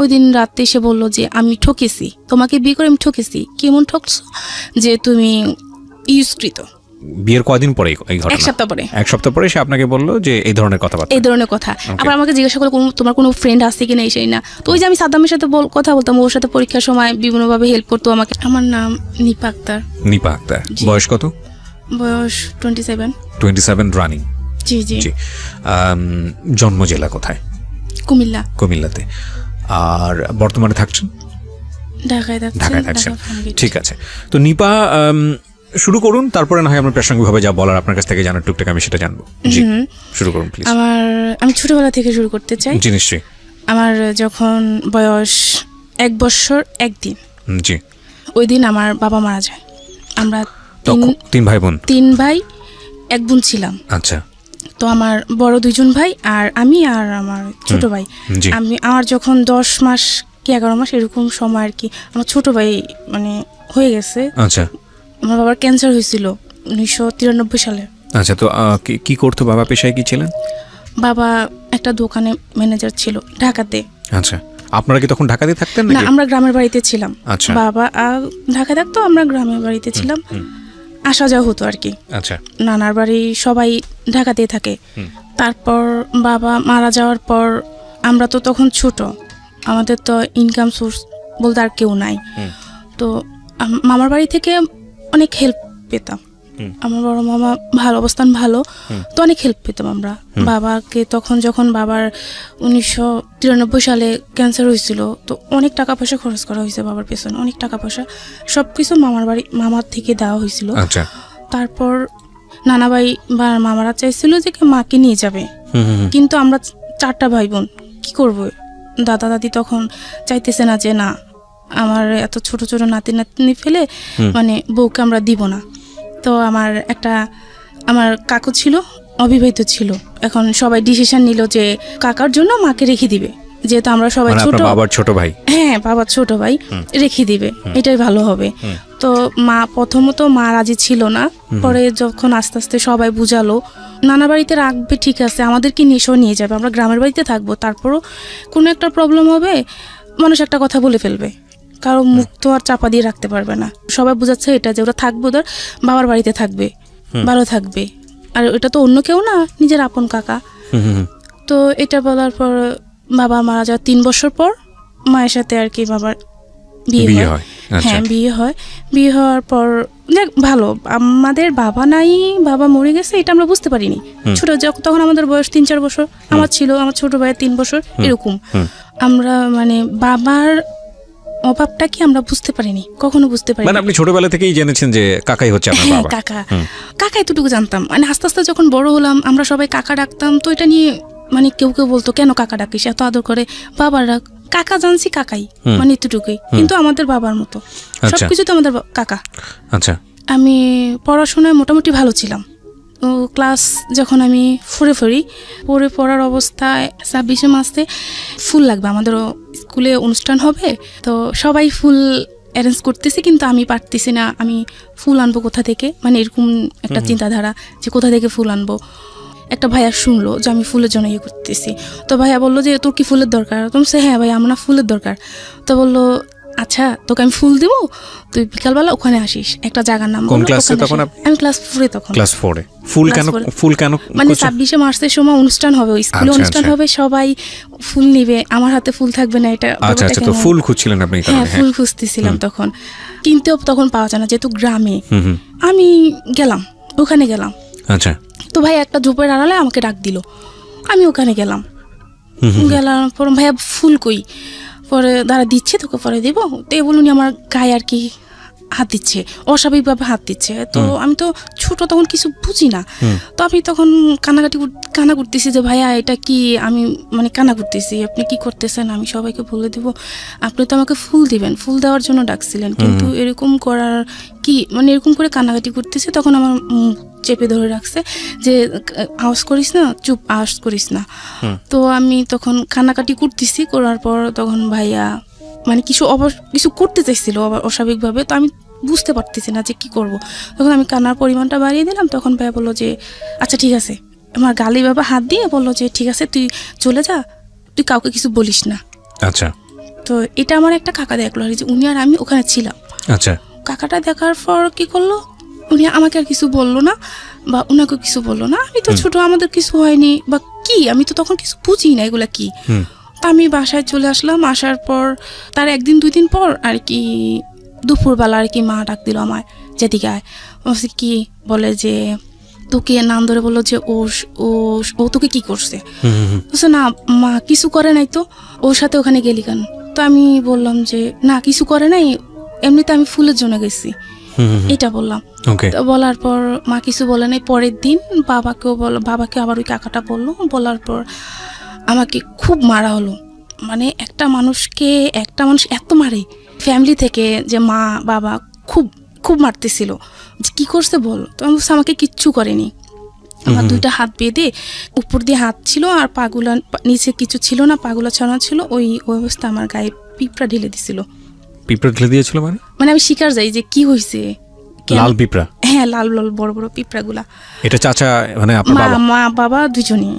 ওই দিন রাতে এসে বললো যে আমি ঠকেছি, তোমাকে বিয়ে করে আমি ঠকেছি। কেমন ঠকছো? যে তুমি ইউজকৃত। বিয়ের কয়দিন পরে এই ঘটনা? 1 সপ্তাহ পরে। 1 সপ্তাহ পরে সে আপনাকে বললো যে এই ধরনের কথাবার্তা, এই ধরনের কথা। আবার আমাকে জিজ্ঞাসা করলো তোমার কোনো ফ্রেন্ড আছে কিনা, এই না। তো ওই যে আমি সাদ্দামের সাথে কথা বলতাম, ওর সাথে পরীক্ষার সময় বিভিন্নভাবে হেল্প করতো আমাকে। আমার নাম নিপা আক্তার। নিপা আক্তার। বয়স কত? বয়স 27। 27 রানিং। জি জি জি। জন্ম জেলা কোথায়? কুমিল্লা। কুমিল্লাতে। আর বর্তমানে থাকছেন? ঢাকায় থাকছেন। ঠিক আছে। তো নিপা, শুরু করুন, তারপরে না হয় আমরা প্রাসঙ্গিকভাবে যা বলার আপনার কাছ থেকে জানার টুকটাক আমি সেটা জানবো। জি, শুরু করুন প্লিজ। আমি ছোটবেলা থেকে শুরু করতে চাই। জি নিশ্চয়ই। আমার যখন বয়স 1 বছর 1 দিন, জি, ওই দিন আমার বাবা মারা যায়। আমরা 3 ভাই বোন। 3 ভাই 1 বোন ছিলাম। আচ্ছা। তো আমার বড় 2জন ভাই আর আমি আর আমার ছোট ভাই। আমার যখন 10 মাস কি 11 মাস এরকম সময় আর কি, আমার ছোট ভাই মানে হয়ে গেছে। আচ্ছা। আমার বাবার ক্যান্সার হয়েছিল 1993 সালে। আচ্ছা। তো কি করতো বাবা? পেশায় কি ছিলেন? বাবা একটা দোকানে ম্যানেজার ছিল ঢাকাতে। আচ্ছা। আপনারা কি তখন ঢাকাতে থাকতেন না, আমরা গ্রামের বাড়িতে ছিলাম। আচ্ছা। বাবা ঢাকায় থাকতো, আমরা গ্রামের বাড়িতে ছিলাম। আসা যাওয়া হতো আর কি। আচ্ছা। নানার বাড়ি সবাই ঢাকাতেই থাকে। তারপর বাবা মারা যাওয়ার পর আমরা তো তখন ছোট, আমাদের তো ইনকাম সোর্স বলতে আর কেউ নাই। তো মামার বাড়ি থেকে অনেক হেল্প পেতাম। আমার বড় মামা ভালো অবস্থান ভালো, তো অনেক হেল্প পেতাম আমরা। বাবাকে তখন যখন বাবার 1993 সালে ক্যান্সার হয়েছিল, তো অনেক টাকা পয়সা খরচ করা হয়েছে বাবার পেছনে, অনেক টাকা পয়সা সবকিছু মামার থেকে দেওয়া হয়েছিল। আচ্ছা। তারপর নানা ভাই বা মামারা চাইছিল যে মাকে নিয়ে যাবে, কিন্তু আমরা 4টা ভাই বোন কি করব? দাদা দাদি তখন চাইতেছে না যে না, আমার এত ছোট ছোট নাতি নাতনি ফেলে মানে বউকে আমরা দিব না। তো আমার কাকু ছিল, অবিবাহিত ছিল। এখন সবাই ডিসিশন নিল যে কাকার জন্য মাকে রেখে দিবে, যেহেতু আমরা সবাই ছোট। বাবার ছোট ভাই? হ্যাঁ, বাবার ছোট ভাই রেখে দিবে, এটাই ভালো হবে। তো প্রথমত মা রাজি ছিল না, পরে যখন আস্তে আস্তে সবাই বুঝালো নানা বাড়িতে রাখবে, ঠিক আছে আমাদেরকে নিয়ে যাবে, আমরা গ্রামের বাড়িতে থাকবো, তারপরও কোনো একটা প্রবলেম হবে, মানুষ একটা কথা বলে ফেলবে, কারো মুখ তো আর চাপা দিয়ে রাখতে পারবে না। সবাই বুঝাচ্ছে এটা যে ওরা থাকবে, ওদের বাবার বাড়িতে থাকবে, ভালো থাকবে, আর এটা তো অন্য কেউ না, নিজের আপন কাকা। তো এটা বলার পর বাবা মারা যাওয়ার 3 বছর পর মায়ের সাথে আর কি বাবার বিয়ে হয়। হ্যাঁ, বিয়ে হওয়ার পর দেখ ভালো, আমাদের বাবা নাই, বাবা মরে গেছে, এটা আমরা বুঝতে পারিনি। ছোট তখন আমাদের বয়স 3-4 বছর, আমার ছিল, আমার ছোট ভাইয়ের 3 বছর এরকম। আমরা মানে বাবার অভাবটা কি আমরা বুঝতে পারিনি, কখনো বুঝতে পারিনি। মানে আপনি ছোটবেলা থেকেই জেনেছেন যে কাকাই হচ্ছে আপনার বাবা? কাকা এতটুকু জানতাম। মানে আস্তে আস্তে যখন বড় হলাম, আমরা সবাই কাকা ডাকতাম, তো এটা নিয়ে মানে কেউ বলতো কেন কাকা ডাকিস, এত আদর করে বাবার ডাক। কাকা জানছি কাকাই, মানে এতটুকুই, কিন্তু আমাদের বাবার মতো সবকিছু তো আমাদের কাকা। আচ্ছা। আমি পড়াশোনায় মোটামুটি ভালো ছিলাম। তো ক্লাস যখন আমি 4 পড়ার অবস্থায় 26 মাসে ফুল লাগবে, আমাদের স্কুলে অনুষ্ঠান হবে, তো সবাই ফুল অ্যারেঞ্জ করতেছে, কিন্তু আমি পারতেছি না, আমি ফুল আনবো কোথা থেকে, মানে এরকম একটা চিন্তাধারা যে কোথা থেকে ফুল আনবো। একটা ভাইয়া শুনলো যে আমি ফুলের জন্য করতেছি, তো ভাইয়া বললো যে তোর কি ফুলের দরকার? তুমি হ্যাঁ ভাই, আমার না ফুলের দরকার। তো বললো আচ্ছা তোকে আমি ফুল দেবো, তুই বিকালবেলা ওখানে আসিস, একটা জায়গার নাম। কোন ক্লাসে তখন? আমি ক্লাস 4 তখন। ক্লাস 4 এ ফুল কেন? মানে 26 মার্চের সময় অনুষ্ঠান হবে, স্কুলে অনুষ্ঠান হবে, সবাই ফুল নিবে, আমার হাতে ফুল থাকবে না, এটা। আচ্ছা আচ্ছা। তো ফুল খুঁজছিলেন আপনি? হ্যাঁ, ফুল খুঁজতেছিলাম তখন, কিন্তু তখন পাওয়া যায় না, যেহেতু গ্রামে। আমি ওখানে গেলাম। আচ্ছা। তো ভাই একটা ঝোপের আড়ালে আমাকে ডাক দিল, আমি ওখানে গেলাম পর ভাইয়া ফুল কই, পরে দাঁড়া দিচ্ছে, তোকে পরে দিব। তো বলুন আমার গায়ে আর কি হাত দিচ্ছে, অস্বাভাবিকভাবে হাত দিচ্ছে। তো আমি তো ছোট, তখন কিছু বুঝি না। তো আমি তখন কান্না করতেছি যে ভাইয়া এটা কি, আমি মানে কান্না করতেছি, আপনি কি করতেছেন, আমি সবাইকে বলে দিব, আপনি তো আমাকে ফুল দিবেন, ফুল দেওয়ার জন্য ডাকছিলেন, কিন্তু এরকম করার কি, মানে এরকম করে কান্নাকাটি করতেছে। তখন আমার চেপে ধরে রাখছে যে আওয়াজ করিস না, চুপ, আওয়াজ করিস না। তো আমি তখন কান্নাকাটি করতেছি, করার পর তখন ভাইয়া মানে কিছু করতে চাইছিল অস্বাভাবিকভাবে, তো আমি বুঝতে পারতেছি না যে কি করব। তখন আমি কান্নার পরিমাণটা বাড়িয়ে দিলাম। তখন ভাইয়া বললো যে আচ্ছা ঠিক আছে, আমার গালে বাবা হাত দিয়ে বললো যে ঠিক আছে তুই চলে যা, তুই কাউকে কিছু বলিস না। আচ্ছা। তো এটা আমার একটা কাকা দেখলো আর যে উনি আর আমি ওখানে ছিলাম। আচ্ছা, কাকাটা দেখার পর কি করলো, উনি আমাকে আর কিছু বললো না বা ওনাকে কিছু বললো না। আমি তো ছোট, আমাদের কিছু হয়নি বা কি, আমি তো তখন কিছু বুঝি না এগুলা কি। তা আমি বাসায় চলে আসলাম। আসার পর তার 1-2 দিন পর আর কি দুপুরবেলা আর কি মা ডাক দিল আমায়, যেদিকে আয়। বলছে কি, বলে যে তোকে নাম ধরে বললো যে ও ও ও তোকে কি করছে। বলছে না মা কিছু করে নাই তো, ওর সাথে ওখানে গেলি কেন? তো আমি বললাম যে না কিছু করে নাই, এমনিতে আমি ফুলের জন্য গেছি, এটা বললাম। তো বলার পর মা কিছু বলে নাই। পরের দিন বাবাকে আবার ওই কাকাটা বললো। বলার পর আমাকে খুব মারা হলো। মানে একটা মানুষ এত মারে ফ্যামিলি থেকে, যে মা বাবা খুব খুব মারতেছিল, যে কি করছে বল। তো আমি বলছি আমাকে কিচ্ছু করেনি। আমার 2টা হাত বেঁধে উপর দিয়ে হাত ছিল আর পাগুলা নিচে কিছু ছিল না, পাগুলা ছাড়া ছিল। ওই অবস্থা আমার গায়ে পিঁপড়া ঢেলে দিছিল। পিঁপড়া ঢেলে দিয়েছিল মানে আমি শিকার যাই যে কি হয়েছে। লাল পিঁপড়া? হ্যাঁ, লাল লাল বড় বড় পিঁপড়াগুলা। এটা চাচা মানে আপনার বাবা? মা বাবা দুজনেই।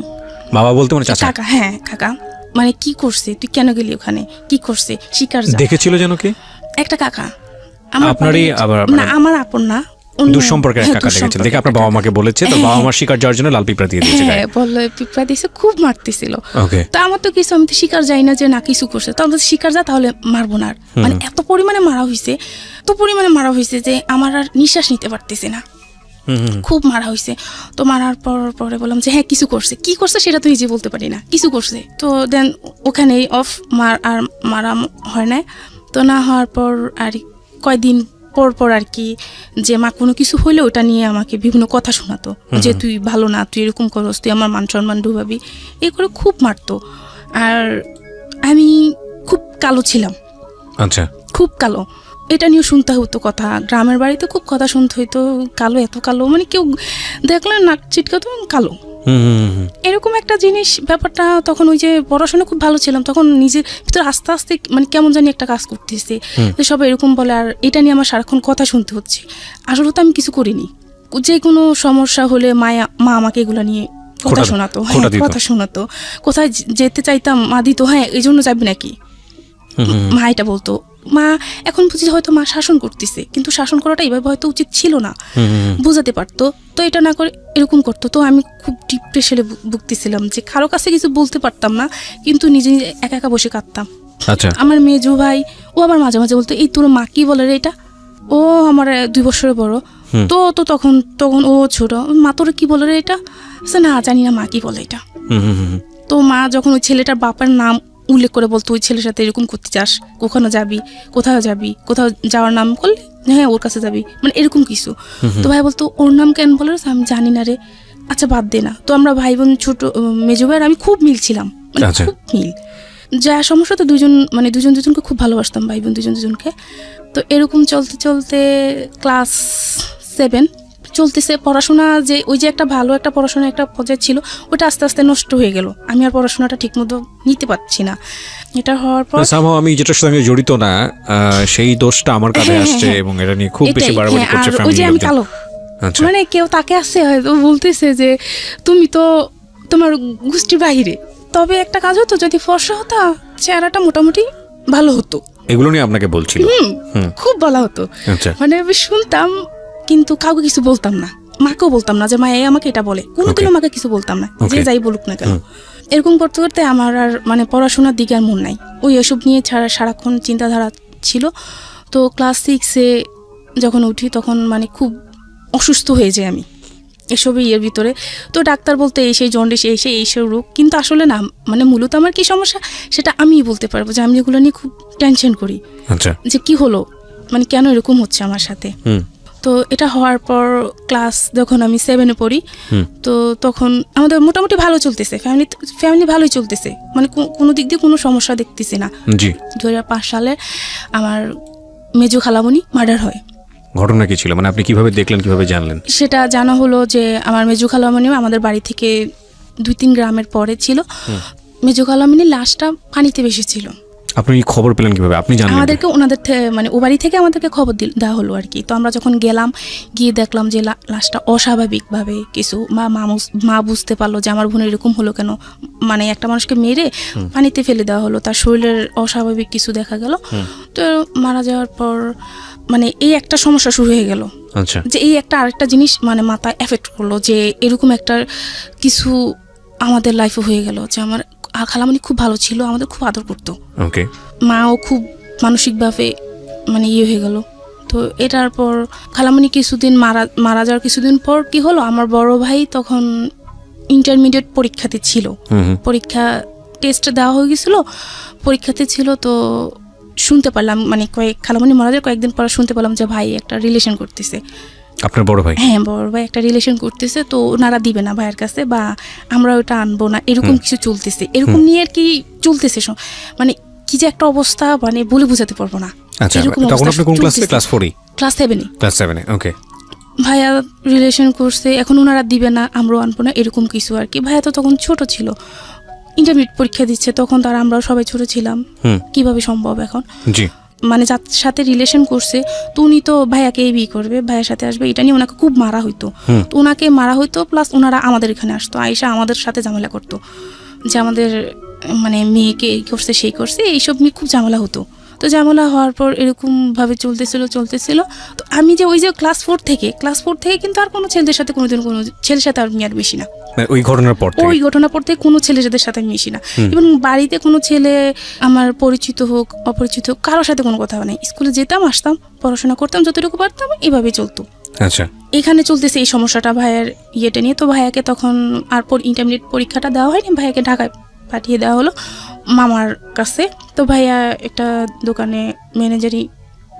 বাবা বলতে মানে চাচা? কাকা। হ্যাঁ কাকা। মানে কি করছে, তুই কেন গেলি ওখানে, কি করছে, শিকার যা। দেখেছিল যেন কি একটা কাকা, আপনারই আবার না আমার আপন না, দুঃসম্পর্কের কাকা দেখেছিল, দেখে আপনার বাবা মাকে বলেছে, তো বাবা মার শিকার যাওয়ার জন্য লাল পিঁপড়া দিয়ে দিয়েছে। হ্যাঁ বললো পিঁপড়া দিয়েছে, খুব মারতেছিল। ওকে, তা আমার তো কিছু, আমি তো শিকার যাই না যে না কিছু করছে, তো আমরা শিকার যা তাহলে মারবো না। মানে এত পরিমাণে মারা হয়েছে যে আমার আর নিঃশ্বাস নিতে পারতেছে না, খুব মারা হয়েছে। তো মারার পরে বললাম যে হ্যাঁ কিছু করছে, কি করছে সেটা তো নিজে বলতে পারি না, কিছু করছে। তো দেন ওখানেই মারা হয় না। তো না হওয়ার পর আর কয়দিন পর আর কি, যে মা কোনো কিছু হইলে ওটা নিয়ে আমাকে বিভিন্ন কথা শোনাতো, যে তুই ভালো না, তুই এরকম করস, তুই আমার মান সম্মান ডুবাবি, এই করে খুব মারতো। আর আমি খুব কালো ছিলাম। আচ্ছা, খুব কালো, এটা নিয়ে শুনতে হতো কথা। গ্রামের বাড়িতে খুব কথা শুনতে হইতো, কালো, এত কালো, মানে কেউ দেখলে নাক চিটকাতো, কালো, এরকম একটা জিনিস। ব্যাপারটা তখন ওই যে পড়াশোনা খুব ভালো ছিলাম, তখন নিজের ভিতরে আস্তে আস্তে মানে কেমন জানি একটা কাজ করতেছে, সবাই এরকম বলে, আর এটা নিয়ে আমার সারাক্ষণ কথা শুনতে হচ্ছে। আসলে তো আমি কিছু করিনি। যে কোনো সমস্যা হলে মা আমাকে এগুলো নিয়ে কথা শোনাতো। কোথায় যেতে চাইতাম মা দিত, হ্যাঁ এই জন্য যাবি নাকি, মা এটা বলতো। মা এখন বুঝি হয়তো মা শাসন করতেছে, কিন্তু শাসন করাটা এইভাবে হয়তো উচিত ছিল না, বোঝাতে পারতো, তো এটা না করে এরকম করতো। তো আমি খুব ডিপ্রেশনে ভুগতেছিলাম, যে কারো কাছে কিছু বলতে পারতাম না, কিন্তু নিজে নিজে একা একা বসে কাঁদতাম। আমার মেজো ভাই ও আবার মাঝে মাঝে বলতো, এই তোর মা কি বলে রে এটা, ও আমার 2 বছরের বড়, তো তখন ও ছোট, মা তোর কি বলে রে এটা, না জানি না মা কি বলে এটা। তো মা যখন ওই ছেলেটার বাবার নাম উল্লেখ করে বলতো, ওই ছেলের সাথে এরকম করতে চাস, কোথাও যাবি, কোথাও যাওয়ার নাম করলে হ্যাঁ ওর কাছে যাবি, মানে এরকম কিছু। তো ভাই বলতো ওর নাম কেন বলে, আমি জানি না রে, আচ্ছা বাদ দে না। তো আমরা ভাই বোন, ছোট মেজো ভাই আর আমি খুব মিল ছিলাম, মানে খুব মিল। যা সমস্যা তো দুজন দুজনকে খুব ভালোবাসতাম, ভাই বোন দুজনকে। তো এরকম চলতে চলতে ক্লাস 7 চলতেছে, পড়াশোনা যে ওই যে একটা ভালো একটা পড়াশোনা একটা পর্যায়ে ছিল, ওটা আস্তে আস্তে নষ্ট হয়ে গেল। আমি আর পড়াশোনাটা ঠিক মতো নিতে পারছি না। এটা হওয়ার পর আমি যেটার সঙ্গে জড়িত না সেই দোষটা আমার কাছে আসছে, এবং এটা নিয়ে খুব বেশি বাড়াবাড়ি করছে ফ্যামিলি। ওই যে আমি কালো, মানে কেউ তাকে আসছে হয়তো বলতেছে যে তুমি তো তোমার গোষ্ঠীর বাহিরে, তবে একটা কাজ হতো, যদি ফর্সা হতো চেহারাটা মোটামুটি ভালো হতো। এগুলো নিয়ে আপনাকে বলছিল? খুব বলা হতো, মানে আমি শুনতাম, কিন্তু কাউকে কিছু বলতাম না, মাকেও বলতাম না যে মা আমাকে এটা বলে, কোনোদিনও মাকে কিছু বলতাম না, যে যাই বলুক না কেন। এরকম করতে করতে আমার আর মানে পড়াশোনার দিকে আর মন নাই, ওই এসব নিয়ে সারাক্ষণ চিন্তাধারা ছিল। তো ক্লাস 6-এ যখন উঠি তখন মানে খুব অসুস্থ হয়ে যাই আমি এসবই এর ভিতরে। তো ডাক্তার বলতে এই সেই জন্ডিস, এই সেই রোগ, কিন্তু আসলে না, মানে মূলত আমার কি সমস্যা সেটা আমিই বলতে পারবো, যে আমি এগুলো নিয়ে খুব টেনশন করি, যে কি হলো, মানে কেন এরকম হচ্ছে আমার সাথে। তো এটা হওয়ার পর ক্লাস যখন আমি 7-এ পড়ি, তো তখন আমাদের মোটামুটি ভালো চলতেছে, ফ্যামিলি ভালোই চলতেছে, মানে কোনো দিক দিয়ে কোনো সমস্যা দেখতেছি না। 2005 সালে আমার মেজো খালামণি মার্ডার হয়। ঘটনা কি ছিল, মানে আপনি কিভাবে দেখলেন, কিভাবে জানলেন? সেটা জানা হলো যে আমার মেজো খালামণি আমাদের বাড়ি থেকে 2-3 গ্রামের পরে ছিল। মেজো খালামণির লাশটা পানিতে ভেসেছিল। আপনি খবর পেলেন কিভাবে, আপনি জানলেন? আমাদেরকে ওনাদের মানে ও বাড়ি থেকে আমাদেরকে খবর দেওয়া হলো আর কি। তো আমরা যখন গেলাম, গিয়ে দেখলাম যে লাশটা অস্বাভাবিকভাবে কিছু মা বুঝতে পারলো যে আমার বোনের এরকম হলো কেন, মানে একটা মানুষকে মেরে পানিতে ফেলে দেওয়া হলো, তার শরীরের অস্বাভাবিক কিছু দেখা গেল। তো মারা যাওয়ার পর মানে এই একটা সমস্যা শুরু হয়ে গেল, আচ্ছা, যে এই একটা আরেকটা জিনিস মানে মাথায় এফেক্ট করলো, যে এরকম একটা কিছু আমাদের লাইফে হয়ে গেল। যে আমার খালামণি খুব ভালো ছিল, আমাদের খুব আদর করতো, ওকে, মাও খুব মানসিকভাবে মানে ইয়ে হয়ে গেল। তো এটার পর খালামণি কিছুদিন মারা যাওয়ার কিছুদিন পর কি হলো, আমার বড় ভাই তখন ইন্টারমিডিয়েট পরীক্ষাতে ছিল, পরীক্ষা টেস্ট দেওয়া হয়ে গেছিলো, পরীক্ষাতে ছিল। তো শুনতে পারলাম মানে খালামণি মারা যাওয়ার কয়েকদিন পর শুনতে পারলাম যে ভাই একটা রিলেশন করতেছে। আপনার বড় ভাই? হ্যাঁ, বড় ভাই একটা রিলেশন করতেছে, তো ওনারা দিবে না ভাইয়ের কাছে, বা আমরা ওটা আনবো না, এরকম কিছু চলতেছে, এরকম নিয়ে আর কি চলতেছে। মানে কি যে একটা অবস্থা, মানে বলে বোঝাতে পারবো না। আচ্ছা, তখন আপনি কোন ক্লাসে? ক্লাস 4? ক্লাস 7। ক্লাস 7, ওকে। ভাইয়া রিলেশন করছে, এখন ওনারা দিবে না, আমরাও আনবো না, এরকম কিছু আর কি। ভাইয়া তো তখন ছোট ছিল, ইন্টারমিডিয়েট পরীক্ষা দিচ্ছে, তখন তার আমরাও সবাই ছোট ছিলাম, কিভাবে সম্ভব এখন? জি, মানে যার সাথে রিলেশন করছে তো উনি তো ভাইয়াকে বিয়ে করবে, ভাইয়ের সাথে আসবে, এটা নিয়ে ওনাকে খুব মারা হইতো। তো ওনাকে মারা হইতো, প্লাস ওনারা আমাদের এখানে আসতো, আয়েশা আমাদের সাথে ঝামেলা করতো, যে আমাদের মানে মেয়েকে এই করছে সেই করছে, এইসব নিয়ে খুব ঝামেলা হতো। তো ঝামেলা হওয়ার পর এরকমভাবে চলতেছিল। তো আমি যে ওই যে ক্লাস 4 থেকে কিন্তু আর কোনো ছেলেদের সাথে কোনোদিন কোনো ছেলের সাথে আমি আর মিশি না। ওই ঘটনার পর থেকে কোনো ছেলেদের সাথে আমি মিশি না। এবং বাড়িতে কোনো ছেলে আমার পরিচিত হোক অপরিচিত হোক, কারোর সাথে কোনো কথা নেই। স্কুলে যেতাম, আসতাম, পড়াশোনা করতাম, যতটুকু পারতাম, এভাবে চলতো। আচ্ছা, এখানে চলতেছে এই সমস্যাটা ভাইয়ের ইয়েটা নিয়ে। তো ভাইয়াকে তখন আর ইন্টারমিডিয়েট পরীক্ষাটা দেওয়া হয়নি, ভাইয়াকে ঢাকায় পাঠিয়ে দেওয়া হলো মামার কাছে। তো ভাইয়া একটা দোকানে ম্যানেজারি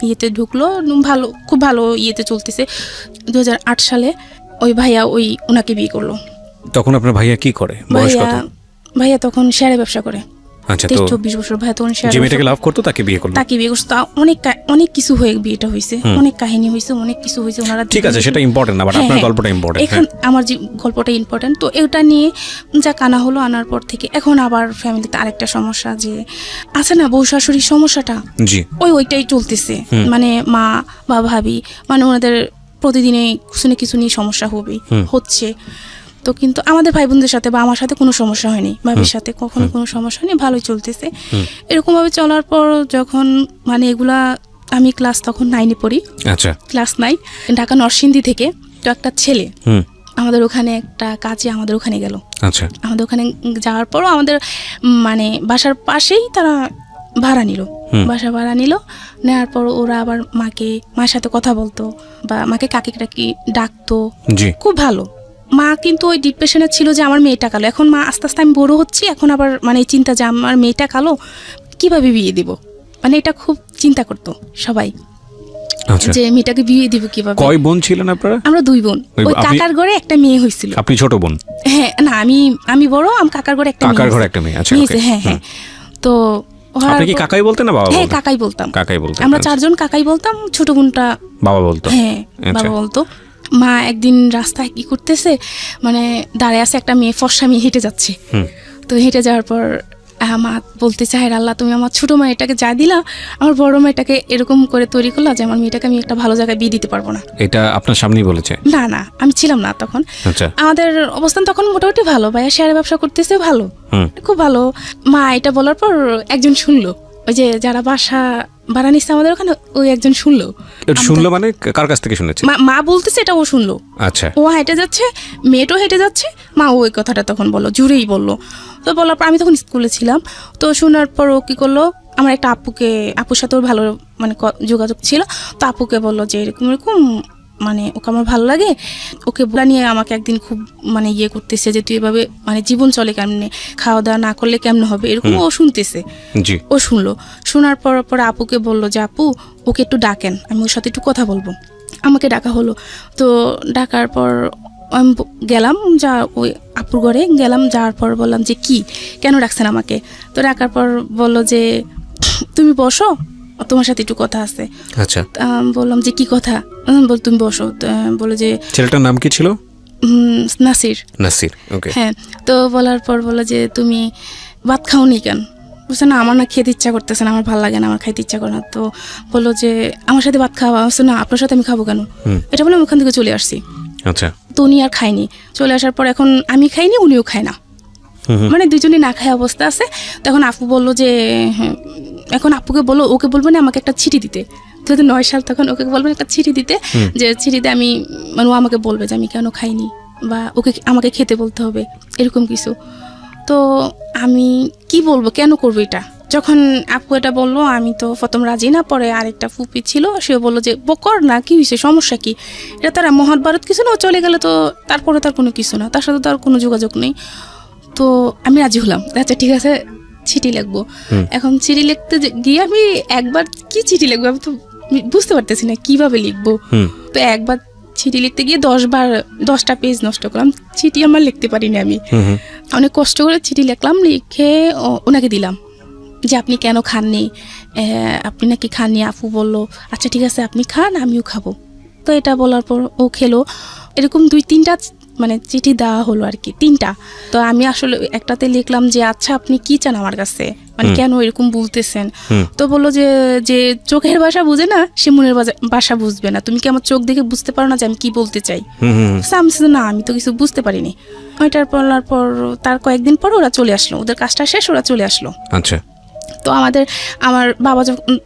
ইয়েতে ঢুকলো, খুব ভালো ইয়েতে চলতেছে। 2008 সালে ওই ভাইয়া ওনাকে বিয়ে করলো। তখন আপনার ভাইয়া কি করে, বয়স কত? ভাইয়া তখন শেয়ারে ব্যবসা করে। আচ্ছা, 23-24 বছর ভাইয়া তখন যে মেয়েটাকে লাভ করতো তাকে বিয়ে করলো। তা অনেক কিছু হয়ে বিয়েটা হয়েছে, অনেক কাহিনী হয়েছে, অনেক কিছু হয়েছে। ওনারা ঠিক আছে, সেটা ইম্পর্টেন্ট না, বাট আপনার গল্পটা ইম্পর্টেন্ট। এখন আমার যে গল্পটা ইম্পর্টেন্ট, তো এটা নিয়ে যা কানা হলো, আনার পর থেকে এখন আবার ফ্যামিলিতে আরেকটা সমস্যা, যে আছে না বউ শাশুড়ির সমস্যাটা, জি, ওইটাই চলতেছে। মানে মা বা ভাবি, মানে ওনাদের প্রতিদিনে কিছু নিয়ে সমস্যা হচ্ছে। তো কিন্তু আমাদের ভাই বোনদের সাথে বা আমার সাথে কোনো সমস্যা হয়নি, ভাবির সাথে কখনো কোনো সমস্যা নেই, ভালোই চলতেছে। এরকমভাবে চলার পর যখন মানে এগুলা আমি ক্লাস তখন 9-এ পড়ি। আচ্ছা, ক্লাস 9, ঢাকা নরসিংদী থেকে তো একটা ছেলে আমাদের ওখানে একটা কাজে আমাদের ওখানে গেল। আচ্ছা, আমাদের ওখানে যাওয়ার পরও আমাদের মানে বাসার পাশেই তারা বাসা ভাড়া নিল। নেওয়ার পর ওরা আবার মার সাথে কথা বলতো, বা মাকে কাকি ডাকতো, খুব ভালো। মা কিন্তু ওই ডিপ্রেশনে ছিল যে আমার মেয়েটা কালো। এখন মা আস্তে আস্তে আমি বড় হচ্ছি, এখন আবার মানে চিন্তা যে আমার মেয়েটা কালো, কিভাবে বিয়ে দিব, মানে এটা খুব চিন্তা করতো সবাই, যে মেয়েটাকে বিয়ে দিব কিভাবে। কয় বোন ছিলেন আপনারা? আমরা 2 বোন। ওই কাকার ঘরে একটা মেয়ে হয়েছিল। আপনি ছোট বোন? হ্যাঁ, না আমি বড়, আমার কাকার ঘরে একটা মেয়ে। আচ্ছা, হ্যাঁ। তো আপনি কি কাকাই বলতেন না বাবা বলতেন? হ্যাঁ, কাকাই বলতাম। আমরা 4 জন কাকাই বলতাম, ছোট বোনটা বাবা বলতো। হ্যাঁ, বাবা বলতো। মা একদিন রাস্তায় কি করতেছে, মানে দাঁড়িয়ে আছে একটা মেয়ে, ফর্সা মেয়ে হেঁটে যাচ্ছে। তো হেঁটে যাওয়ার পর মা বলতে চায়, আল্লাহ তুমি আমার ছোট মেয়েটাকে যা দিলা, আমার বড় মেয়েটাকে এরকম করে তৈরি করলা যে আমার মেয়েটাকে আমি একটা ভালো জায়গায় বিয়ে দিতে পারবো না। এটা আপনার সামনেই বলেছে? না, আমি ছিলাম না তখন। আচ্ছা, আমাদের অবস্থান তখন মোটামুটি ভালো, ভাইয়া শেয়ারে ব্যবসা করতেছে, ভালো, খুব ভালো। মা এটা বলার পর একজন শুনলো, ওই যে যারা বাসা ভাড়া নিচ্ছে আমাদের ওখানে, ওই একজন শুনলো। মানে কার কাছ থেকে শুনেছে? মা বলতেছে, এটা ও শুনলো। আচ্ছা, ও হেঁটে যাচ্ছে, মেয়েটাও হেঁটে যাচ্ছে, মা ওই কথাটা তখন বললো, জুড়েই বললো। তো বলার পর আমি তখন স্কুলে ছিলাম। তো শোনার পর ও কি করলো, আমার একটা আপুর সাথে ওর ভালো মানে যোগাযোগ ছিল। তো আপুকে বললো যে এরকম মানে ওকে আমার ভালো লাগে, ওকে বলা নিয়ে আমাকে একদিন খুব মানে ইয়ে করতেছে, যে তুই এভাবে মানে জীবন চলে কেমনে, খাওয়া দাওয়া না করলে কেমনে হবে, এরকম ও শুনতেছে। ও শুনলো, শোনার পর আপুকে বললো যে আপু ওকে একটু ডাকেন, আমি ওর সাথে একটু কথা বলবো। আমাকে ডাকা হলো। তো ডাকার পর আমি গেলাম, ওই আপুর ঘরে গেলাম, যাওয়ার পর বললাম যে কেন ডাকছেন আমাকে। তো ডাকার পর বললো যে তুমি বসো, তোমার সাথে একটু কথা আছে। আচ্ছা, বললাম যে কি কথা, বল তুমি বসো। বলে যে ছেলেটার নাম কি ছিল? নাসির। ওকে। হ্যাঁ, তো বলার পর বললো যে তুমি ভাত খাওনি কেন। বলছে না আমার না খেতে ইচ্ছা করতেছে না, আমার ভালো লাগে না, আমার খাইতে ইচ্ছা করে না। তো বললো যে আমার সাথে ভাত খাওয়া, বলছে না আপনার সাথে আমি খাবো কেন, এটা বলে আমি ওখান থেকে চলে আসছি। আচ্ছা। তো উনি আর খায়নি, চলে আসার পর এখন আমি খাইনি, উনিও খায় না, মানে দুজনে না খায় অবস্থা আছে। তখন আপু বললো যে হ্যাঁ, এখন আপুকে বলো, ওকে বলবো না আমাকে একটা চিঠি দিতে, 2009 সাল, তখন ওকে বলবেন একটা চিঠি দিতে, যে চিঠিতে আমি মানে ও আমাকে বলবে যে আমি কেন খাইনি বা ওকে আমাকে খেতে বলতে হবে এরকম কিছু। তো আমি কি বলবো, কেন করবো এটা? যখন আপু এটা বললো আমি তো প্রথম রাজি না, পরে আরেকটা ফুপি ছিল, সেও বললো যে বকর না, কি হয়েছে, সমস্যা কি, এটা তারা মহাভারত কিছু না, ও চলে গেলে তো তারপরে তার কোনো কিছু না, তার সাথে তো আর কোনো যোগাযোগ নেই। তো আমি রাজি হলাম, আচ্ছা ঠিক আছে চিঠি লিখবো। এখন চিঠি লিখতে গিয়ে আমি একবার কি চিঠি লিখবো আমি তো বুঝতে পারতেছি না কিভাবে লিখবো। তো একবার চিঠি লিখতে গিয়ে 10টা পেজ নষ্ট করলাম, চিঠি আমার লিখতে পারিনি আমি। অনেক কষ্ট করে চিঠি লিখলাম, লিখে ওনাকে দিলাম যে আপনি কেন খাননি, আপনি নাকি খাননি। আপু বললো আচ্ছা ঠিক আছে আপনি খান, আমিও খাবো। তো এটা বলার পর ও খেলো। এরকম 2-3টা মানে চিঠি দেওয়া হলো আর কি, 3টা। তো আমি আসলে একটাতে লিখলাম যে আচ্ছা আপনি কি চান আমার কাছে, মানে কেন এরকম বলতেছেন। তো বললো যে চোখের ভাষা বুঝে না সে মনের ভাষা বুঝবে না, তুমি কি আমার চোখ দেখে বুঝতে পারো না যে আমি কি বলতে চাই? না আমি তো কিছু বুঝতে পারিনি। ওইটার বলার পর তার কয়েকদিন পর ওরা চলে আসলো, ওদের কাজটা শেষ, ওরা চলে আসলো। আচ্ছা। তো আমার বাবা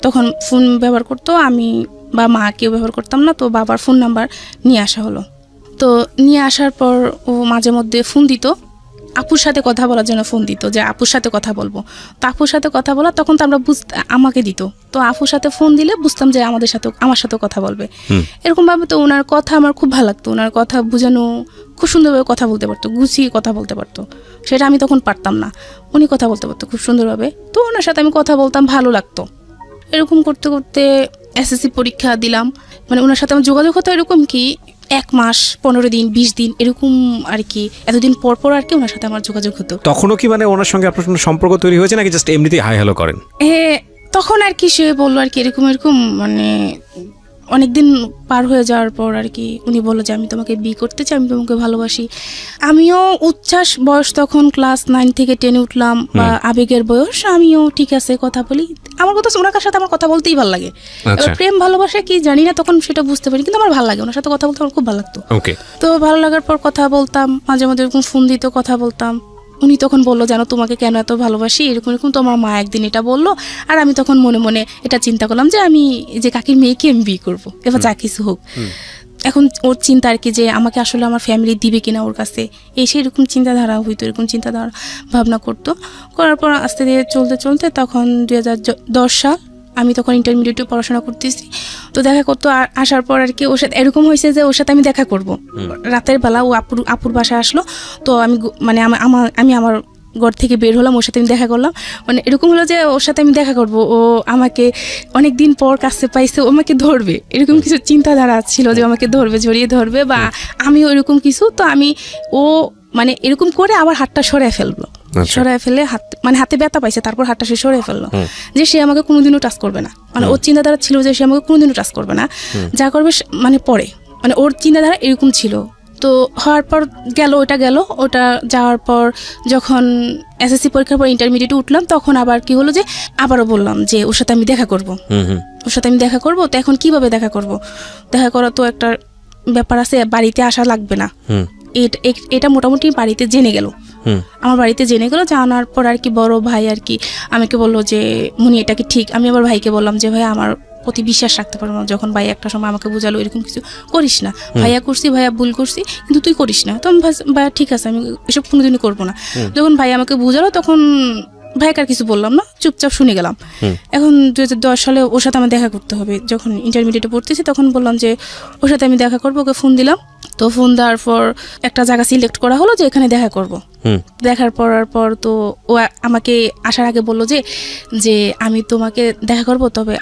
তখন ফোন ব্যবহার করতো, আমি বা মা কেউ ব্যবহার করতাম না। তো বাবার ফোন নাম্বার নিয়ে আসা হলো। তো নিয়ে আসার পর ও মাঝে মধ্যে ফোন দিত, আপুর সাথে কথা বলার জন্য ফোন দিত, যে আপুর সাথে কথা বলবো। তো আপুর সাথে কথা বলা তখন তো আমরা আমাকে দিত, তো আপুর সাথে ফোন দিলে বুঝতাম যে আমার সাথে কথা বলবে এরকম ভাবে। তো ওনার কথা আমার খুব ভালো লাগতো, ওনার কথা বোঝানো, খুব সুন্দরভাবে কথা বলতে পারতো, গুছিয়ে কথা বলতে পারতো, সেটা আমি তখন পারতাম না। উনি কথা বলতে পারতো খুব সুন্দরভাবে, তো ওনার সাথে আমি কথা বলতাম, ভালো লাগতো। এরকম করতে করতে এসএসসি পরীক্ষা দিলাম, মানে ওনার সাথে আমার যোগাযোগ হতো এরকম কি 1 মাস 15 দিন 20 দিন এরকম আর কি, এতদিন পর পর আর কি ওনার সাথে আমার যোগাযোগ হতো। তখনও কি মানে ওনার সঙ্গে আপনার কোনো সম্পর্ক তৈরি হয়েছে নাকি জাস্ট এমনিতেই হাই হ্যালো করেন? তখন আর কি সে বললো আর কি এরকম মানে অনেকদিন পার হয়ে যাওয়ার পর আর কি উনি বললো যে আমি তোমাকে বিয়ে করতে চাই, আমি তোমাকে ভালোবাসি। আমিও উচ্ছ্বাস, বয়স তখন ক্লাস 9 থেকে 10 উঠলাম, বা আবেগের বয়স, আমিও ঠিক আছে কথা বলি। আমার কথা ওনার সাথে আমার কথা বলতেই ভালো লাগে। এবার প্রেম ভালোবাসা কি জানি না তখন সেটা বুঝতে পারি, কিন্তু আমার ভালো লাগে, ওনার সাথে কথা বলতে আমার খুব ভালো লাগতো। তো ভালো লাগার পর কথা বলতাম, মাঝে মাঝে এরকম ফোন দিত, কথা বলতাম। উনি তখন বললো জানো তোমাকে কেন এত ভালোবাসি, এরকম এরকম তো আমার মা একদিন এটা বললো। আর আমি তখন মনে মনে এটা চিন্তা করলাম যে আমি যে কাকির মেয়েকে আমি বিয়ে করবো, এবার যা কিছু হোক। এখন ওর চিন্তা আর কি যে আমাকে আসলে আমার ফ্যামিলি দিবে কিনা ওর কাছে, সেরকম চিন্তাধারা হইতো, এরকম চিন্তাধারা ভাবনা করতো। করার পর আস্তে ধীরে চলতে চলতে তখন 2010 সাল, আমি তখন ইন্টারমিডিয়েটে পড়াশোনা করতেছি। তো দেখা করতো, আসার পর আর কি ওর সাথে এরকম হয়েছে যে ওর সাথে আমি দেখা করব রাতের বেলা, ও আপুর বাসায় আসলো। তো আমি মানে আমি আমার ঘর থেকে বের হলাম, ওর সাথে আমি দেখা করলাম। মানে এরকম হলো যে ওর সাথে আমি দেখা করব, ও আমাকে অনেক দিন পর কাছে পাইছে, ও আমাকে ধরবে, এরকম কিছু চিন্তাধারা ছিল যে আমাকে ধরবে, জড়িয়ে ধরবে, বা আমি ওইরকম কিছু। তো ও মানে এরকম করে আবার হাতটা সরায় ফেললো, সরায় ফেলে মানে হাতে ব্যথা পাইছে, তারপর হাতটা সে সরে ফেললো, যে সে আমাকে কোনোদিনও টাচ করবে না। মানে ওর চিন্তাধারা ছিল যে সে আমাকে কোনোদিনও টাচ করবে না, যা করবে মানে পরে, মানে ওর চিন্তাধারা এরকম ছিল। তো হওয়ার পর ওটা যাওয়ার পর যখন এসএসসি পরীক্ষার পর ইন্টারমিডিয়েটে উঠলাম, তখন আবার কি হলো যে আবারও বললাম যে ওর সাথে আমি দেখা করব, তো এখন কিভাবে দেখা করব? দেখা করা তো একটা ব্যাপার আছে, বাড়িতে আসা লাগবে না, এটা মোটামুটি বাড়িতে জেনে গেল, আমার বাড়িতে জেনে গেল। জানার পর আর কি বড় ভাই আর কি আমাকে বললো যে মুনি এটা কি ঠিক? আমি আবার ভাইকে বললাম যে ভাই আমার প্রতি বিশ্বাস রাখতে পারবো না। যখন ভাই একটা সময় আমাকে বোঝালো এরকম কিছু করিস না, ভাইয়া ভুল করছি, কিন্তু তুই করিস না। তো আমি ভাইয়া ঠিক আছে, আমি এসব কোনোদিনই করবো না। যখন ভাই আমাকে বোঝালো তখন ভাইকে আর কিছু বললাম না, চুপচাপ শুনে গেলাম। এখন 2010 সালে ওর সাথে আমার দেখা করতে হবে, যখন ইন্টারমিডিয়েটে পড়তেছি তখন বললাম যে ওর সাথে আমি দেখা করবো, ওকে ফোন দিলাম। তো ফোন দেওয়ার পর একটা জায়গা সিলেক্ট করা হলো যে এখানে দেখা করব। দেখার পর তো ও আমাকে আসার আগে বললো যে আমি তোমাকে দেখা করব, তবে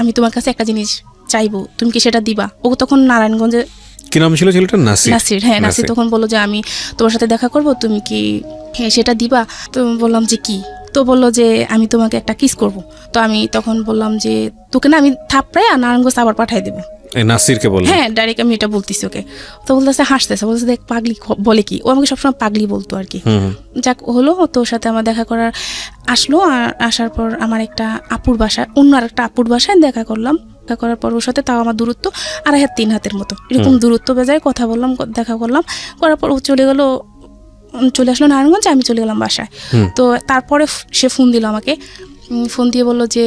আমি তোমার কাছে একটা জিনিস চাইবো, তুমি কি সেটা দিবা? ও তখন নারায়ণগঞ্জে, কি নাম ছিল ছেলেটার? নাসির। হ্যাঁ নাসির তখন বললো যে আমি তোমার সাথে দেখা করব, তুমি কি সেটা দিবা? তো বললাম যে কি? তো বললো যে আমি তোমাকে একটা কিস করব। তো আমি তখন বললাম যে তোকে না আমি থাপড়ায় নারায়ণগঞ্জ আবার পাঠাই দেবো, নাসিরকে বললেন? হ্যাঁ, ডাইরেক্ট আমি এটা বলতেছি ওকে। তো বলতেছে, হাসতেছে, বলতেছে দেখ পাগলি বলে কি, ও আমাকে সবসময় পাগলি বলতো আর কি। যাক হলো, তো ওর সাথে আমার দেখা করার আসলো। আর আসার পর আমার একটা আপুর বাসায়, অন্য আর একটা আপুর বাসায় দেখা করলাম। দেখা করার পর ওর সাথে তাও আমার দূরত্ব 2.5 হাত 3 হাতের মতো এরকম দূরত্ব বেজায়, কথা বললাম, দেখা করলাম। করার পর ও চলে আসলো নারায়ণগঞ্জে, আমি চলে গেলাম বাসায়। তো তারপরে সে ফোন দিল আমাকে, ফোন দিয়ে বললো যে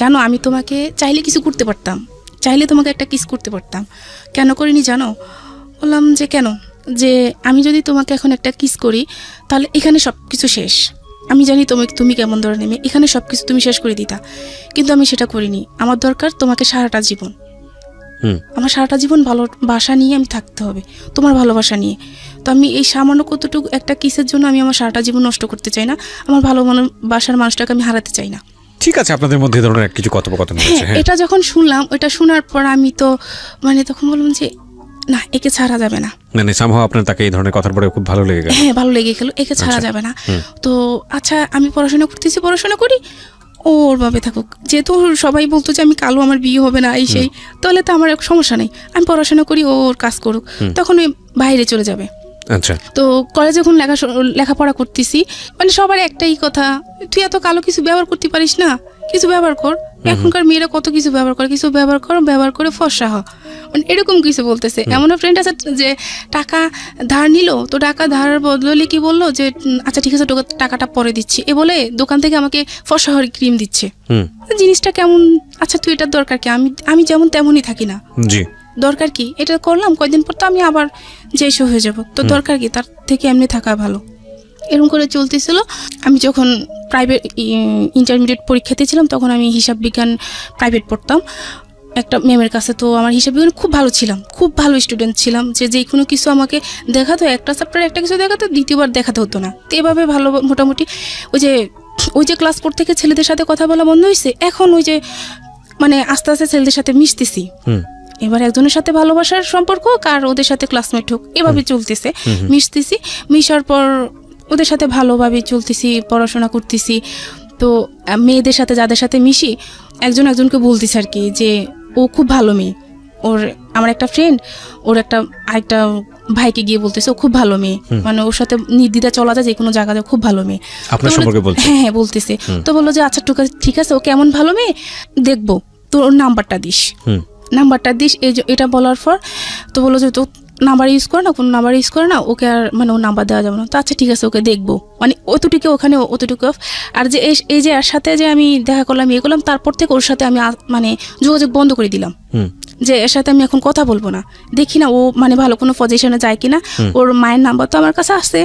জানো আমি তোমাকে চাইলে কিছু করতে পারতাম, চাইলে তোমাকে একটা কিস করতে পারতাম, কেন করিনি জানো? বললাম যে কেন? যে আমি যদি তোমাকে এখন একটা কিস করি তাহলে এখানে সব কিছু শেষ। আমি জানি তুমি কেমন ধরনের মেয়ে, এখানে সব কিছু তুমি শেষ করে দিতা, কিন্তু আমি সেটা করিনি। আমার দরকার তোমাকে সারাটা জীবন, আমার সারাটা জীবন ভালোবাসা নিয়ে আমি থাকতে হবে, তোমার ভালোবাসা নিয়ে। তো আমি এই সামান্য কতটুকু একটা কিসের জন্য আমি আমার সারাটা জীবন নষ্ট করতে চাই না, আমার ভালোবাসার মানুষটাকে আমি হারাতে চাই না। ঠিক আছে, আপনাদের মধ্যে ধরনের কিছু কথোপকথন হয়েছে। হ্যাঁ, এটা যখন শুনলাম, এটা শোনার পর আমি তো তখন বললাম যে না, একে ছাড়া যাবে না। মানে সামহাও আপনার তাকে এই ধরনের কথার পরে খুব ভালো লেগে গেল? হ্যাঁ, ভালো লেগে গেল, একে ছাড়া যাবে না। তো আচ্ছা, আমি পড়াশোনা করতেছি, পড়াশোনা করি, ওর ভাবে থাকুক। যেহেতু সবাই বলতো যে আমি কালো, আমার বিয়ে হবে না, এই সেই, তাহলে তো আমার সমস্যা নেই, আমি পড়াশোনা করি, ওর কাজ করুক। তখন ওই বাইরে চলে যাবে। আচ্ছা। তো কলেজে যখন লেখাপড়া করতেছি, সবার একটাই কথা, তুই এত কালো কিছু ব্যবহার করতে পারিস না, কিছু ব্যবহার কর। এখনকার মেয়েরা কত কিছু ব্যবহার করে, কিছু ব্যবহার করে ফর্সা হ, এরকম কিছু বলতেছে। এমন ফ্রেন্ড আছে যে টাকা ধার নিল, তো টাকা ধারের বদলে কি বললো যে আচ্ছা ঠিক আছে, টাকাটা পরে দিচ্ছি, এ বলে দোকান থেকে আমাকে ফর্সা হওয়ার ক্রিম দিচ্ছে। জিনিসটা কেমন? আচ্ছা তুই এটার দরকার কি? আমি যেমন তেমনই থাকি না, জি, দরকার কি? এটা করলাম, কয়দিন পর তো আমি আবার যেসব হয়ে যাব, তো দরকার কি? তার থেকে এমনি থাকা ভালো। এরকম করে চলতেছিল। আমি যখন প্রাইভেট ইন্টারমিডিয়েট পরীক্ষাতে ছিলাম, তখন আমি হিসাব বিজ্ঞান প্রাইভেট পড়তাম একটা ম্যামের কাছে। তো আমার হিসাব বিজ্ঞান খুব ভালো ছিলাম, খুব ভালো স্টুডেন্ট ছিলাম, যে কোনো কিছু আমাকে দেখাতো, একটা চ্যাপ্টার একটা কিছু দেখাতো, দ্বিতীয়বার দেখাতে হতো না। তো এভাবে ভালো মোটামুটি ওই যে ক্লাস 4 থেকে ছেলেদের সাথে কথা বলা বন্ধ হয়েছে, এখন আস্তে আস্তে ছেলেদের সাথে মিশতেছি। এবার একজনের সাথে ভালোবাসার সম্পর্ক হোক আর ওদের সাথে ক্লাসমেট হোক, এভাবে চলতেছে, মিশতেছি। মিশার পর ওদের সাথে ভালোভাবে চলতেছি, পড়াশোনা করতেছি। তো মেয়েদের সাথে যাদের সাথে মিশি, একজনকে বলতেছে আর কি যে ও খুব ভালো মেয়ে। আমার একটা ফ্রেন্ড ওর আরেকটা ভাইকে গিয়ে বলতেছে ও খুব ভালো মেয়ে, ওর সাথে নির্দ্বিধা চলা যায় যে কোনো জায়গাতে, খুব ভালো মেয়ে। হ্যাঁ, বলতেছে। তো বললো যে আচ্ছা ঠিক আছে, ও কেমন ভালো মেয়ে দেখবো, তোর ওর নাম্বারটা দিস। এটা বলার পর তো বললো যে তো নাম্বার ইউজ করে না, কোনো নাম্বার ইউজ করে না, ওকে আর ওর নাম্বার দেওয়া যাবে না। তো আচ্ছা ঠিক আছে, ওকে দেখবো, অতটুকু ওখানে অতটুকু। আর যে এই যে এর সাথে যে আমি দেখা করলাম, ইয়ে করলাম, তারপর থেকে ওর সাথে আমি যোগাযোগ বন্ধ করে দিলাম, যে এর সাথে আমি এখন কথা বলবো না, দেখি না ও ভালো কোনো পজিশনে যায় কিনা। ওর মায়ের নাম্বার তো আমার কাছে আসছে,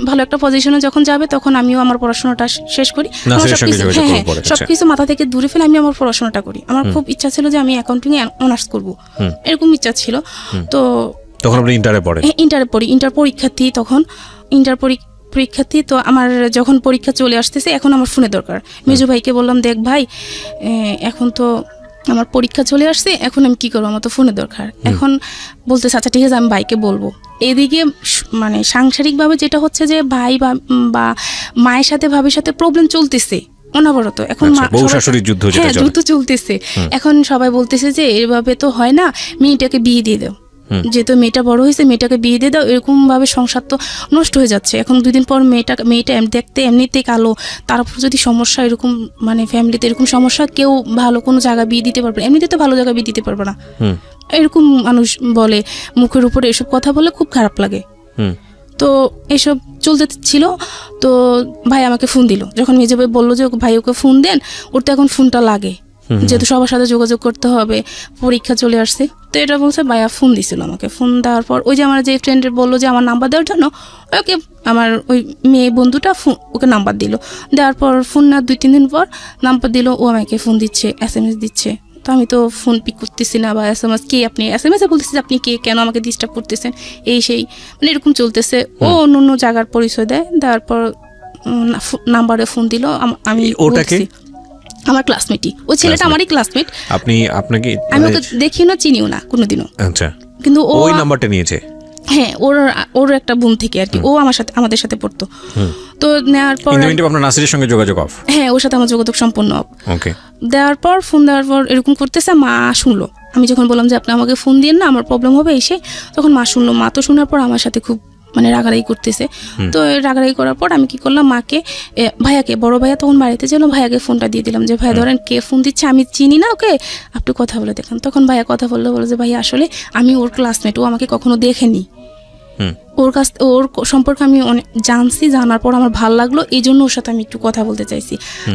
ভালো একটা পজিশনে যখন যাবে তখন আমিও আমার পড়াশোনাটা শেষ করি, সবকিছু মাথা থেকে দূরে ফেলে আমি আমার পড়াশোনাটা করি। আমার খুব ইচ্ছা ছিল যে আমি অ্যাকাউন্টিং এ অনার্স করবো, এরকম ইচ্ছা ছিল। তো তখন আপনি ইন্টারে পড়ি, ইন্টার পরীক্ষার্থী, তখন ইন্টার পরীক্ষার্থী। তো আমার যখন পরীক্ষা চলে আসতেছে, এখন আমার ফোনে দরকার। মেজু ভাইকে বললাম, দেখ ভাই, এখন তো আমার পরীক্ষা চলে আসছে, এখন আমি কি করবো, আমার তো ফোনে দরকার। এখন বলতেছে আচ্ছা ঠিক আছে, আমি ভাইকে বলবো। এদিকে সাংসারিকভাবে যেটা হচ্ছে যে ভাই বা মায়ের সাথে ভাবির সাথে প্রবলেম চলতেছে অনবরত। এখন যুদ্ধ চলতেছে। এখন সবাই বলতেছে যে এভাবে তো হয় না, মেয়েটাকে বিয়ে দিয়ে দাও, যেহেতু মেয়েটা বড় হয়েছে, মেয়েটাকে বিয়ে দিয়ে দাও। এরকম ভাবে সংসার তো নষ্ট হয়ে যাচ্ছে। এখন 2 দিন পর মেয়েটা দেখতে এমনিতেই কালো, তারপর যদি সমস্যা এরকম ফ্যামিলিতে এরকম সমস্যা, কেউ ভালো কোনো জায়গা বিয়ে দিতে পারবে না, এমনিতে তো ভালো জায়গা বিয়ে দিতে পারবে না, এরকম মানুষ বলে, মুখের উপরে এসব কথা বলে, খুব খারাপ লাগে। তো এসব চলতে ছিল। তো ভাই আমাকে ফোন দিল, যখন মেজো ভাই বললো যে ভাই ওকে ফোন দেন, ওর তো এখন ফোনটা লাগে, যেহেতু সবার সাথে যোগাযোগ করতে হবে, পরীক্ষা চলে আসছে। তো এটা বলছে, ভাইয়া ফোন দিছিল আমাকে। ফোন দেওয়ার পর ওই যে আমার যে ফ্রেন্ডের বললো যে আমার নাম্বার দেওয়ার জন্য, ওকে আমার ওই মেয়ে বন্ধুটা ওকে নাম্বার দিল। দেওয়ার পর ফোন না 2-3 দিন পর নাম্বার দিল, ও আমাকে ফোন দিচ্ছে, SMS দিচ্ছে। তো আমি তো ফোন পিক করতেছি না, বা SMS কে আপনি, SMS বলতেছি আপনি কে, কেন আমাকে ডিস্টার্ব করতেছেন, এই সেই এরকম চলতেছে। ও অন্য জায়গার পরিচয় দেয়, দেওয়ার পর নাম্বারে ফোন দিল। আমি আমার ক্লাসমেটই, ওই ছেলেটা আমারই ক্লাসমেট। আমি ওকে দেখিও না, চিনিও না কোনোদিনও। আচ্ছা, কিন্তু ওই নাম্বারটা নিয়েছে। হ্যাঁ, ওর একটা বোন থেকে আর কি, ও আমাদের সাথে পড়তো। তো নেওয়ার পর আপনার নাসিরের সঙ্গে যোগাযোগ অফ? হ্যাঁ, ওর সাথে আমার যোগাযোগ সম্পূর্ণ অফ। ওকে। ফোন দেওয়ার পর এরকম করতেছে, মা শুনলো, আমি যখন বললাম যে আপনি আমাকে ফোন দিন না, আমার প্রবলেম হবে এসে, তখন মা শুনলো। মা তো শোনার পর আমার সাথে খুব মানে রাগারাগি করতেছে। তো রাগারাগি করার পর আমি কি করলাম, মাকে ভাইয়াকে, বড় ভাইয়া তখন বাড়িতে ছিল, ভাইয়াকে ফোনটা দিয়ে দিলাম যে ভাইয়া ধরেন কে ফোন দিচ্ছে, আমি চিনি না ওকে, আপনি কথা বলে দেখেন। তখন ভাইয়া কথা বললো যে ভাইয়া আসলে আমি ওর ক্লাসমেট, ও আমাকে কখনো দেখেনি, ওর সম্পর্কে আমি অনেক জানছি, জানার পর আমার ভালো লাগলো, এই জন্য ওর সাথে আমি একটু কথা বলতে চাইছি,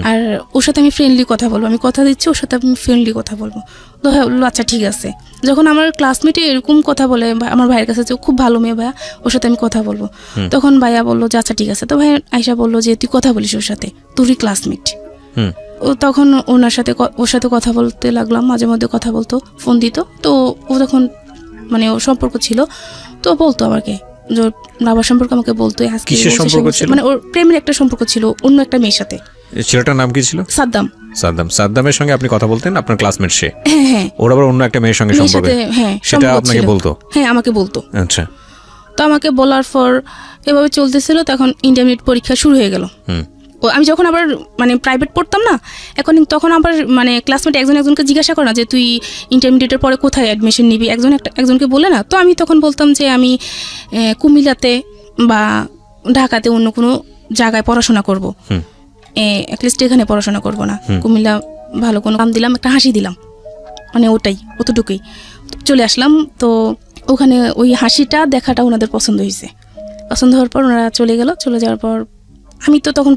আর ওর সাথে আমি ফ্রেন্ডলি কথা বলবো, আমি কথা দিচ্ছি ওর সাথে আমি ফ্রেন্ডলি কথা বলবো। তো ভাই বললো আচ্ছা ঠিক আছে। যখন আমার ক্লাসমেটে এরকম কথা বলে আমার ভাইয়ের কাছে, যে খুব ভালো মেয়ে ভাইয়া, ওর সাথে আমি কথা বলবো, তখন ভাইয়া বললো যে আচ্ছা ঠিক আছে। তো ভাই আয়শা বললো যে তুই কথা বলিস ওর সাথে, তোরই ক্লাসমেট। ও তখন ওর সাথে কথা বলতে লাগলাম, মাঝে মধ্যে কথা বলতো, ফোন দিত। তো ও তখন মানে ওর সম্পর্ক ছিল, তো বলতো আমাকে যে ওর বাবার সম্পর্কে আমাকে বলতো, কিসের সম্পর্ক ছিল? মানে ওর প্রেমের একটা সম্পর্ক ছিল অন্য একটা মেয়ের সাথে। ছেলেটার নাম কি ছিল? সাদ্দাম। সাদ্দামের সঙ্গে আপনি কথা বলতেন, আপনার ক্লাসমেট সে? হ্যাঁ। ওর আবার অন্য একটা মেয়ের সঙ্গে সম্পর্ক? হ্যাঁ, সেটা আপনাকে বলতো? হ্যাঁ, আমাকে বলতো। আচ্ছা। তো আমাকে বলার পর এভাবে চলতেছিল, তখন ইন্টারমিডিয়েট পরীক্ষা শুরু হয়ে গেল। আমি যখন আবার মানে প্রাইভেট পড়তাম না, তখন আবার মানে ক্লাসমেট একজনকে জিজ্ঞাসা করে না যে তুই ইন্টারমিডিয়েটের পরে কোথায় অ্যাডমিশন নিবি, একজনকে বলে না। তো আমি তখন বলতাম যে আমি কুমিল্লাতে বা ঢাকাতে অন্য কোনো জায়গায় পড়াশোনা করবো, অ্যাটলিস্ট এখানে পড়াশোনা করবো না, কুমিল্লা ভালো কোনো কাম দিলাম, একটা হাসি দিলাম, মানে ওটাই, অতটুকুই চলে আসলাম। তো ওখানে ওই হাসিটা দেখাটা ওনাদের পছন্দ হয়েছে। পছন্দ হওয়ার পর ওনারা চলে গেল। চলে যাওয়ার পর আমি তো তখন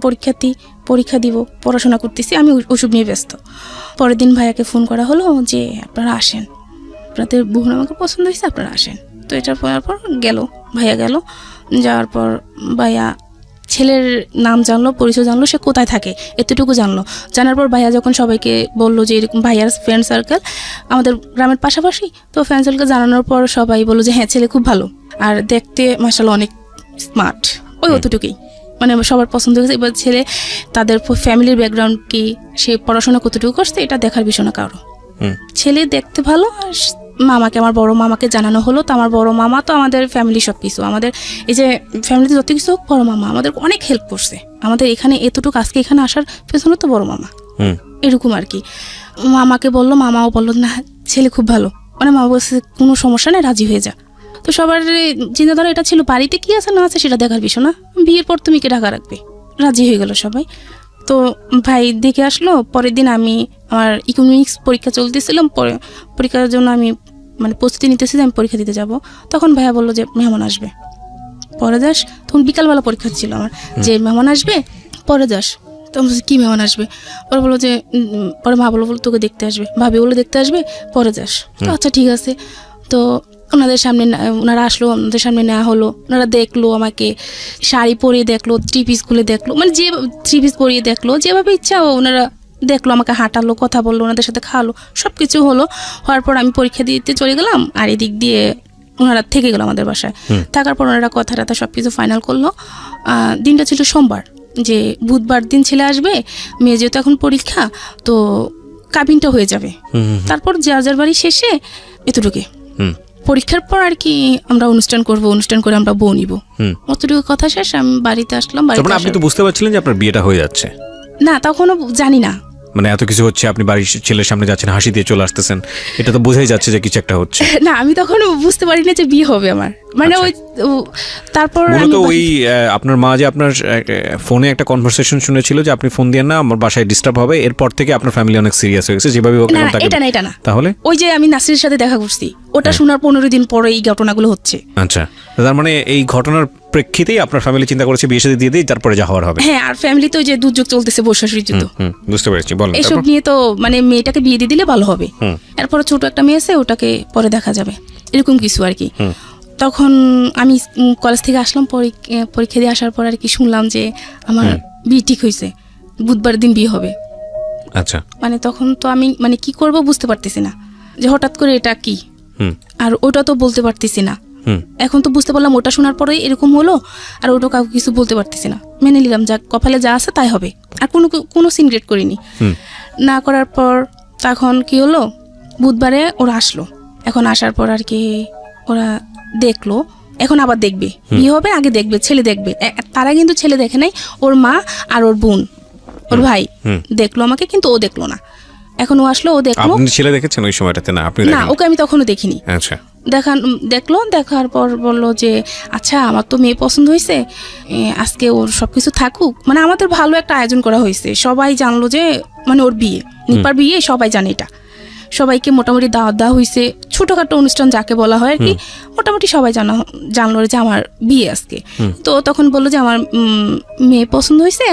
পরীক্ষা দিব, পড়াশোনা করতেছি, আমি ওসব নিয়ে ব্যস্ত। পরের দিন ভাইয়াকে ফোন করা হলো যে আপনারা আসেন, আপনাদের বোন আমাকে পছন্দ হয়েছে, আপনারা আসেন। তো এটার পর ভাইয়া গেল। যাওয়ার পর ভাইয়া ছেলের নাম জানলো, পরিচয় জানলো, সে কোথায় থাকে এতটুকু জানলো। জানার পর ভাইয়া যখন সবাইকে বললো যে এরকম ভাইয়ার ফ্রেন্ড সার্কেল আমাদের গ্রামের পাশাপাশি, তো ফ্রেন্ড সার্কেল জানানোর পর সবাই বললো যে হ্যাঁ ছেলে খুব ভালো, আর দেখতে মাশাআল্লাহ অনেক স্মার্ট, ওই অতটুকুই মানে সবার পছন্দ হয়েছে। এবার ছেলে তাদের ফ্যামিলির ব্যাকগ্রাউন্ড কি, সে পড়াশোনা কতটুকু করছে, এটা দেখার বিষয় না কারো। ছেলে দেখতে ভালো। আর আমার বড় মামাকে জানানো হলো। তো আমার বড় মামা তো আমাদের ফ্যামিলি সব কিছু, আমাদের এই যে ফ্যামিলিতে যত কিছু হোক, বড় মামা আমাদের অনেক হেল্প করছে। আমাদের এখানে এতটুকু আজকে এখানে আসার পেছনে তো বড় মামা, এরকম আর কি। মামাকে বললো, মামাও বললো না ছেলে খুব ভালো, মানে মা বলছে কোনো সমস্যা নেই, রাজি হয়ে যা। তো সবার চিন্তাধারা এটা ছিল, বাড়িতে কি আছে না আছে সেটা দেখার বিষয় না, বিয়ের পর তুমি কে ঢাকা রাখবে। রাজি হয়ে গেল সবাই। তো ভাই দেখে আসলো। পরের দিন আমি আমার ইকোনমিক্স পরীক্ষা চলতেছিলাম, পরীক্ষার জন্য আমি মানে প্রস্তুতি নিতেছি যে আমি পরীক্ষা দিতে যাব। তখন ভাইয়া বললো যে মেহমান আসবে, পরে যাস। তখন বিকালবেলা পরীক্ষা ছিল আমার, যে মেহমান আসবে পরে যাস। তো আমি বলছি কি মেহমান আসবে? পরে বললো যে পরে মা বললো তোকে দেখতে আসবে, ভাবি বলে দেখতে আসবে, পরে যাস। তো আচ্ছা ঠিক আছে। তো ওনারা আসলো, ওনাদের সামনে নেওয়া হলো। ওনারা দেখলো আমাকে, শাড়ি পরিয়ে দেখলো, থ্রি পিস খুলে দেখলো, মানে যে থ্রি পিস পরিয়ে দেখলো, যেভাবে ইচ্ছা ওনারা দেখলো, আমাকে হাঁটালো, কথা বললো, ওনাদের সাথে খাওয়ালো, সব কিছু হলো। হওয়ার পর আমি পরীক্ষা দিতে চলে গেলাম, আর এদিক দিয়ে ওনারা থেকে গেলো আমাদের বাসায়। থাকার পর ওনারা কথা সব কিছু ফাইনাল করলো। দিনটা ছিল সোমবার, যে বুধবার দিন ছেলে আসবে, মেয়ে যেহেতু এখন পরীক্ষা, তো কাবিনটা হয়ে যাবে। তারপর যার বাড়ি শেষে এতটুকু পরীক্ষার পর আর কি আমরা অনুষ্ঠান করে আমরা বউ নিব, অতটুকু কথা শেষ। আমি বাড়িতে আসলাম। আপনি তো বুঝতে পারছিলেন যে আপনার বিয়েটা হয়ে যাচ্ছে? না, তখনও জানি না, মানে এত কিছু হচ্ছে, আপনি বাড়ির ছেলের সামনে যাচ্ছেন, হাসি দিয়ে চলে আসতেছেন, এটা তো বোঝাই যাচ্ছে যে কিছু একটা হচ্ছে। না, আমি তখন বুঝতে পারি না যে বিয়ে হবে আমার, মানে ওই তারপর মূলত ওই আপনার মা যে আপনার ফোনে একটা কনভারসেশন শুনেছিল যে আপনি ফোন দিয়ে না, আমার বাসায় ডিস্টার্ব হবে, এরপর থেকে আপনার ফ্যামিলি অনেক সিরিয়াস হয়ে গেছে যেভাবে। এটা না। তাহলে ওই যে আমি নাসিরের সাথে দেখা করছি, ওটা শোনার 15 দিন পরে এই ঘটনাগুলো হচ্ছে। আচ্ছা, তার মানে এই ঘটনার প্রেক্ষিতেই আপনার ফ্যামিলি চিন্তা করেছে বিয়ে সাথে দিয়ে দিই, তারপরে যা হওয়ার হবে। হ্যাঁ, আর ফ্যামিলি তো যে দুর্যোগ চলতেছে, বর্ষাশুরি যুদ্ধ, বুঝতে পেরেছি। বলেন এসব নিয়ে তো মানে মেয়েটাকে বিয়ে দিয়ে দিলে ভালো হবে, এরপরে ছোট একটা মেয়ে আছে, ওটাকে পরে দেখা যাবে, এরকম কিছু আর কি। তখন আমি কলেজ থেকে আসলাম, পরীক্ষা দিয়ে আসার পর আর কি শুনলাম যে আমার বিয়ে ঠিক হয়েছে, বুধবার দিন বিয়ে হবে। আচ্ছা, মানে তখন তো আমি মানে কি করব বুঝতে পারতেছি না, যে হঠাৎ করে এটা কি, আর ওটা তো বলতে পারতেছি না। এখন তো বুঝতে পারলাম ওটা শোনার পরে এরকম হলো, আর ওটা কাউকে কিছু বলতে পারতেছি না, মেনে নিলাম, যা কপালে যা আছে তাই হবে, আর কোনো সিনক্রেট করিনি। না করার পর তখন কি হলো, বুধবারে ওরা আসলো। এখন আসার পর আর কি ওরা দেখলো, এখন আবার দেখবে, বিয়ে হবে আগে দেখবে, ছেলে দেখবে। তারা কিন্তু ছেলে দেখে নাই, ওর মা আর ওর বোন, ওর ভাই দেখলো আমাকে, কিন্তু ও দেখলো না। এখন ও আসলো, ও দেখলো। আপনি ছেলে দেখেছেন ওই সময়টাতে? না, আপনি না, দেখেননি। ওকে আমি তখনও দেখিনি। আচ্ছা, দেখার পর বললো যে আচ্ছা আমার তো মেয়ে পছন্দ হয়েছে, আজকে ওর সবকিছু থাকুক। মানে আমাদের ভালো একটা আয়োজন করা হয়েছে, সবাই জানলো যে মানে ওর বিয়ে, নিপার বিয়ে, সবাই জানে এটা। সবাইকে মোটামুটি দাওয়াত দেওয়া হয়েছে, ছোটখাটো অনুষ্ঠান যাকে বলা হয় আর কি। মোটামুটি সবাই জানলো যে আমার বিয়ে আজকে। তো তখন বললো যে আমার মেয়ে পছন্দ হয়েছে।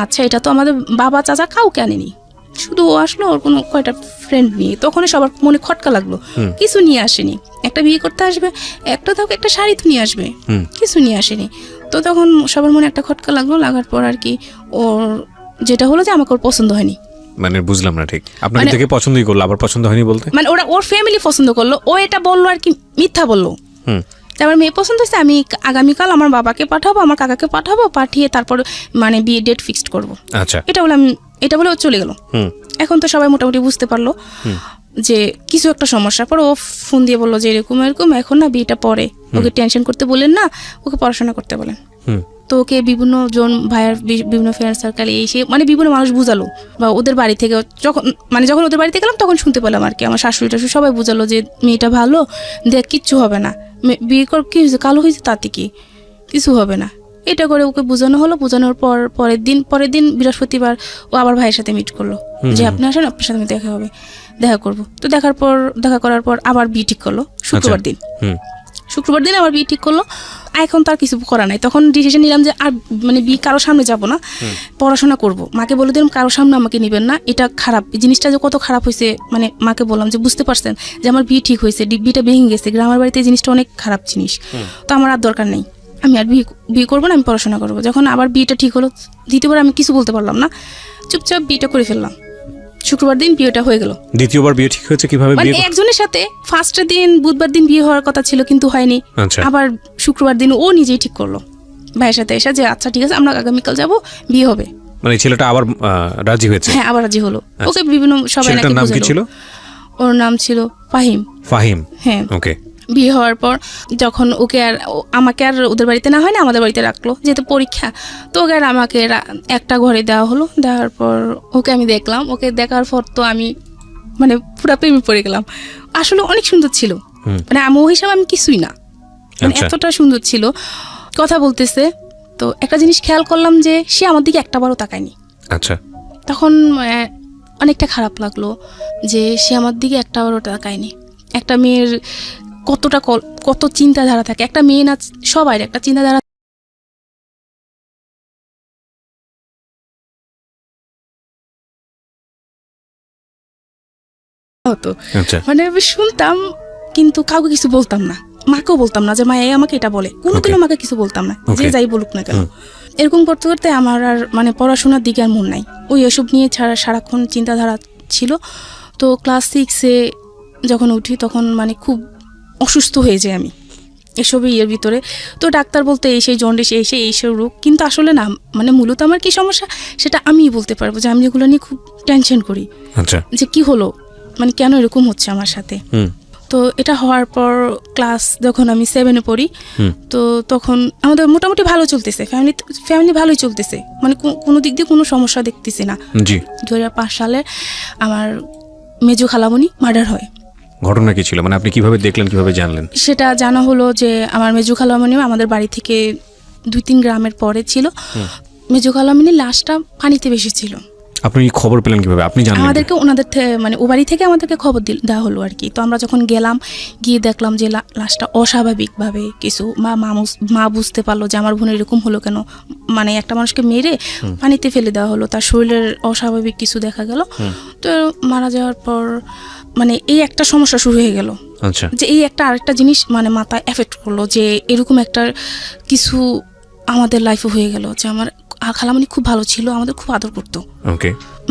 আচ্ছা, এটা তো আমাদের বাবা চাচা কাউকে আনেনি, শুধু ও আসলো ওর কোনো কয়টা ফ্রেন্ড নিয়ে। তখন সবার মনে খটকা লাগলো, কিছু নিয়ে আসেনি। একটা বিয়ে করতে আসবে, একটা শাড়ি তো নিয়ে আসবে, কিছু নিয়ে আসেনি। তো তখন সবার মনে একটা খটকা লাগলো। লাগার পর আর কি ওর যেটা হলো যে আমাকে ওর পছন্দ হয়নি। মানে বুঝলাম না ঠিক, আপনাকে দেখে পছন্দই করলো, আবার পছন্দ হয়নি বলতে? মানে ওর ফ্যামিলি পছন্দ করলো, ও এটা বললো আর কি, মিথ্যা বললো। তারপর মেয়ে পছন্দ হয়েছে, আমি আগামীকাল আমার বাবাকে পাঠাবো, আমার কাকাকে পাঠাবো, পাঠিয়ে তারপর মানে বিয়ে ডেট ফিক্সড করবো। আচ্ছা, এটা বলে ও চলে গেল। এখন তো সবাই মোটামুটি বুঝতে পারলো যে কিছু একটা সমস্যা। পর ও ফোন দিয়ে বললো যে এরকম এরকম, এখন না বিয়েটা পরে, ওকে টেনশন করতে বলেন না, ওকে পড়াশোনা করতে বলেন। তো ওকে বিভিন্ন জন ভাইয়ের বিভিন্ন ফ্রেন্ড সার্কেলে এসে মানে বিভিন্ন মানুষ বুঝালো, বা ওদের বাড়ি থেকে যখন ওদের বাড়িতে গেলাম তখন শুনতে পেলাম আর কি। আমার শাশুড়ি টাশুড়ি সবাই বুঝালো যে মেয়েটা ভালো, দেখ কিচ্ছু হবে না, বিয়ে কর, কি হয়েছে, কালো হয়েছে, তাতে কি, কিছু হবে না। এটা করে ওকে বোঝানো হলো। বোঝানোর পরের দিন বৃহস্পতিবার ও আবার ভাইয়ের সাথে মিট করলো যে আপনি আসেন, আপনার সাথে দেখা করবো। তো দেখা করার পর আবার বিয়ে ঠিক করলো শুক্রবার দিন আবার বিয়ে ঠিক করলো। এখন তার কিছু করা নাই। তখন ডিসিশন নিলাম যে আর মানে বিয়ে কারোর সামনে যাব না, পড়াশোনা করব। মাকে বলে দিলাম কারোর সামনে আমাকে নেবেন না, এটা খারাপ জিনিসটা যে কত খারাপ হয়েছে। মানে মাকে বললাম যে বুঝতে পারছেন যে আমার বিয়ে ঠিক হয়েছে, বিয়েটা ভেঙে গেছে, গ্রামের বাড়িতে জিনিসটা অনেক খারাপ জিনিস, তো আমার আর দরকার নেই, আমি আর বিয়ে করবো না, আমি পড়াশোনা করবো। যখন আবার বিয়েটা ঠিক হলো, দ্বিতীয়বার আমি কিছু বলতে পারলাম না, চুপচাপ বিয়েটা করে ফেললাম। শুক্রবার দিন বিয়েটা হয়ে গেল। দ্বিতীয়বার বিয়ে ঠিক হয়েছে কিভাবে? মানে একজনের সাথে ফার্স্টের দিন বুধবার দিন বিয়ে হওয়ার কথা ছিল কিন্তু হয়নি। আবার শুক্রবার দিন ও নিজেই ঠিক করলো ভাইয়ের সাথে এসে যে আচ্ছা ঠিক আছে আমরা আগামীকাল যাব, বিয়ে হবে। মানে ছেলেটা আবার রাজি হয়েছে? হ্যাঁ, আবার রাজি হলো। ওকে বিভিন্ন সবাই নাকি নাম কি ছিল? ওর নাম ছিল ফাহিম। হ্যাঁ, ওকে। বিয়ে হওয়ার পর যখন আমাকে আর ওদের বাড়িতে না হয় না, আমাদের বাড়িতে রাখলো, যেহেতু পরীক্ষা। তো ওকে আর আমাকে একটা ঘরে দেওয়া হলো। দেওয়ার পর ওকে আমি দেখলাম। ওকে দেখার পর তো আমি মানে পুরো প্রেমে পড়ে গেলাম। আসলে অনেক সুন্দর ছিল, মানে ও হিসাবে আমি কিছুই না, মানে এতটা সুন্দর ছিল। কথা বলতেছে তো একটা জিনিস খেয়াল করলাম যে সে আমার দিকে একটাবারও তাকায়নি। আচ্ছা, তখন অনেকটা খারাপ লাগলো যে সে আমার দিকে একটাবারও তাকায়নি। একটা মেয়ের কত চিন্তাধারা থাকে, একটা মেয়ে না সবাই একটা চিন্তাধারা হতো। মানে আমি শুনতাম কিন্তু কাউকে কিছু বলতাম না, মাকেও বলতাম না যে মা আমাকে এটা বলে, কোনোদিনও মাকে কিছু বলতাম না, যে যাই বলুক না কেন। এরকম করতে করতে আমার আর মানে পড়াশোনার দিকে আর মন নাই, ওই এসব নিয়ে সারাক্ষণ চিন্তাধারা ছিল। তো ক্লাস 6-এ যখন উঠি তখন মানে খুব অসুস্থ হয়ে যাই আমি এসবই এর ভিতরে। তো ডাক্তার বলতে এই সেই জন্ডিস, এই সেই রোগ, কিন্তু আসলে না, মানে মূলত আমার কি সমস্যা সেটা আমিই বলতে পারবো, যে আমি এগুলো নিয়ে খুব টেনশন করি যে কি হলো, মানে কেন এরকম হচ্ছে আমার সাথে। তো এটা হওয়ার পর ক্লাস যখন আমি 7-এ পড়ি, তো তখন আমাদের মোটামুটি ভালো চলতেছে, ফ্যামিলি ভালোই চলতেছে, মানে কোনো দিক দিয়ে কোনো সমস্যা দেখতেছি না। 2005 সালে আমার মেজো খালামণি মার্ডার হয়। ঘটনা কি ছিল, মানে আপনি কিভাবে দেখলেন, কিভাবে জানলেন? সেটা জানা হলো যে আমার মেজো খালামণি আমাদের বাড়ি থেকে 2-3 গ্রামের পরে ছিল। মেজো খালামণির লাশটা পানিতে ভেসে ছিল। আপনি খবর পেলেন কিভাবে, আপনি জানলেন? আমাদেরকে ওনাদের মানে ও বাড়ি থেকে আমাদেরকে খবর দেওয়া হলো আর কি। তো আমরা যখন গেলাম, গিয়ে দেখলাম যে লাশটা অস্বাভাবিকভাবে কিছু মা বুঝতে পারলো যে আমার বোনের এরকম হলো কেন, মানে একটা মানুষকে মেরে পানিতে ফেলে দেওয়া হলো, তার শরীরের অস্বাভাবিক কিছু দেখা গেল। তো মারা যাওয়ার পর মানে এই একটা সমস্যা শুরু হয়ে গেল, যে এই একটা আরেকটা জিনিস মানে মাথায় এফেক্ট করলো, যে এরকম একটা কিছু আমাদের লাইফে হয়ে গেল। যে আমার খালামণি খুব ভালো ছিল, আমাদের খুব আদর করতো,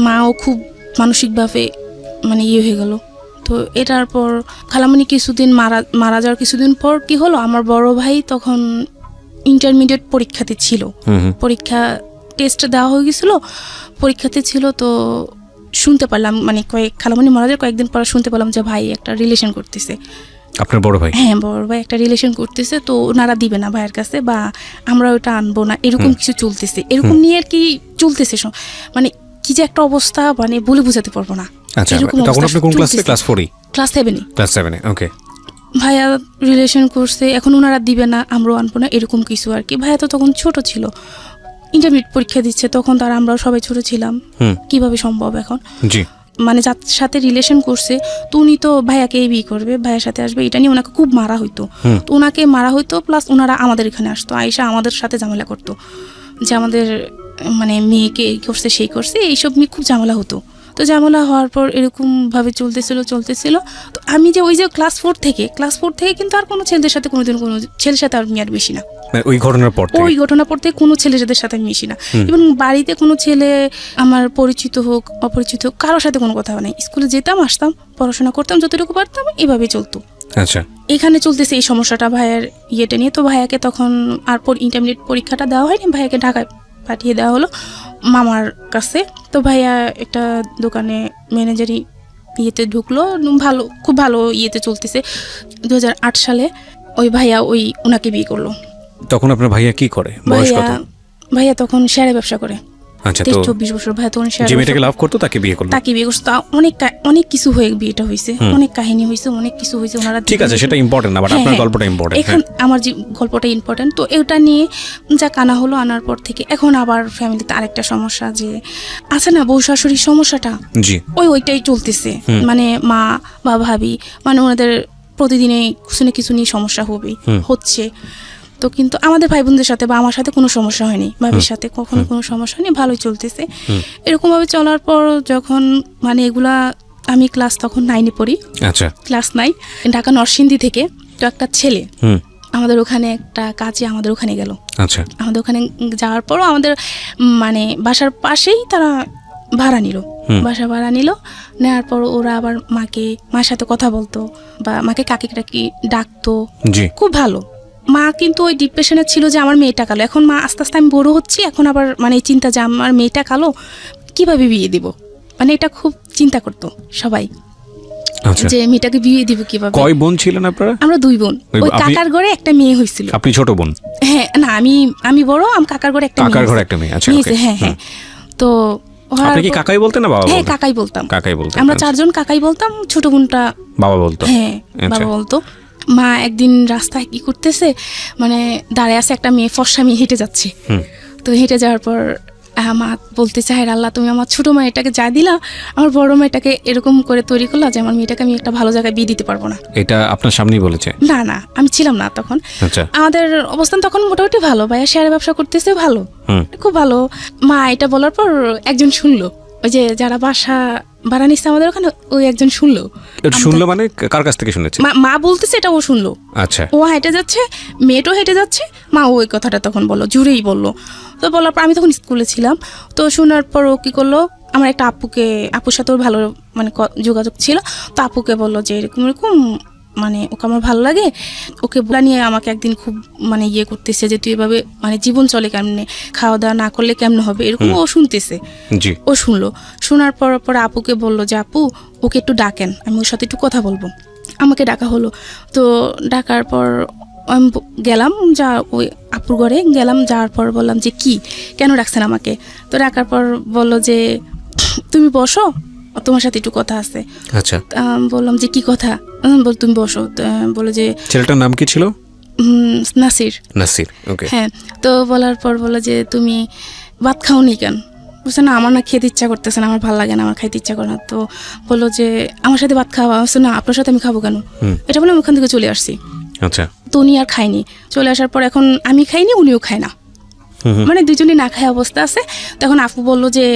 মাও খুব মানসিকভাবে মানে হয়ে গেল। তো এটার পর খালামণি কিছুদিন মারা যাওয়ার কিছুদিন পর কি হলো, আমার বড় ভাই তখন ইন্টারমিডিয়েট পরীক্ষাতে ছিল, পরীক্ষা টেস্ট দেওয়া হয়ে গেছিল, পরীক্ষাতে ছিল। তো শুনতে পারলাম মানে খালামণি মারা যাওয়ার কয়েকদিন পর শুনতে পেলাম যে ভাই একটা রিলেশন করতেছে। আপনার বড় ভাই? হ্যাঁ, বড় ভাই একটা রিলেশন করতেছে, তো ওনারা দিবে না ভাইয়ের কাছে, বা আমরা ওটা আনবো না, এরকম কিছু চলতেছে, এরকম নিয়ে আর কি চলতেছে। মানে কি যে একটা অবস্থা, মানে বলে বোঝাতে পারবো না। আচ্ছা তখন আপনি কোন ক্লাসে? ক্লাস 4? ক্লাস 7-এ। ক্লাস 7-এ, ওকে। ভাইয়া রিলেশন করছে, এখন ওনারা দিবে না, আমরাও আনবো না, এরকম কিছু আর কি। ভাইয়া তো তখন ছোট ছিল, ইন্টারমিডিয়েট পরীক্ষা দিচ্ছে তখন, তার আমরাও সবাই ছোট ছিলাম, কিভাবে সম্ভব এখন? জি। মানে যার সাথে রিলেশন করছে তো উনি তো ভাইয়াকে বিয়ে করবে, ভাইয়ের সাথে আসবে, এটা নিয়ে ওনাকে খুব মারা হইতো। তো ওনাকে মারা হইতো, প্লাস ওনারা আমাদের এখানে আসতো, আয়েশা আমাদের সাথে ঝামেলা করতো যে আমাদের মানে মেয়েকে এই করছে সেই করছে, এইসব নিয়ে খুব ঝামেলা হতো। তো ঝামেলা হওয়ার পর এরকমভাবে চলতেছিল। তো আমি যে ওই যে ক্লাস 4 থেকে কিন্তু আর কোনো ছেলেদের সাথে কোনোদিন কোনো ছেলের সাথে আমি আর মিশি না। ওই ঘটনার পর থেকে কোনো ছেলেদের সাথে আমি মিশি না। এবং বাড়িতে কোনো ছেলে আমার পরিচিত হোক অপরিচিত হোক কারোর সাথে কোনো কথা নেই। স্কুলে যেতাম, আসতাম, পড়াশোনা করতাম, যতটুকু পারতাম, এভাবে চলতো। আচ্ছা, এখানে চলতেছে এই সমস্যাটা ভাইয়ের ইয়েটা নিয়ে। তো ভাইয়াকে তখন আর ইন্টারমিডিয়েট পরীক্ষাটা দেওয়া হয়নি, ভাইয়াকে ঢাকায় পাঠিয়ে দেওয়া হলো মামার কাছে। তো ভাইয়া একটা দোকানে ম্যানেজারি ইয়েতে ঢুকলো, খুব ভালো ইয়েতে চলতেছে। 2008 সালে ওই ভাইয়া ওনাকে বিয়ে করলো। তখন আপনার ভাইয়া কি করে? বয়স কত? ভাইয়া তখন শেয়ারে ব্যবসা করে। আচ্ছা, তো 24 বছর ভাইয়া তখন যে মেয়েটাকে লাভ করতো তাকে বিয়ে করলো। তা অনেক কিছু হয়ে বিয়েটা হয়েছে, অনেক কাহিনী হয়েছে, অনেক কিছু হয়েছে। ওনারা ঠিক আছে, সেটা ইম্পর্টেন্ট না, বাট আপনার গল্পটা ইম্পর্টেন্ট। এখন আমার যে গল্পটা ইম্পর্টেন্ট, তো এটা নিয়ে যা কানা হলো, আনার পর থেকে এখন আবার ফ্যামিলিতে আরেকটা সমস্যা যে আছে না, বউ শাশুড়ির সমস্যাটা, জি, ওইটাই চলতেছে। মানে মা বা ভাবি, মানে ওনাদের প্রতিদিনে কিছু না কিছু নিয়ে সমস্যা হচ্ছে। তো কিন্তু আমাদের ভাই বোনদের সাথে বা আমার সাথে কোনো সমস্যা হয়নি, ভাবির সাথে কখনো কোনো সমস্যা নেই, ভালোই চলতেছে। এরকমভাবে চলার পর যখন মানে এগুলা আমি ক্লাস তখন 9-এ পড়ি। আচ্ছা, ক্লাস 9, ঢাকা নরসিংদী থেকে তো একটা ছেলে আমাদের ওখানে একটা কাজে আমাদের ওখানে গেল। আচ্ছা, আমাদের ওখানে যাওয়ার পরও আমাদের মানে বাসার পাশেই তারা বাসা ভাড়া নিল। নেওয়ার পর ওরা আবার মার সাথে কথা বলতো বা মাকে কাকি ডাকতো, খুব ভালো। মা কিন্তু ওই ডিপ্রেশনে ছিল যে আমার মেয়েটা কালো। এখন মা আস্তে আস্তে আমি বড় হচ্ছি, এখন আবার মানে এই চিন্তা যে আমার মেয়েটা কালো, কিভাবে বিয়ে দিব, মানে এটা খুব চিন্তা করতো সবাই। আচ্ছা, যে মেয়েটাকে বিয়ে দিব কিভাবে। কয় বোন ছিলেন আপনারা? আমরা 2 বোন। ওই কাকার ঘরে একটা মেয়ে হয়েছিল। আপনি ছোট বোন? হ্যাঁ, না আমি বড়, আমার কাকার ঘরে একটা মেয়ে। আচ্ছা, হ্যাঁ। তো আপনি কি কাকাই বলতেন না বাবা বলতেন? হ্যাঁ, কাকাই বলতাম। আমরা আচ্ছা। 4 জন কাকাই বলতাম, ছোট বোনটা বাবা বলতো। হ্যাঁ, বাবা বলতো। মা একদিন রাস্তায় কি করতেছে, মানে দাঁড়ায় আছে একটা মেয়ে, ফর্সা মেয়ে হেঁটে যাচ্ছে। তো হেঁটে যাওয়ার পর মা বলতে চায়, আল্লাহ তুমি আমার ছোট মেয়েটাকে যা দিলা, আমার বড় মেয়েটাকে এরকম করে তৈরি করলা যে আমার মেয়েটাকে আমি একটা ভালো জায়গায় বিয়ে দিতে পারবো না। এটা আপনার সামনেই বলেছে? না, আমি ছিলাম না তখন। আচ্ছা, আমাদের অবস্থান তখন মোটামুটি ভালো, ভাইয়া শেয়ারে ব্যবসা করতেছে, ভালো, খুব ভালো। মা এটা বলার পর একজন শুনলো, ওই যে যারা বাসা ভাড়া নিচ্ছে আমাদের ওখানে, ওই একজন শুনলো। মানে কার কাছ থেকে শুনেছে? মা বলতেছে, এটা ও শুনলো। আচ্ছা, ও হেঁটে যাচ্ছে, মেয়েটাও হেঁটে যাচ্ছে, মা ওই কথাটা তখন বললো, জুড়েই বললো। তো বলার পর আমি তখন স্কুলে ছিলাম। তো শোনার পর ও কি করলো, আমার একটা আপুর সাথে ওর ভালো মানে যোগাযোগ ছিল। তো আপুকে বললো যে এরকম মানে ওকে আমার ভালো লাগে, ওকে বলা নিয়ে আমাকে একদিন খুব মানে ইয়ে করতেছে যে তুই এভাবে মানে জীবন চলে কেমনে, খাওয়া দাওয়া না করলে কেমনে হবে, এরকম ও শুনতেছে। ও শুনলো, শোনার পর আপুকে বললো যে আপু ওকে একটু ডাকেন, আমি ওর সাথে একটু কথা বলবো। আমাকে ডাকা হলো। তো ডাকার পর আমি গেলাম, ওই আপুর ঘরে গেলাম। যাওয়ার পর বললাম যে কেন ডাকছেন আমাকে? তো ডাকার পর বললো যে তুমি বসো, তোমার সাথে একটু কথা আছে। আচ্ছা, বললাম যে কি কথা? বল তুমি বসো। বলে যে ছেলেটার নাম কি ছিল? নাসির। ওকে, হ্যাঁ। তো বলার পর বললো যে তুমি ভাত খাওনি কেন? বলছে না, আমার না খেতে ইচ্ছা করতেছে না, আমার ভালো লাগে না, আমার খাইতে ইচ্ছা করে না। তো বললো যে আমার সাথে ভাত খাওয়া। বলছে না, আপনার সাথে আমি খাবো কেন? এটা বলে আমি ওখান থেকে চলে আসছি। আচ্ছা, তো উনি আর খায়নি। চলে আসার পর এখন আমি খাইনি, উনিও খায় না, মানে দুজনই না খায় অবস্থা আছে। তখন আপু বললো যে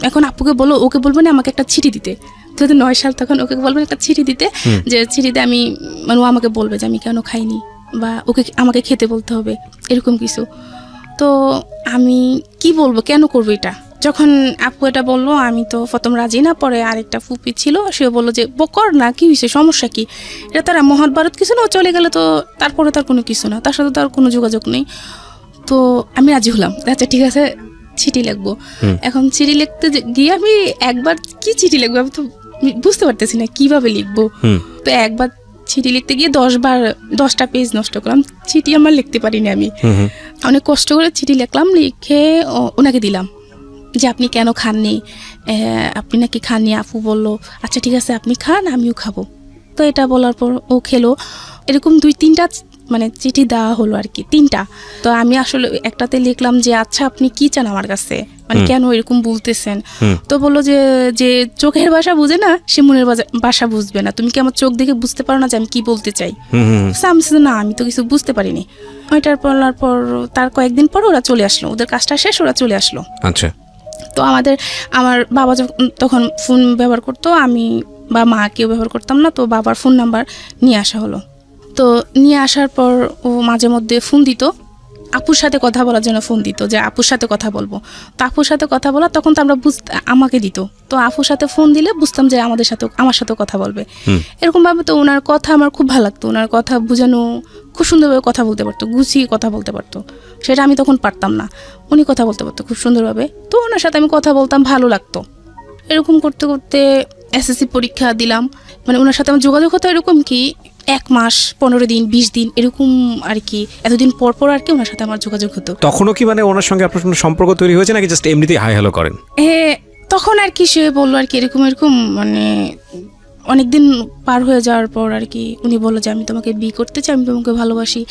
এখন আপুকে বলো, ওকে বলবো না আমাকে একটা চিঠি দিতে। 2009 সাল, তখন ওকে বলবেন একটা চিঠি দিতে, যে চিঠিতে আমি মানে ও আমাকে বলবে যে আমি কেন খাইনি বা আমাকে খেতে বলতে হবে, এরকম কিছু। তো আমি কি বলবো, কেন করবো এটা? যখন আপু এটা বললো, আমি তো প্রথম রাজি না। পরে আরেকটা ফুপি ছিল, সেও বললো যে বকর না, কি হয়েছে, সমস্যা কি? এটা তারা মহাভারত কিছু না, চলে গেলে তো তারপরে তার কোনো কিছু না, তার সাথে তার কোনো যোগাযোগ নেই। তো আমি রাজি হলাম, আচ্ছা ঠিক আছে চিঠি লিখবো। এখন চিঠি লিখতে গিয়ে আমি একবার কি চিঠি লিখবো আমি তো বুঝতে পারতেছি না কিভাবে লিখবো। তো একবার চিঠি লিখতে গিয়ে 10টা পেজ নষ্ট করলাম, চিঠি আমার লিখতে পারিনি। আমি অনেক কষ্ট করে চিঠি লিখলাম, লিখে ওনাকে দিলাম যে আপনি কেন খাননি, আপনি নাকি খাননি। আপু বলল আচ্ছা ঠিক আছে আপনি খান আমিও খাবো। তো এটা বলার পর ও খেলো। এরকম 2-3টা মানে চিঠি দেওয়া হলো আর কি, 3টা। তো আমি আসলে একটাতে লিখলাম যে আচ্ছা আপনি কি চান আমার কাছে, মানে কেন এরকম বলতেছেন। তো বললো যে যে চোখের ভাষা বুঝে না সে মনের ভাষা বুঝবে না, তুমি কি আমার চোখ দেখে বুঝতে পারো না যে আমি কি বলতে চাই। না আমি তো কিছু বুঝতে পারিনি। ওইটার বলার পর তার কয়েকদিন পর ওরা চলে আসলো, ওদের কাজটা শেষ ওরা চলে আসলো। আচ্ছা। তো আমার বাবা তখন ফোন ব্যবহার করতো, আমি বা মা কেউ ব্যবহার করতাম না। তো বাবার ফোন নাম্বার নিয়ে আসা হলো। তো নিয়ে আসার পর ও মাঝে মধ্যে ফোন দিত, আপুর সাথে কথা বলার জন্য ফোন দিত যে আপুর সাথে কথা বলবো। তো আপুর সাথে কথা বলা তখন তো আমরা আমাকে দিত। তো আপুর সাথে ফোন দিলে বুঝতাম যে আমার সাথে কথা বলবে। এরকম ভাবে তো ওনার কথা আমার খুব ভালো লাগতো, ওনার কথা বোঝানো খুব সুন্দরভাবে কথা বলতে পারতো, গুছিয়ে কথা বলতে পারতো, সেটা আমি তখন পারতাম না। উনি কথা বলতে পারতো খুব সুন্দরভাবে, তো ওনার সাথে আমি কথা বলতাম, ভালো লাগতো। এরকম করতে করতে এসএসসি পরীক্ষা দিলাম। মানে ওনার সাথে আমার যোগাযোগ হতো এরকম কি 1 মাস 15 দিন 20 দিন এরকম আর কি, এতদিন পর পর আর কি ওনার সাথে আমার যোগাযোগ হতো। তখনও কি মানে ওনার সঙ্গে আপনার কোনো সম্পর্ক তৈরি হয়েছে নাকি জাস্ট এমনিতেই হাই হ্যালো করেন? তখন আর কি সে বললো আর কি এরকম মানে অনেকদিন পার হয়ে যাওয়ার পর আর কি উনি বললো যে আমি তোমাকে বিয়ে করতে চাই, আমি তোমাকে ভালোবাসি।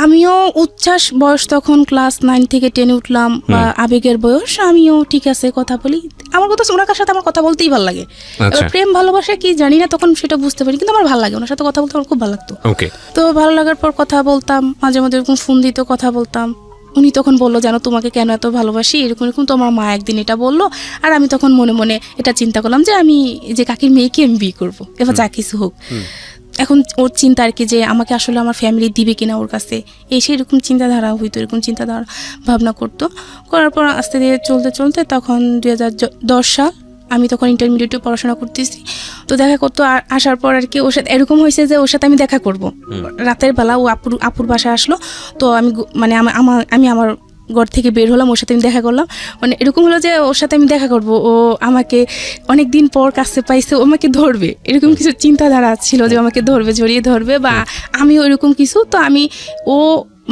আমিও উচ্ছ্বাস বয়স, তখন ক্লাস 9 থেকে 10-এ উঠলাম, বা আবেগের বয়স, আমিও ঠিক আছে কথা বলি। আমার কথা ওনার সাথে আমার কথা বলতেই ভালো লাগে। এবার প্রেম ভালোবাসা কি জানি না তখন সেটা বুঝতে পারি, কিন্তু আমার ভালো লাগে, ওনার সাথে কথা বলতে আমার খুব ভালো লাগতো। তো ভালো লাগার পর কথা বলতাম, মাঝে মধ্যে এরকম ফোন দিত, কথা বলতাম। উনি তখন বললো জানো তোমাকে কেন এত ভালোবাসি, এরকম এরকম তোমার মা একদিন এটা বললো। আর আমি তখন মনে মনে এটা চিন্তা করলাম যে আমি যে কাকির মেয়েকে আমি বিয়ে করবো, এবার যা কিছু হোক। এখন ওর চিন্তা আর কি যে আমাকে আসলে আমার ফ্যামিলি দিবে কিনা ওর কাছে, এসে এরকম চিন্তাধারা হইতো, এরকম চিন্তাধারা ভাবনা করতো। করার পর আস্তে ধীরে চলতে চলতে তখন 2010 সাল, আমি তখন ইন্টারমিডিয়েটে পড়াশোনা করতেছি। তো দেখা করতো আসার পর আর কি ওর সাথে এরকম হয়েছে যে ওর সাথে আমি দেখা করব রাতের বেলা। ও আপুর বাসায় আসলো, তো আমি মানে আমি আমার ঘর থেকে বের হলাম, ওর সাথে আমি দেখা করলাম। মানে এরকম হলো যে ওর সাথে আমি দেখা করব, ও আমাকে অনেক দিন পর কাছে পাইছে, ও আমাকে ধরবে, এরকম কিছু চিন্তাধারা ছিল যে আমাকে ধরবে, জড়িয়ে ধরবে, বা আমিও এরকম কিছু। তো ও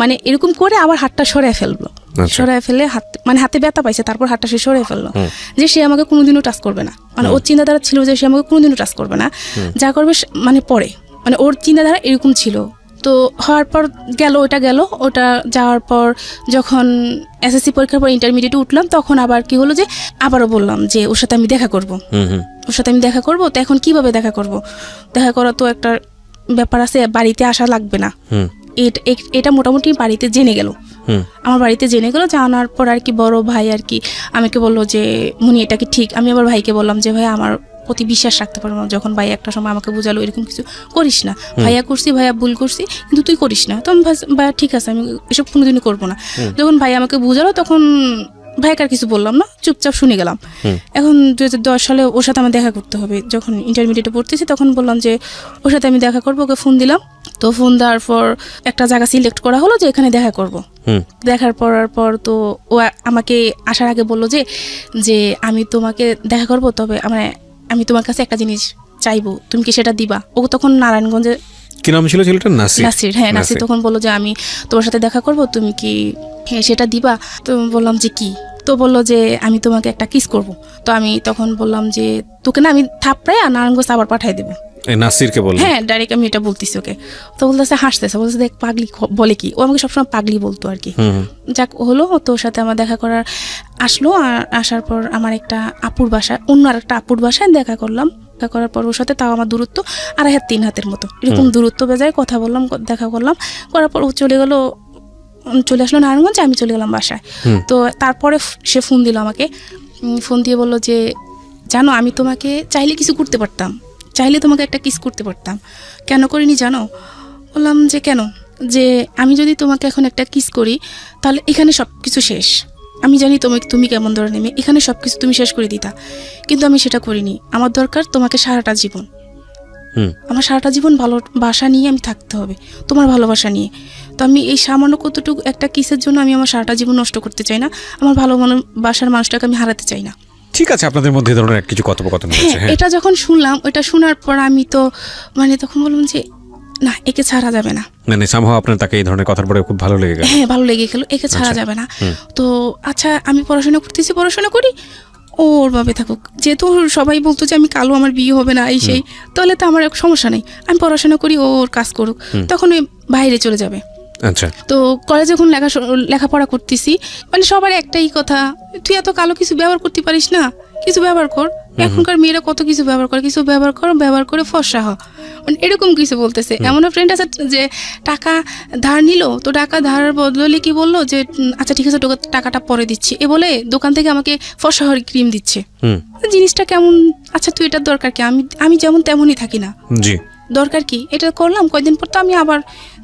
মানে এরকম করে আবার হাতটা সরায় ফেললো, সরায় ফেলে মানে হাতে ব্যথা পাইছে, তারপর হাতটা সে সরাই ফেললো যে সে আমাকে কোনোদিনও টাচ করবে না। মানে ওর চিন্তাধারা ছিল যে সে আমাকে কোনোদিনও টাচ করবে না, যা করবে মানে পরে, মানে ওর চিন্তাধারা এরকম ছিল। তো হওয়ার পর ওটা যাওয়ার পর যখন এসএসসি পরীক্ষার পর ইন্টারমিডিয়েটে উঠলাম, তখন আবার কি হলো যে আবারও বললাম যে ওর সাথে আমি দেখা করব, ওর সাথে আমি দেখা করব। তো এখন কিভাবে দেখা করব, দেখা করা তো একটা ব্যাপার আছে, বাড়িতে আসা লাগবে না। এটা মোটামুটি বাড়িতে জেনে গেল, আমার বাড়িতে জেনে গেল। জানার পর আর কি বড় ভাই আর কি আমাকে বললো যে মুনি এটা কি ঠিক। আমি আবার ভাইকে বললাম যে ভাই আমার প্রতি বিশ্বাস রাখতে পারবো না। যখন ভাই একটা সময় আমাকে বুঝালো এরকম কিছু করিস না, ভাইয়া করছি, ভাইয়া ভুল করছি, কিন্তু তুই করিস না। তো আমি ভাইয়া ঠিক আছে আমি এসব কোনোদিনই করবো না। যখন ভাই আমাকে বুঝালো তখন ভাইকে আর কিছু বললাম না, চুপচাপ শুনে গেলাম। এখন 2010 সালে ওর সাথে আমার দেখা করতে হবে, যখন ইন্টারমিডিয়েটে পড়তেছি তখন বললাম যে ওর সাথে আমি দেখা করবো, ওকে ফোন দিলাম। তো ফোন দেওয়ার পর একটা জায়গা সিলেক্ট করা হলো যে এখানে দেখা করব। দেখার পর তো ও আমাকে আসার আগে বললো যে আমি তোমাকে দেখা করব, তবে আমি তোমার কাছে একটা জিনিস চাইবো, তুমি কি সেটা দিবা? ও তখন নারায়ণগঞ্জে, কি নাম ছিল ছেলেটার? নাসির। হ্যাঁ নাসির তখন বললো যে আমি তোমার সাথে দেখা করব, তুমি কি সেটা দিবা? তো বললাম যে কি? তো বললো যে আমি তোমাকে একটা কিস করব। তো আমি তখন বললাম যে তোকে না আমি থাপড়ায় নারায়ণগঞ্জ আবার পাঠাই দেবো। নাসিরকে বললো? হ্যাঁ ডাইরেক্ট আমি এটা বলতেছি ওকে। তো বলতেছে হাসতেছে, বলতেছে দেখ পাগলি বলে কি, ও আমাকে সবসময় পাগলি বলতো আর কি। যাক হলো, তোর সাথে আমার দেখা করার আসলো। আর আসার পর আমার একটা আপুর বাসায়, অন্য আর একটা আপুর বাসায় দেখা করলাম। দেখা করার পর ওর সাথে তাও আমার দূরত্ব 2.5 হাত 3 হাতের মতো এরকম দূরত্ব বেজায়, কথা বললাম, দেখা করলাম। করার পর ও চলে আসলো নারায়ণগঞ্জে, আমি চলে গেলাম বাসায়। তো তারপরে সে ফোন দিল আমাকে, ফোন দিয়ে বললো যে জানো আমি তোমাকে চাইলে কিছু করতে পারতাম, চাইলে তোমাকে একটা কিস করতে পারতাম, কেন করিনি জানো? বললাম যে কেন? যে আমি যদি তোমাকে এখন একটা কিস করি তাহলে এখানে সব কিছু শেষ। আমি জানি তুমি কেমন ধরনের মেয়ে, এখানে সব কিছু তুমি শেষ করে দিতা, কিন্তু আমি সেটা করিনি। আমার দরকার তোমাকে সারাটা জীবন, আমার সারাটা জীবন ভালোবাসা নিয়ে আমি থাকতে হবে, তোমার ভালোবাসা নিয়ে। তো আমি এই সামান্য কতটুকু একটা কিসের জন্য আমি আমার সারাটা জীবন নষ্ট করতে চাই না, আমার ভালোবাসার মানুষটাকে আমি হারাতে চাই না। ঠিক আছে, আপনাদের মধ্যে ধরনের কিছু কথোপকথন হয়েছে। এটা যখন শুনলাম, ওটা শোনার পর আমি তো মানে তখন বললাম যে না, একে ছাড়া যাবে না। মানে সামহাও আপনার তাকে এই ধরনের কথার পরে খুব ভালো লেগে গেল? হ্যাঁ ভালো লেগে গেল, একে ছাড়া যাবে না। তো আচ্ছা আমি পড়াশোনা করি, ও ওর ভাবে থাকুক, যেহেতু সবাই বলতো যে আমি কালো, আমার বিয়ে হবে না এই সেই, তাহলে তো আমার সমস্যা নেই, আমি পড়াশোনা করি, ও ওর কাজ করুক, তখন ওই বাইরে চলে যাবে। আচ্ছা, তো কলেজে যখন লেখাপড়া করতেছি, মানে সবার একটাই কথা, তুই এত কালো কিছু ব্যবহার করতে পারিস না, কিছু ব্যবহার কর, এখনকার মেয়েরা কত কিছু ব্যবহার করে, কিছু ব্যবহার করে ফর্সা হ, মানে এরকম কিছু বলতেছে। এমনও ফ্রেন্ড আছে যে টাকা ধার নিল, তো টাকা ধার বদলে কি বললো যে আচ্ছা ঠিক আছে তোকে টাকাটা পরে দিচ্ছি, এ বলে দোকান থেকে আমাকে ফর্সা হওয়ার ক্রিম দিচ্ছে। জিনিসটা কেমন? আচ্ছা তুই এটার দরকার কি? আমি যেমন তেমনই থাকি না, জি, দরকার কি? এটা করলাম, কয়দিন পর তো আমি আবার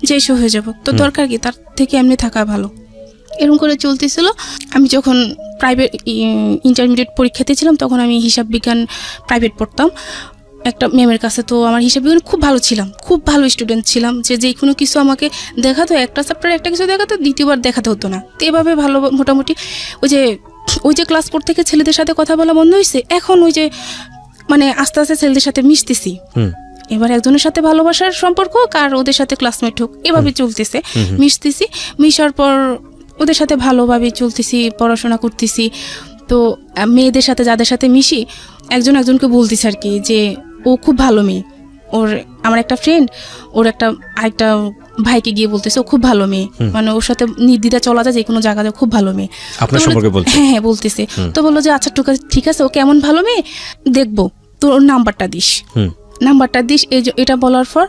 যেসব হয়ে যাব, তো দরকার কি? তার থেকে এমনি থাকা ভালো। এরকম করে চলতেছিল। আমি যখন প্রাইভেট ইন্টারমিডিয়েট পরীক্ষাতে ছিলাম, তখন আমি হিসাব বিজ্ঞান প্রাইভেট পড়তাম একটা ম্যামের কাছে। তো আমার হিসাব বিজ্ঞান খুব ভালো ছিলাম, খুব ভালো স্টুডেন্ট ছিলাম, যে কোনো কিছু আমাকে দেখাতো, একটা চ্যাপ্টার একটা কিছু দেখাতো, দ্বিতীয়বার দেখাতে হতো না। তো এভাবে ভালো মোটামুটি ওই যে ক্লাস পড়তে থেকে ছেলেদের সাথে কথা বলা বন্ধ হয়েছে, এখন ওই যে মানে আস্তে আস্তে ছেলেদের সাথে মিশতেছি। এবার একজনের সাথে ভালোবাসার সম্পর্ক হোক আর ওদের সাথে ক্লাসমেট হোক, এভাবে চলতেছে, মিশতেছি। মিশার পর ওদের সাথে ভালোভাবে চলতেছি, পড়াশোনা করতেছি। তো মেয়েদের সাথে যাদের সাথে মিশি, একজনকে বলতেছি আর কি যে ও খুব ভালো মেয়ে। আমার একটা ফ্রেন্ড ওর আরেকটা ভাইকে গিয়ে বলতেছে ও খুব ভালো মেয়ে, মানে ওর সাথে নির্দ্বিধা চলা যায়, যে কোনো জায়গায় খুব ভালো মেয়ে। আপনার সম্পর্কে বলছে? হ্যাঁ বলতেছে। তো বললো যে আচ্ছা ঠিক আছে, ও কেমন ভালো মেয়ে দেখবো, তোর নাম্বারটা দিস। এটা বলার পর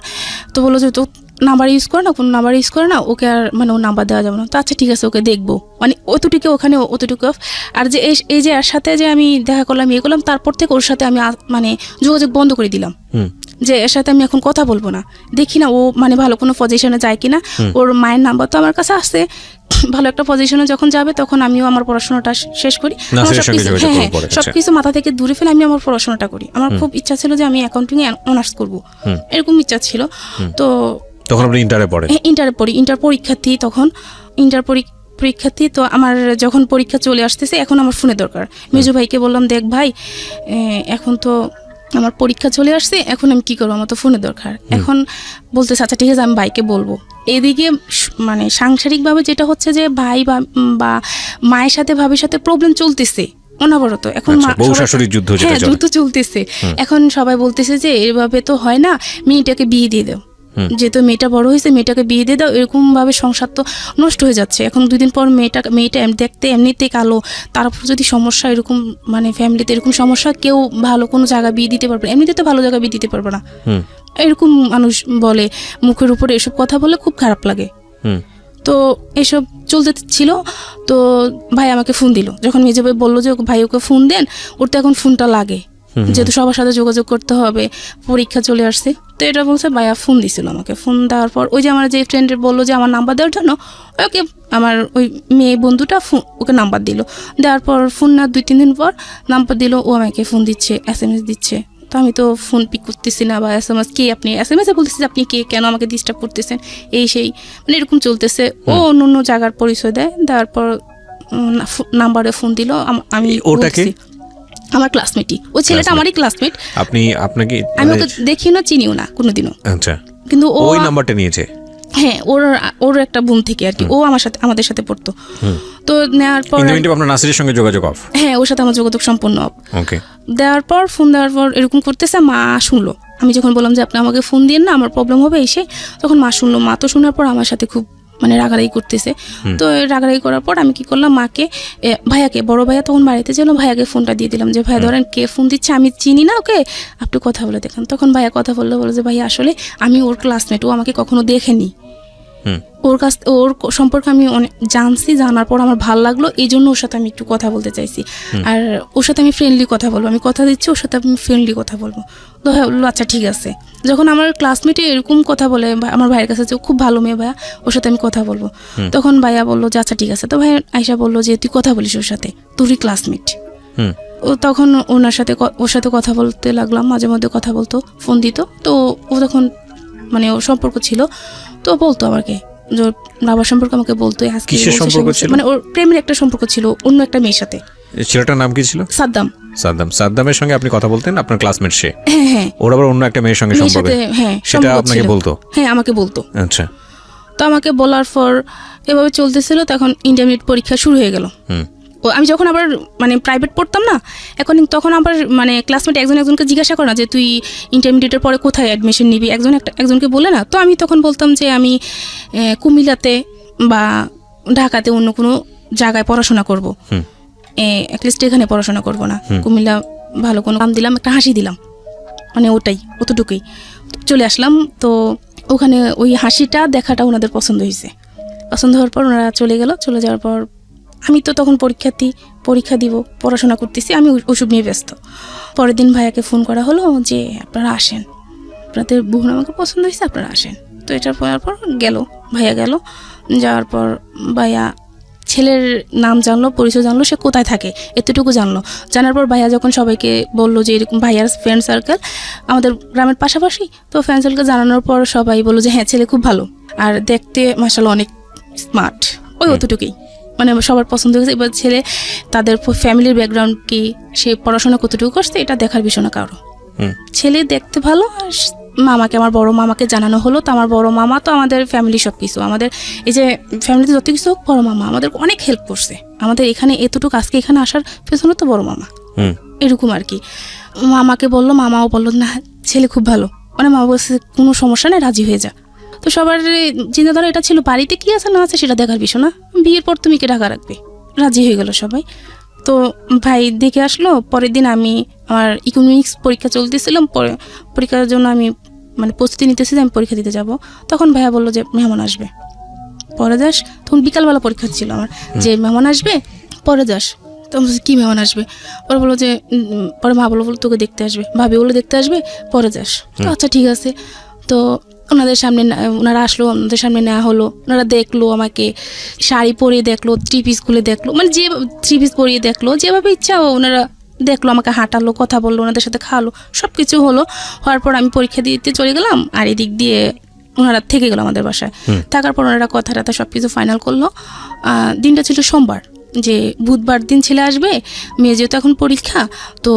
তো বললো যে তো নাম্বার ইউজ করে না, কোনো নাম্বার ইউজ করে না, ওকে আর মানে ওর নাম্বার দেওয়া যাবে না। তো আচ্ছা ঠিক আছে, ওকে দেখবো, মানে অতটুকু ওখানে অতটুকু। আর যে এই যে এর সাথে যে আমি দেখা করলাম, ইয়ে করলাম, তারপর থেকে ওর সাথে আমি মানে যোগাযোগ বন্ধ করে দিলাম, যে এর সাথে আমি এখন কথা বলবো না, দেখি না ও মানে ভালো কোনো পজিশনে যায় কিনা। ওর মায়ের নাম্বার তো আমার কাছে আসছে, ভালো একটা পজিশনে যখন যাবে তখন আমিও আমার পড়াশোনাটা শেষ করি, সবকিছু মাথা থেকে দূরে ফেলে আমি আমার পড়াশোনাটা করি। আমার খুব ইচ্ছা ছিল যে আমি অ্যাকাউন্টিং এ অনার্স করবো, এরকম ইচ্ছা ছিল। তো তখন আপনি ইন্টারে পড়েন? ইন্টারে পড়ি, ইন্টার পরীক্ষার্থী তখন, পরীক্ষার্থী। তো আমার যখন পরীক্ষা চলে আসতেছে, এখন আমার ফোনে দরকার। মেজু ভাইকে বললাম, দেখ ভাই এখন তো আমার পরীক্ষা চলে আসছে, এখন আমি কি করবো, আমার তো ফোনে দরকার। এখন বলতেছে আচ্ছা ঠিক আছে, আমি ভাইকে বলবো। এদিকে মানে সাংসারিকভাবে যেটা হচ্ছে যে ভাই বা মায়ের সাথে ভাবির সাথে প্রবলেম চলতেছে অনবরত। এখন যুদ্ধ চলতেছে। এখন সবাই বলতেছে যে এভাবে তো হয় না, মেয়েটাকে বিয়ে দিয়ে দাও, যেহেতু মেয়েটা বড় হয়েছে, মেয়েটাকে বিয়ে দিয়ে দাও। এরকম ভাবে সংসার তো নষ্ট হয়ে যাচ্ছে। এখন 2 দিন পর মেয়েটা দেখতে এমনিতেই কালো, তারপর যদি সমস্যা এরকম, মানে ফ্যামিলিতে এরকম সমস্যা, কেউ ভালো কোনো জায়গা বিয়ে দিতে পারবে না, এমনিতে তো ভালো জায়গা বিয়ে দিতে পারবে না, এরকম মানুষ বলে, মুখের উপরে এসব কথা বলে, খুব খারাপ লাগে। তো এসব চলতে ছিল। তো ভাই আমাকে ফোন দিল, যখন মেজো ভাই বললো যে ভাই ওকে ফোন দেন, ওর তো এখন ফোনটা লাগে, যেহেতু সবার সাথে যোগাযোগ করতে হবে, পরীক্ষা চলে আসছে। তো এটা বলছে, ভাইয়া ফোন দিছিল আমাকে। ফোন দেওয়ার পর ওই যে আমার যে ফ্রেন্ড বললো যে আমার নাম্বার দেওয়ার জন্য, ওকে আমার ওই মেয়ে বন্ধুটা ওকে নাম্বার দিল। দেওয়ার পর ফোন না 2-3 দিন পর নাম্বার দিল, ও আমাকে ফোন দিচ্ছে, SMS দিচ্ছে। তো আমি তো ফোন পিক করতেছি না, বা SMS কে আপনি, SMS বলতেছি আপনি কে, কেন আমাকে ডিস্টার্ব করতেছেন, এই সেই, মানে এরকম চলতেছে। ও অন্য জায়গার পরিচয় দেওয়ার পর নাম্বারে ফোন দিল। আমি আমার ক্লাসমেটই, ওই ছেলেটা আমারই ক্লাসমেট। আপনাকে আমি ওকে দেখিও না, চিনিও না কোনোদিনও। আচ্ছা, কিন্তু ওই নাম্বারটা নিয়েছে? হ্যাঁ, ওর একটা বোন থেকে আর কি, ও আমাদের সাথে পড়তো। তো নেওয়ার পর আপনার নাসিরের সঙ্গে যোগাযোগ অফ? হ্যাঁ, ওর সাথে আমার যোগাযোগ সম্পূর্ণ অফ। ওকে। ফোন দেওয়ার পর এরকম করতেছে, মা শুনলো। আমি যখন বললাম যে আপনি আমাকে ফোন দিন না, আমার প্রবলেম হবে এসে, তখন মা শুনলো। মা তো শোনার পর আমার সাথে খুব মানে রাগারাগি করতেছে। তো রাগারাগি করার পর আমি কি করলাম, মাকে, ভাইয়াকে, বড় ভাইয়া তখন বাড়িতে ছিল, ভাইয়াকে ফোনটা দিয়ে দিলাম যে ভাইয়া ধরেন কে ফোন দিচ্ছে, আমি চিনি না ওকে, আপনি কথা বলে দেখেন। তখন ভাইয়া কথা বললো যে ভাইয়া আসলে আমি ওর ক্লাসমেট, ও আমাকে কখনো দেখেনি, ওর সম্পর্কে আমি অনেক জানছি, জানার পর আমার ভালো লাগলো, এই জন্য ওর সাথে আমি একটু কথা বলতে চাইছি, আর ওর সাথে আমি ফ্রেন্ডলি কথা বলবো, আমি কথা দিচ্ছি ওর সাথে আমি ফ্রেন্ডলি কথা বলবো। তো ভাই বললো আচ্ছা ঠিক আছে। যখন আমার ক্লাসমেটে এরকম কথা বলে আমার ভাইয়ের কাছে, যে খুব ভালো মেয়ে ভাইয়া, ওর সাথে আমি কথা বলবো, তখন ভাইয়া বললো যে আচ্ছা ঠিক আছে। তো ভাই আয়শা বললো যে তুই কথা বলিস ওর সাথে, তোরই ক্লাসমেট। ও তখন ওর সাথে কথা বলতে লাগলাম, মাঝে মধ্যে কথা বলতো, ফোন দিত। তো ও তখন মানে ওর সম্পর্ক ছিল, তো বলতো আমাকে যে বাবার সম্পর্কে আমাকে বলতো, মানে ওর প্রেমের একটা সম্পর্ক ছিল অন্য একটা মেয়ের সাথে। ছেলেটার নাম কি ছিল? সাদ্দামের সঙ্গে আপনি কথা বলতেন, আপনার ক্লাসমেট সে? হ্যাঁ। ওর আবার অন্য একটা মেয়ের সঙ্গে সম্পর্ক? হ্যাঁ, সেটা আপনাকে বলতো? হ্যাঁ, আমাকে বলতো। আচ্ছা। তো আমাকে বলার পর এভাবে চলতেছিল। তখন ইন্টারমিডিয়েট পরীক্ষা শুরু হয়ে গেল। ও আমি যখন আবার মানে প্রাইভেট পড়তাম না, তখন আবার মানে ক্লাসমেট একজনকে জিজ্ঞাসা করে না যে তুই ইন্টারমিডিয়েটের পরে কোথায় অ্যাডমিশন নিবি, একজনকে বলে না। তো আমি তখন বলতাম যে আমি কুমিল্লাতে বা ঢাকাতে অন্য কোনো জায়গায় পড়াশোনা করব, অ্যাটলিস্ট এখানে পড়াশোনা করব না। কুমিল্লা ভালো কোনো কাম দিলাম, একটা হাসি দিলাম, মানে অতটুকুই চলে আসলাম। তো ওখানে ওই হাসিটা দেখাটা ওনাদের পছন্দ হয়েছে। পছন্দ হওয়ার পর ওনারা চলে যাওয়ার পর আমি তো তখন পরীক্ষা দিব, পড়াশোনা করতেছি, আমি ওসব নিয়ে ব্যস্ত। পরের দিন ভাইয়াকে ফোন করা হলো যে আপনারা আসেন, আপনাদের বোন আমাকে পছন্দ হয়েছে, আপনারা আসেন। তো এটার পর ভাইয়া গেল, যাওয়ার পর ভাইয়া ছেলের নাম জানলো, পরিচয় জানলো, সে কোথায় থাকে এতটুকু জানার পর ভাইয়া যখন সবাইকে বললো যে এরকম ভাইয়ার ফ্রেন্ড সার্কেল আমাদের গ্রামের পাশাপাশি, তো ফ্রেন্ড সার্কেল জানানোর পর সবাই বললো যে হ্যাঁ ছেলে খুব ভালো আর দেখতে মাশাআল্লাহ অনেক স্মার্ট, অতটুকুই মানে সবার পছন্দ হয়েছে। এবার ছেলে তাদের ফ্যামিলির ব্যাকগ্রাউন্ড কি, সে পড়াশোনা কতটুকু করছে এটা দেখার বিষয় না কারো। ছেলে দেখতে ভালো, আর মামাকে, আমার বড় মামাকে জানানো হলো। তো আমার বড় মামা তো আমাদের ফ্যামিলি সব কিছু, আমাদের এই যে ফ্যামিলিতে যত কিছু হোক বড় মামা আমাদের অনেক হেল্প করছে। আমাদের এখানে এতটুকু আজকে এখানে আসার পেছনে তো বড় মামা, এরকম আর কি। মামাকে বললো, মামাও বললো না ছেলে খুব ভালো, মানে মামা বলছে কোনো সমস্যা নেই, রাজি হয়ে যা। তো সবার চিন্তাধারা এটা ছিল বাড়িতে কি আছে না আছে সেটা দেখার বিষয় না, বিয়ের পর তুমি কে ঢাকা রাখবে। রাজি হয়ে গেল সবাই। তো ভাই দেখে আসলো। পরের দিন আমি আমার ইকোনমিক্স পরীক্ষা চলতেছিলাম, পরীক্ষার জন্য আমি মানে প্রস্তুতি নিতেছি যে আমি পরীক্ষা দিতে যাব। তখন ভাইয়া বললো যে মেহমান আসবে, পরে যাস। তখন বিকালবেলা পরীক্ষা ছিল আমার, যে মেহমান আসবে পরে যাস। তো কি মেহমান আসবে? পরে বললো যে পরে মা বললো তোকে দেখতে আসবে, ভাবি বলে দেখতে আসবে, পরে যাস। তো আচ্ছা ঠিক আছে। তো ওনারা আসলো, ওনাদের সামনে নেওয়া হলো। ওনারা দেখলো আমাকে, শাড়ি পরিয়ে দেখলো, 3 পিস খুলে দেখলো, মানে যে 3 পিস পরিয়ে দেখলো, যেভাবে ইচ্ছা ওনারা দেখলো, আমাকে হাঁটালো, কথা বললো, ওনাদের সাথে খাওয়ালো, সব কিছু হওয়ার পর আমি পরীক্ষা দিতে চলে গেলাম। আর এদিক দিয়ে ওনারা থেকে গেল আমাদের বাসায়। থাকার পর ওনারা কথা সব কিছু ফাইনাল করলো। দিনটা ছিল সোমবার, যে বুধবার দিন ছেলে আসবে, মেয়ে যেহেতু এখন পরীক্ষা, তো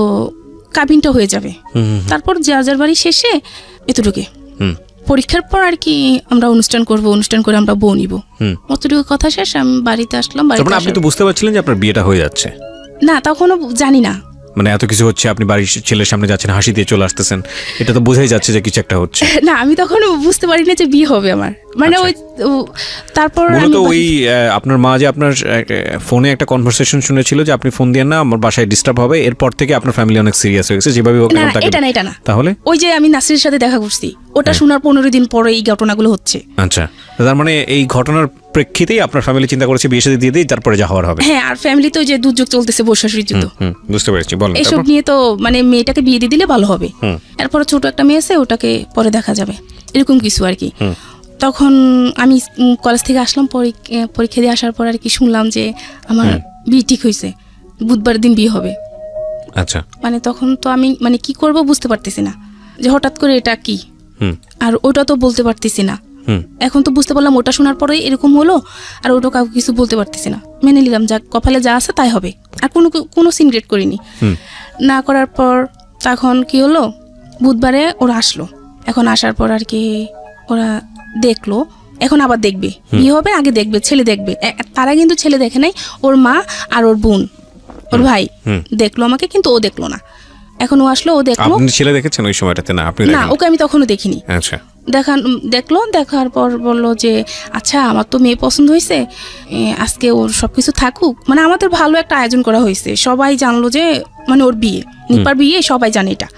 কাবিনটা হয়ে যাবে। তারপর যার বাড়ি শেষে এতটুকু পরীক্ষার পর আর কি আমরা অনুষ্ঠান করে আমরা বউ নিব, অতটুকু কথা শেষ। আমি বাড়িতে আসলাম। আপনি তো বুঝতে পারছিলেন যে আপনার বিয়েটা হয়ে যাচ্ছে? না, তখনও জানি না। মানে এত কিছু হচ্ছে, আপনি বাড়ির ছেলের সামনে যাচ্ছেন, হাসি দিয়ে চলে আসতেছেন, এটা তো বোঝাই যাচ্ছে যে কিছু একটা হচ্ছে। না, আমি তখন বুঝতে পারি না যে বিয়ে হবে আমার, মানে ওই তারপর ওই আপনার মা যে আপনার ফোনে একটা কনভারসেশন শুনেছিল যে আপনি ফোন দিয়ে না, আমার বাসায় ডিস্টার্ব হবে, এরপর থেকে আপনার ফ্যামিলি অনেক সিরিয়াস হয়ে গেছে যেভাবে। এটা না। তাহলে ওই যে আমি নাসিরের সাথে দেখা করছি, ওটা শোনার 15 দিন পরে এই ঘটনাগুলো হচ্ছে। আচ্ছা, তার মানে এই ঘটনার প্রেক্ষিতেই আপনার ফ্যামিলি চিন্তা করেছে বিয়ে শাদী দিয়ে দিই, তারপরে যা হওয়ার হবে। হ্যাঁ, আর ফ্যামিলি তো যে দুর্যোগ চলতেছে, বর্ষাশুর যুদ্ধ, বুঝতে পেরেছি। বলেন এসব নিয়ে তো মানে মেয়েটাকে বিয়ে দিয়ে দিলে ভালো হবে, এরপরে ছোট একটা মেয়ে আছে, ওটাকে পরে দেখা যাবে, এরকম কিছু আর কি। তখন আমি কলেজ থেকে আসলাম, পরীক্ষা দিয়ে আসার পর আর কি শুনলাম যে আমার বিয়ে ঠিক হয়েছে, বুধবার দিন বিয়ে হবে। আচ্ছা, মানে তখন তো আমি মানে কি করব বুঝতে পারতেছি না, যে হঠাৎ করে এটা কি, আর ওটা তো বলতে পারতেছি না। এখন তো বুঝতে পারলাম ওটা শোনার পরে এরকম হলো, আর ওটা কাউকে কিছু বলতে পারতেছি না, মেনে নিলাম, যা কপালে যা আছে তাই হবে, আর কোনো সিনক্রেট করিনি। না করার পর তখন কি হলো, বুধবারে ওরা আসলো। এখন আসার পর আর কি ওরা দেখলো, এখন আবার দেখবে, বিয়ে হবে আগে দেখবে, ছেলে দেখবে। তারা কিন্তু ছেলে দেখে নাই, ওর মা আর ওর বোন, ওর ভাই দেখলো আমাকে, কিন্তু ও দেখলো না। এখন ও আসলো, ও দেখলো। আপনি ছেলে দেখেছেন ওই সময়টাতে? না, আপনি না, ওকে আমি তখনও দেখিনি। আচ্ছা, দেখলো, দেখার পর বললো যে আচ্ছা আমার তো মেয়ে পছন্দ হয়েছে, আজকে ওর সবকিছু থাকুক, মানে আমাদের ভালো একটা আয়োজন করা হয়েছে। সবাই জানলো যে মানে ওর বিয়ে, নিপার বিয়ে, সবাই জানে এটা,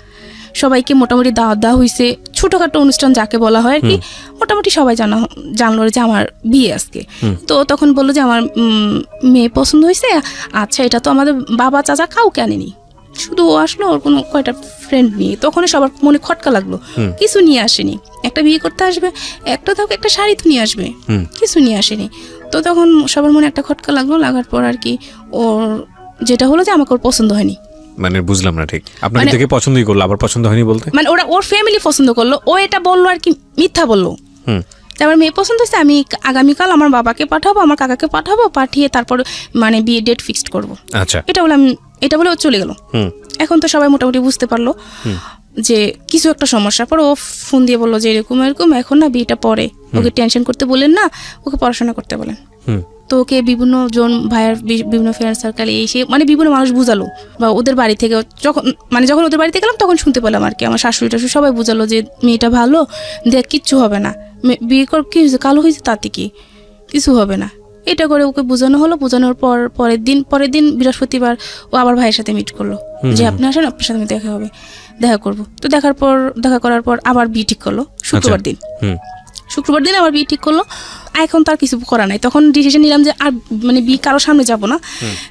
সবাইকে মোটামুটি দাওয়াত দেওয়া হয়েছে, ছোটখাটো অনুষ্ঠান যাকে বলা হয় আর কি, মোটামুটি সবাই জানলো যে আমার বিয়ে আজকে। তো তখন বললো যে আমার মেয়ে পছন্দ হয়েছে। আচ্ছা, এটা তো আমাদের বাবা চাচা কাউকে আনেনি, শুধু ও আসলো ওর কোনো কয়টা ফ্রেন্ড নিয়ে। তখন সবার মনে খটকা লাগলো, কিছু নিয়ে আসেনি। একটা বিয়ে করতে আসবে, একটা শাড়ি তো নিয়ে আসবে, কিছু নিয়ে আসেনি। তো তখন সবার মনে একটা খটকা লাগলো, লাগার পর আর কি ওর যেটা হলো যে আমাকে ওর পছন্দ হয়নি। মানে বুঝলাম না ঠিক, আপনাকে দেখে পছন্দই করলো, আবার পছন্দ হয়নি বলতে? মানে ওর ফ্যামিলি পছন্দ করলো, ও এটা বললো আর কি, মিথ্যা বললো। আমার মেয়ে পছন্দ হচ্ছে, আমি আগামীকাল আমার বাবাকে পাঠাবো, আমার কাকাকে পাঠাবো, পাঠিয়ে তারপর মানে বিয়ে ডেট ফিক্সড করবো। আচ্ছা, এটা বলে ও চলে গেল। এখন তো সবাই মোটামুটি বুঝতে পারলো। যে কিছু একটা সমস্যা। পরে ও ফোন দিয়ে বললো যে এরকম এরকম, এখন না বিয়েটা পরে, ওকে টেনশন করতে বলেন না, ওকে পড়াশোনা করতে বলেন। তো ওকে বিভিন্ন জন ভাইয়ের বিভিন্ন ফ্রেন্ড সার্কেলে এসে মানে বিভিন্ন মানুষ বুঝালো, বা ওদের বাড়ি থেকে যখন ওদের বাড়িতে গেলাম তখন শুনতে পেলাম আর কি, আমার শাশুড়ি টাশুড়ি সবাই বুঝালো যে মেয়েটা ভালো, দেখ কিচ্ছু হবে না, বিয়ে কর, কি হয়েছে, কালো হয়েছে, তাতে কি, কিছু হবে না। এটা করে ওকে বোঝানো হলো। বোঝানোর পর পরের দিন বৃহস্পতিবার ও আবার ভাইয়ের সাথে মিট করলো যে আপনি আসেন, আপনার সাথে দেখা করবো। তো দেখা করার পর আবার বিয়ে ঠিক করলো শুক্রবার দিন আবার বিয়ে ঠিক করলো। এখন তার কিছু করা নাই, তখন ডিসিশন নিলাম যে আর মানে বিয়ে কারোর সামনে যাব না,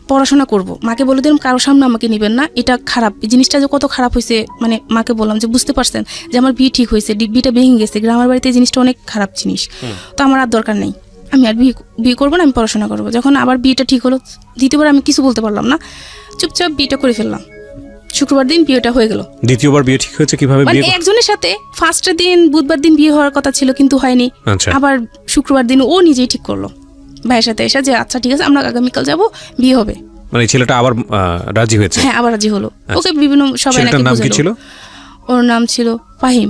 পড়াশোনা করব। মাকে বলে দিলাম কারোর সামনে আমাকে নেবেন না, এটা খারাপ, জিনিসটা যে কত খারাপ হয়েছে, মানে মাকে বললাম যে বুঝতে পারছেন যে আমার বিয়ে ঠিক হয়েছে, বিয়েটা ভেঙে গেছে, গ্রামের বাড়িতে এই জিনিসটা অনেক খারাপ জিনিস, তো আমার আর দরকার নেই, আমি আর বিয়ে করবো না, আমি পড়াশোনা করবো। যখন আবার বিয়েটা ঠিক হলো, দ্বিতীয়বার আমি কিছু বলতে পারলাম না, চুপচাপ বিয়েটা করে ফেললাম। শুক্রবার দিন বিয়েটা হয়ে গেল। দ্বিতীয়বার বিয়ে ঠিক হয়েছে কিভাবে? মানে একজনের সাথে ফার্স্টের দিন বুধবার দিন বিয়ে হওয়ার কথা ছিল কিন্তু হয়নি, আবার শুক্রবার দিন ও নিজেই ঠিক করলো ভাইয়ের সাথে এসে যে আচ্ছা ঠিক আছে আমরা আগামীকাল যাব, বিয়ে হবে। মানে ছেলেটা আবার রাজি হয়েছে? হ্যাঁ, আবার রাজি হলো। ওকে বিভিন্ন সবাই নাকি নাম কি ছিল? ওর নাম ছিল ফাহিম।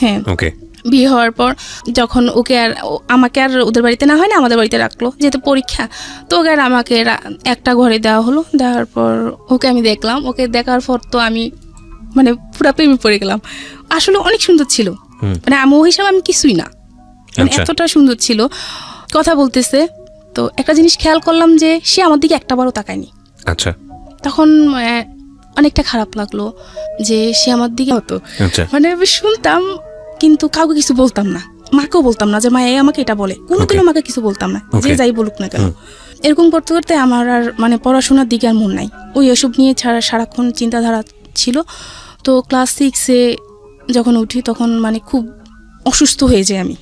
হ্যাঁ, ওকে। বিয়ে হওয়ার পর যখন আমাকে আর ওদের বাড়িতে না হয় না, আমাদের বাড়িতে রাখলো, যেহেতু পরীক্ষা, তো ওকে আর আমাকে একটা ঘরে দেওয়া হলো। দেওয়ার পর ওকে আমি দেখলাম, ওকে দেখার পর তো আমি মানে পুরা প্রেমে পড়ে গেলাম। আসলে অনেক সুন্দর ছিল, মানে ও হিসাবে আমি কিছুই না, মানে এতটা সুন্দর ছিল। কথা বলতেছে, তো একটা জিনিস খেয়াল করলাম যে সে আমার দিকে একটাবারও তাকায়নি। আচ্ছা। তখন অনেকটা খারাপ লাগলো যে সে আমার দিকে হতো, মানে আমি শুনতাম কিন্তু কাউকে কিছু বলতাম না, মাকেও বলতাম না যে মা আমাকে এটা বলে, কোনোদিনও মাকে কিছু বলতাম না, যে যাই বলুক না কেন। এরকম করতে করতে আমার আর মানে পড়াশোনার দিকে আর মন নাই, ওই এসব নিয়ে সারাক্ষণ চিন্তাধারা ছিল। তো ক্লাস 6-এ যখন উঠি তখন মানে খুব অসুস্থ হয়ে যাই আমি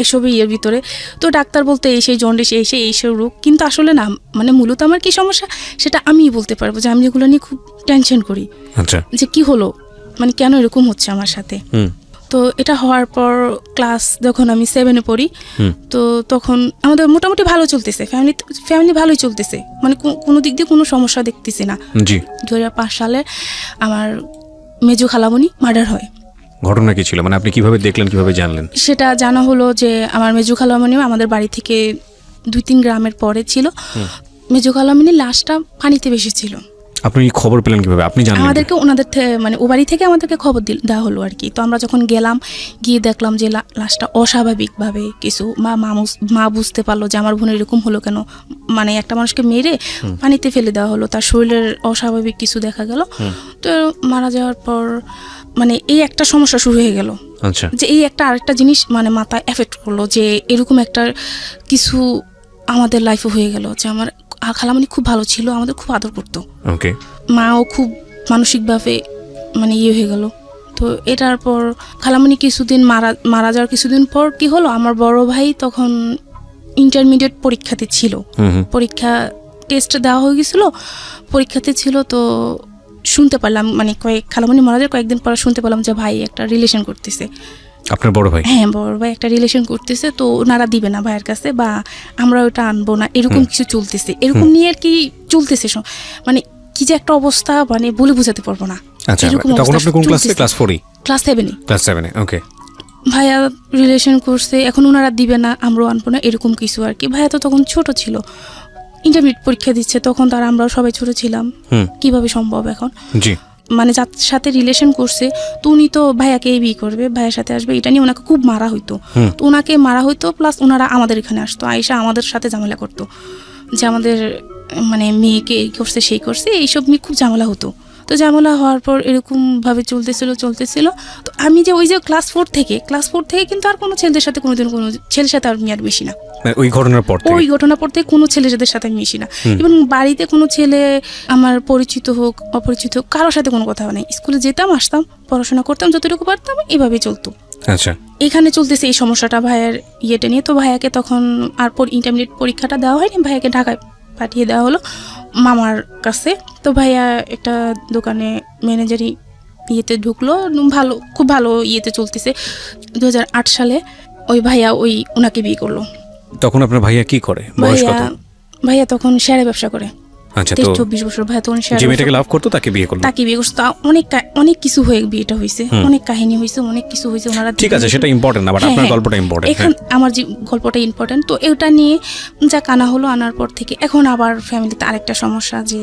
এসবই এর ভিতরে। তো ডাক্তার বলতে সেই জন্ডিস এইসব রোগ, কিন্তু আসলে না, মানে মূলত আমার কি সমস্যা সেটা আমিই বলতে পারবো, যে আমি এগুলো নিয়ে খুব টেনশন করি যে কি হলো, মানে কেন এরকম হচ্ছে আমার সাথে। তো এটা হওয়ার পর ক্লাস যখন আমি 7-এ পড়ি, তো তখন আমাদের মোটামুটি ভালো চলতেছে, ফ্যামিলি ভালোই চলতেছে, মানে কোনো দিক দিয়ে কোনো সমস্যা দেখতেছি না। 2005 সালে আমার মেজো খালামণি মার্ডার হয়। ঘটনা কি ছিল, মানে আপনি কিভাবে দেখলেন, কিভাবে জানলেন? সেটা জানা হলো যে আমার মেজো খালামণি আমাদের বাড়ি থেকে 2-3 গ্রামের পরে ছিল। মেজো খালামণির লাশটা পানিতে ভেসেছিল। আপনি খবর পেলেন কিভাবে, আপনি জানলেন? আমাদেরকে ওনাদের মানে ও বাড়ি থেকে আমাদেরকে খবর দেওয়া হলো আর কি। তো আমরা যখন গেলাম, গিয়ে দেখলাম যে লাশটা অস্বাভাবিকভাবে কিছু মা বুঝতে পারলো যে আমার বোনের এরকম হলো কেন, মানে একটা মানুষকে মেরে পানিতে ফেলে দেওয়া হলো, তার শরীরের অস্বাভাবিক কিছু দেখা গেল। তো মারা যাওয়ার পর মানে এই একটা সমস্যা শুরু হয়ে গেল, যে এই একটা আরেকটা জিনিস মানে মাথায় এফেক্ট করলো, যে এরকম একটা কিছু আমাদের লাইফে হয়ে গেল, যে আমার খালামণি খুব ভালো ছিল, আমাদের খুব আদর করতো, মাও খুব মানসিকভাবে মানে হয়ে গেল। তো এটার পর খালামণি কিছুদিন মারা যাওয়ার কিছুদিন পর কি হলো, আমার বড় ভাই তখন ইন্টারমিডিয়েট পরীক্ষাতে ছিল, পরীক্ষা টেস্ট দেওয়া হয়ে গেছিল, পরীক্ষাতে ছিল। তো শুনতে পারলাম মানে খালামণি মারা যাওয়ার কয়েকদিন পর শুনতে পেলাম যে ভাই একটা রিলেশন করতেছে। আপনার বড় ভাই? হ্যাঁ, বড় ভাই একটা রিলেশন করতেছে, তো ওনারা দিবে না ভাইয়ের কাছে, বা আমরা ওটা আনবো না, এরকম কিছু চলতেছে, এরকম নিয়ে আর কি চলতেছে, মানে কি যে একটা অবস্থা, মানে বলে বোঝাতে পারবো না। তখন আপনি কোন ক্লাসে? ক্লাস 4? ক্লাস 7-এ। ক্লাস 7-এ, ওকে। ভাইয়া রিলেশন করছে, এখন ওনারা দিবে না, আমরাও আনবো না, এরকম কিছু আর কি। ভাইয়া তো তখন ছোট ছিল, ইন্টারমিডিয়েট পরীক্ষা দিচ্ছে, তখন তার আমরাও সবাই ছোট ছিলাম, কিভাবে সম্ভব এখন। মানে যার সাথে রিলেশন করছে তো উনি তো ভাইয়াকে বিয়ে করবে, ভাইয়ের সাথে আসবে, এটা নিয়ে ওনাকে খুব মারা হইতো। তো ওনাকে মারা হইতো, প্লাস ওনারা আমাদের এখানে আসতো, আয়েশা আমাদের সাথে ঝামেলা করতো, যে আমাদের মানে মেয়েকে এই করছে সেই করছে, এইসব নিয়ে খুব ঝামেলা হতো। তো ঝামেলা হওয়ার পর এরকম ভাবে চলতেছিল। তো আমি যে ওই যে ক্লাস 4 থেকে কিন্তু আর কোনো ছেলেদের সাথে কোনোদিন কোনো ছেলের সাথে আমি আর মিশি না। ওই ঘটনার পর থেকে কোনো ছেলেদের সাথে আমি মিশি না। এবং বাড়িতে কোনো ছেলে আমার পরিচিত হোক অপরিচিত হোক, কারোর সাথে কোনো কথা নেই। স্কুলে যেতাম, আসতাম, পড়াশোনা করতাম, যতটুকু পারতাম, এভাবেই চলতো। আচ্ছা, এখানে চলতেছে এই সমস্যাটা ভাইয়ের ইয়েটা নিয়ে। তো ভাইয়াকে তখন আর ইন্টারমিডিয়েট পরীক্ষাটা দেওয়া হয়নি, ভাইয়াকে ঢাকায় পাঠিয়ে দেওয়া হলো মামার কাছে। তো ভাইয়া একটা দোকানে ম্যানেজারি ইয়েতে ঢুকলো, খুব ভালো ইয়েতে চলতেছে। 2008 সালে ওই ভাইয়া ওনাকে বিয়ে করলো। তখন আপনার ভাইয়া কি করে? ভাইয়া তখন শেয়ারে ব্যবসা করে। আচ্ছা, তো 24 বছর ভাই তখন যে মেয়েটাকে লাভ করতো তাকে বিয়ে করলো। তাকে বিয়ে করছে। তা অনেক কিছু হয়ে বিয়েটা হয়েছে, অনেক কাহিনী হয়েছে, অনেক কিছু হয়েছে। ওনারা ঠিক আছে, সেটা ইম্পর্টেন্ট না, বাট আপনার গল্পটা ইম্পর্টেন্ট। এখন আমার যে গল্পটা ইম্পর্টেন্ট, তো এটা নিয়ে যা কানা হলো, আনার পর থেকে এখন আবার ফ্যামিলিতে আরেকটা সমস্যা যে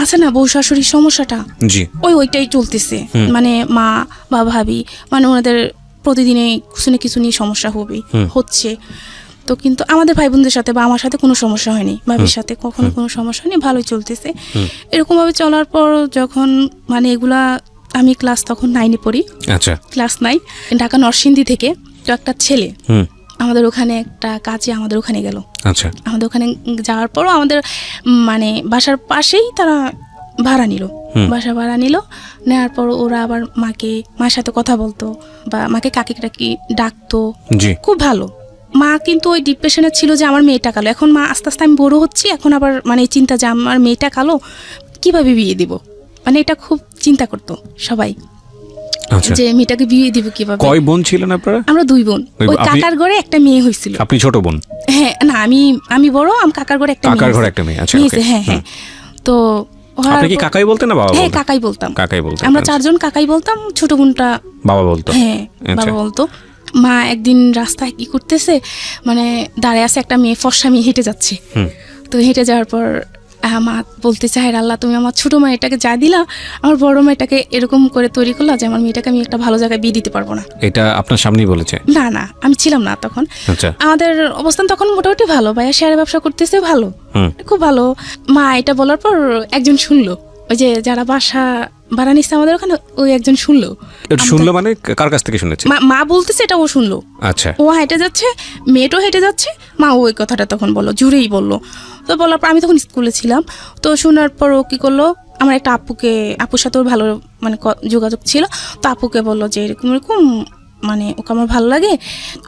আছে না, বউ শাশুড়ির সমস্যাটা, জি, ওইটাই চলতেছে। মানে মা বা ভাবি, মানে ওনাদের প্রতিদিনে কিছু না কিছু নিয়ে সমস্যা হচ্ছে। তো কিন্তু আমাদের ভাই বোনদের সাথে বা আমার সাথে কোনো সমস্যা হয়নি, ভাবির সাথে কখনো কোনো সমস্যা হয়নি, ভালোই চলতেছে। এরকম ভাবে চলার পর যখন মানে এগুলা, আমি ক্লাস তখন 9-এ পড়ি। আচ্ছা, ক্লাস 9, ঢাকা নরসিংদী থেকে তো একটা ছেলে আমাদের ওখানে একটা কাজে আমাদের ওখানে গেল। আচ্ছা, আমাদের ওখানে যাওয়ার পরও আমাদের মানে বাসার পাশেই তারা ভাড়া নিল, বাসা ভাড়া নিল। নেওয়ার পর ওরা আবার মার সাথে কথা বলতো বা মাকে কাকি টাকি ডাকতো, জি, খুব ভালো। মা কিন্তু ওই ডিপ্রেশনে ছিল যে আমার মেয়েটা কালো। এখন মা আস্তে আস্তে আমি বড় হচ্ছি, এখন আবার মানে চিন্তা যে আমার মেয়েটা কালো, কিভাবে বিয়ে দিব, মানে এটা খুব চিন্তা করতো সবাই। আচ্ছা, যে মেয়েটাকে বিয়ে দিব কিভাবে। কয় বোন ছিলেন আপনারা? আমরা 2 বোন। ওই কাকার ঘরে একটা মেয়ে হয়েছিল। আপনি ছোট বোন? হ্যাঁ, না আমি বড়, আমি কাকার ঘরে একটা মেয়ে। কাকার ঘরে একটা মেয়ে, আচ্ছা, ওকে। হ্যাঁ হ্যাঁ। তো আপনি কি কাকাই বলতেন না বাবা বলতেন? হ্যাঁ, কাকাই বলতাম। কাকাই বলতেন, আমরা আচ্ছা। 4 জন কাকাই বলতাম, ছোট বোনটা বাবা বলতো। হ্যাঁ, আচ্ছা। বাবা বলতো। মা একদিন রাস্তায় কি করতেছে, মানে দাঁড়ায় আছে একটা মেয়ে, ফর্সা মেয়ে হেঁটে যাচ্ছে। তো হেঁটে যাওয়ার পর মা বলতে চায়, আল্লাহ তুমি আমার ছোট মেয়েটাকে যা দিলা, আমার বড় মেয়েটাকে এরকম করে তৈরি করলা যে আমার মেয়েটাকে আমি একটা ভালো জায়গায় বিয়ে দিতে পারবো না। এটা আপনার সামনেই বলেছে? না, আমি ছিলাম না তখন। আচ্ছা, আমাদের অবস্থান তখন মোটামুটি ভালো, ভাইয়া শেয়ার ব্যবসা করতেছে, ভালো, খুব ভালো। মা এটা বলার পর একজন শুনলো, ওই যে যারা বাসা ভাড়া নিচ্ছে আমাদের ওখানে, ওই একজন শুনলো। শুনলো মানে কার কাছ থেকে শুনেছে? মা বলতেছে, এটা ও শুনলো। আচ্ছা, ও হেঁটে যাচ্ছে, মেয়েটাও হেঁটে যাচ্ছে, মা ওই কথাটা তখন বললো, জুড়েই বললো। তো বলার পর আমি তখন স্কুলে ছিলাম। তো শোনার পর ও কি করলো, আমার একটা আপুর সাথে ওর ভালো মানে যোগাযোগ ছিল। তো আপুকে বললো যে এরকম মানে ওকে আমার ভালো লাগে,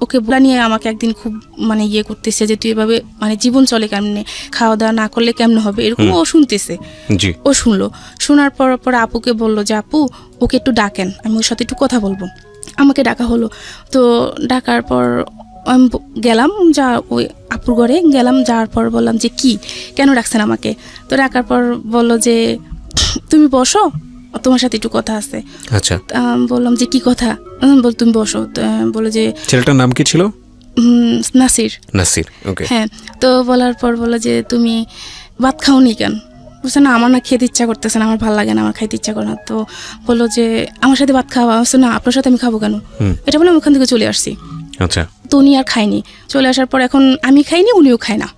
ওকে বলা নিয়ে আমাকে একদিন খুব মানে ইয়ে করতেছে যে তুই এভাবে মানে জীবন চলে কেমনে, খাওয়া দাওয়া না করলে কেমনে হবে, এরকম ও শুনতেছে। জি, ও শুনলো। শোনার পর আপুকে বললো যে আপু ওকে একটু ডাকেন, আমি ওর সাথে একটু কথা বলবো। আমাকে ডাকা হলো। তো ডাকার পর আমি গেলাম, যা ওই আপুর ঘরে গেলাম। যাওয়ার পর বললাম যে কি, কেন ডাকছেন আমাকে? তো ডাকার পর বললো যে তুমি বসো, তোমার সাথে একটু কথা আছে। আচ্ছা, বললাম যে কি কথা? বল তুমি বসো। বলো যে ছেলেটার নাম কি ছিল? নাসির। ওকে। হ্যাঁ। তো বলার পর বলো যে তুমি ভাত খাওনি কেন? বলছে না, আমার না খেতে ইচ্ছা করতেছে না, আমার ভালো লাগে না, আমার খাইতে ইচ্ছা করে না। তো বললো যে আমার সাথে ভাত খাওয়া। বলছে না, আপনার সাথে আমি খাবো কেন? এটা বলে আমি ওখান থেকে চলে আসছি। আচ্ছা, তো উনি আর খায়নি। চলে আসার পর এখন আমি খাইনি, উনিও খায় না,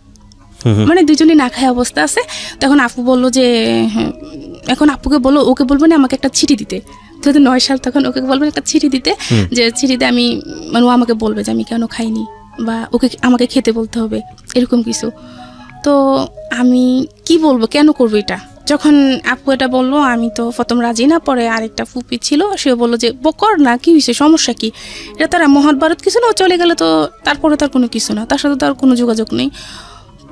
মানে দুজনই না খায় অবস্থা আছে। তখন আপু বললো যে এখন আপুকে বললো, ওকে বলবো না আমাকে একটা চিঠি দিতে। 2009 সাল, তখন ওকে বলবেন একটা চিঠি দিতে, যে চিঠিতে আমি মানে ও আমাকে বলবে যে আমি কেন খাইনি বা আমাকে খেতে বলতে হবে, এরকম কিছু। তো আমি কি বলবো, কেন করবো এটা? যখন আপু এটা বললো, আমি তো প্রথম রাজি না। পরে আরেকটা ফুপি ছিল, সেও বললো যে বকর না, কি হয়েছে, সমস্যা কি? এটা তার মহাভারত কিছু না, ও চলে গেলে তো তারপরে তার কোনো কিছু না, তার সাথে তার কোনো যোগাযোগ নেই।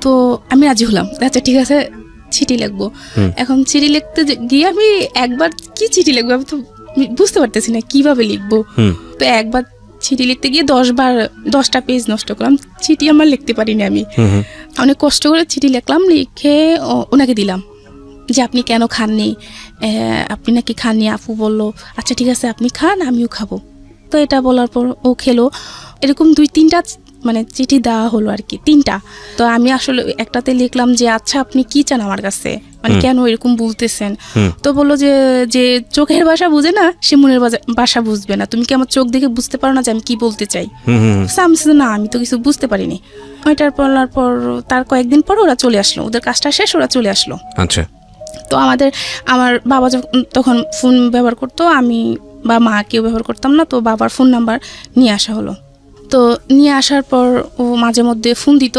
তো আমি রাজি হলাম, আচ্ছা ঠিক আছে চিঠি লিখবো। এখন চিঠি লিখতে গিয়ে আমি একবার কি চিঠি লিখবো আমি তো বুঝতে পারতেছি না কিভাবে লিখবো। তো একবার চিঠি লিখতে গিয়ে 10টা পেজ নষ্ট করলাম। চিঠি আমার লিখতে পারিনি আমি, অনেক কষ্ট করে চিঠি লিখলাম, লিখে ওনাকে দিলাম যে আপনি কেন খাননি, আপনি নাকি খাননি। আপু বললো আচ্ছা ঠিক আছে আপনি খান, আমিও খাবো। তো এটা বলার পর ও খেলো। এরকম 2-3টা মানে চিঠি দেওয়া হলো আর কি, 3টা। তো আমি আসলে একটাতে লিখলাম যে আচ্ছা আপনি কি চান আমার কাছে, মানে কেন এরকম বলতেছেন? তো বললো যে চোখের ভাষা বুঝে না, সে মনের ভাষা বুঝবে না। তুমি কি আমার চোখ দেখে বুঝতে পারো না যে আমি কি বলতে চাই? না, আমি তো কিছু বুঝতে পারিনি। ওইটার বলার পর তার কয়েকদিন পর ওরা চলে আসলো, ওদের কাজটা শেষ, ওরা চলে আসলো। আচ্ছা। তো আমার বাবা তখন ফোন ব্যবহার করতো, আমি বা মা কেউ ব্যবহার করতাম না। তো বাবার ফোন নাম্বার নিয়ে আসা হলো। তো নিয়ে আসার পর ও মাঝে মধ্যে ফোন দিত,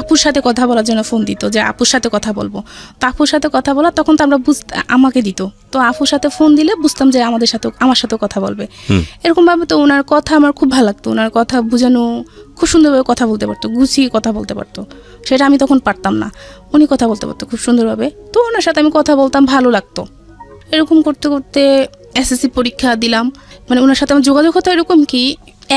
আপুর সাথে কথা বলার জন্য ফোন দিত, যে আপুর সাথে কথা বলবো। তো আপুর সাথে কথা বলা তখন তো আমরা আমাকে দিত। তো আপুর সাথে ফোন দিলে বুঝতাম যে আমার সাথে কথা বলবে, এরকম ভাবে। তো ওনার কথা আমার খুব ভালো লাগতো, ওনার কথা বোঝানো, খুব সুন্দরভাবে কথা বলতে পারতো, গুছিয়ে কথা বলতে পারতো। সেটা আমি তখন পারতাম না, উনি কথা বলতে পারতো খুব সুন্দরভাবে। তো ওনার সাথে আমি কথা বলতাম, ভালো লাগতো। এরকম করতে করতে এসএসসি পরীক্ষা দিলাম, মানে ওনার সাথে আমার যোগাযোগ হতো এরকম কি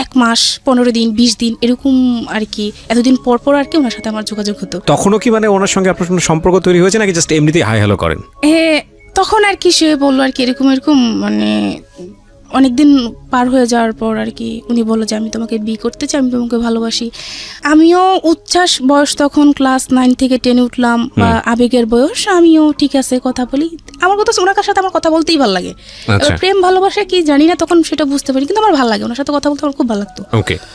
1 মাস 15 দিন 20 দিন এরকম আর কি, এতদিন পর পর আর কি ওনার সাথে আমার যোগাযোগ হতো। তখনও কি মানে ওনার সঙ্গে আপনার কোনো সম্পর্ক তৈরি হয়েছে নাকি জাস্ট এমনিতেই হাই হ্যালো করেন? তখন আর কি সে বললো আর কি এরকম এরকম, মানে অনেকদিন পার হয়ে যাওয়ার পর আর কি উনি বললো যে আমি তোমাকে বিয়ে করতে চাই, আমি তোমাকে ভালোবাসি। আমিও উচ্ছ্বাস বয়স, তখন ক্লাস 9 থেকে 10 উঠলাম, বা আবেগের বয়স, আমিও ঠিক আছে কথা বলি। আমার কথা ওনার সাথে আমার কথা বলতেই ভালো লাগে। প্রেম ভালোবাসা কি জানি না তখন সেটা বুঝতে পারি, কিন্তু আমার ভালো লাগে, ওনার সাথে কথা বলতে আমার খুব ভালো লাগতো।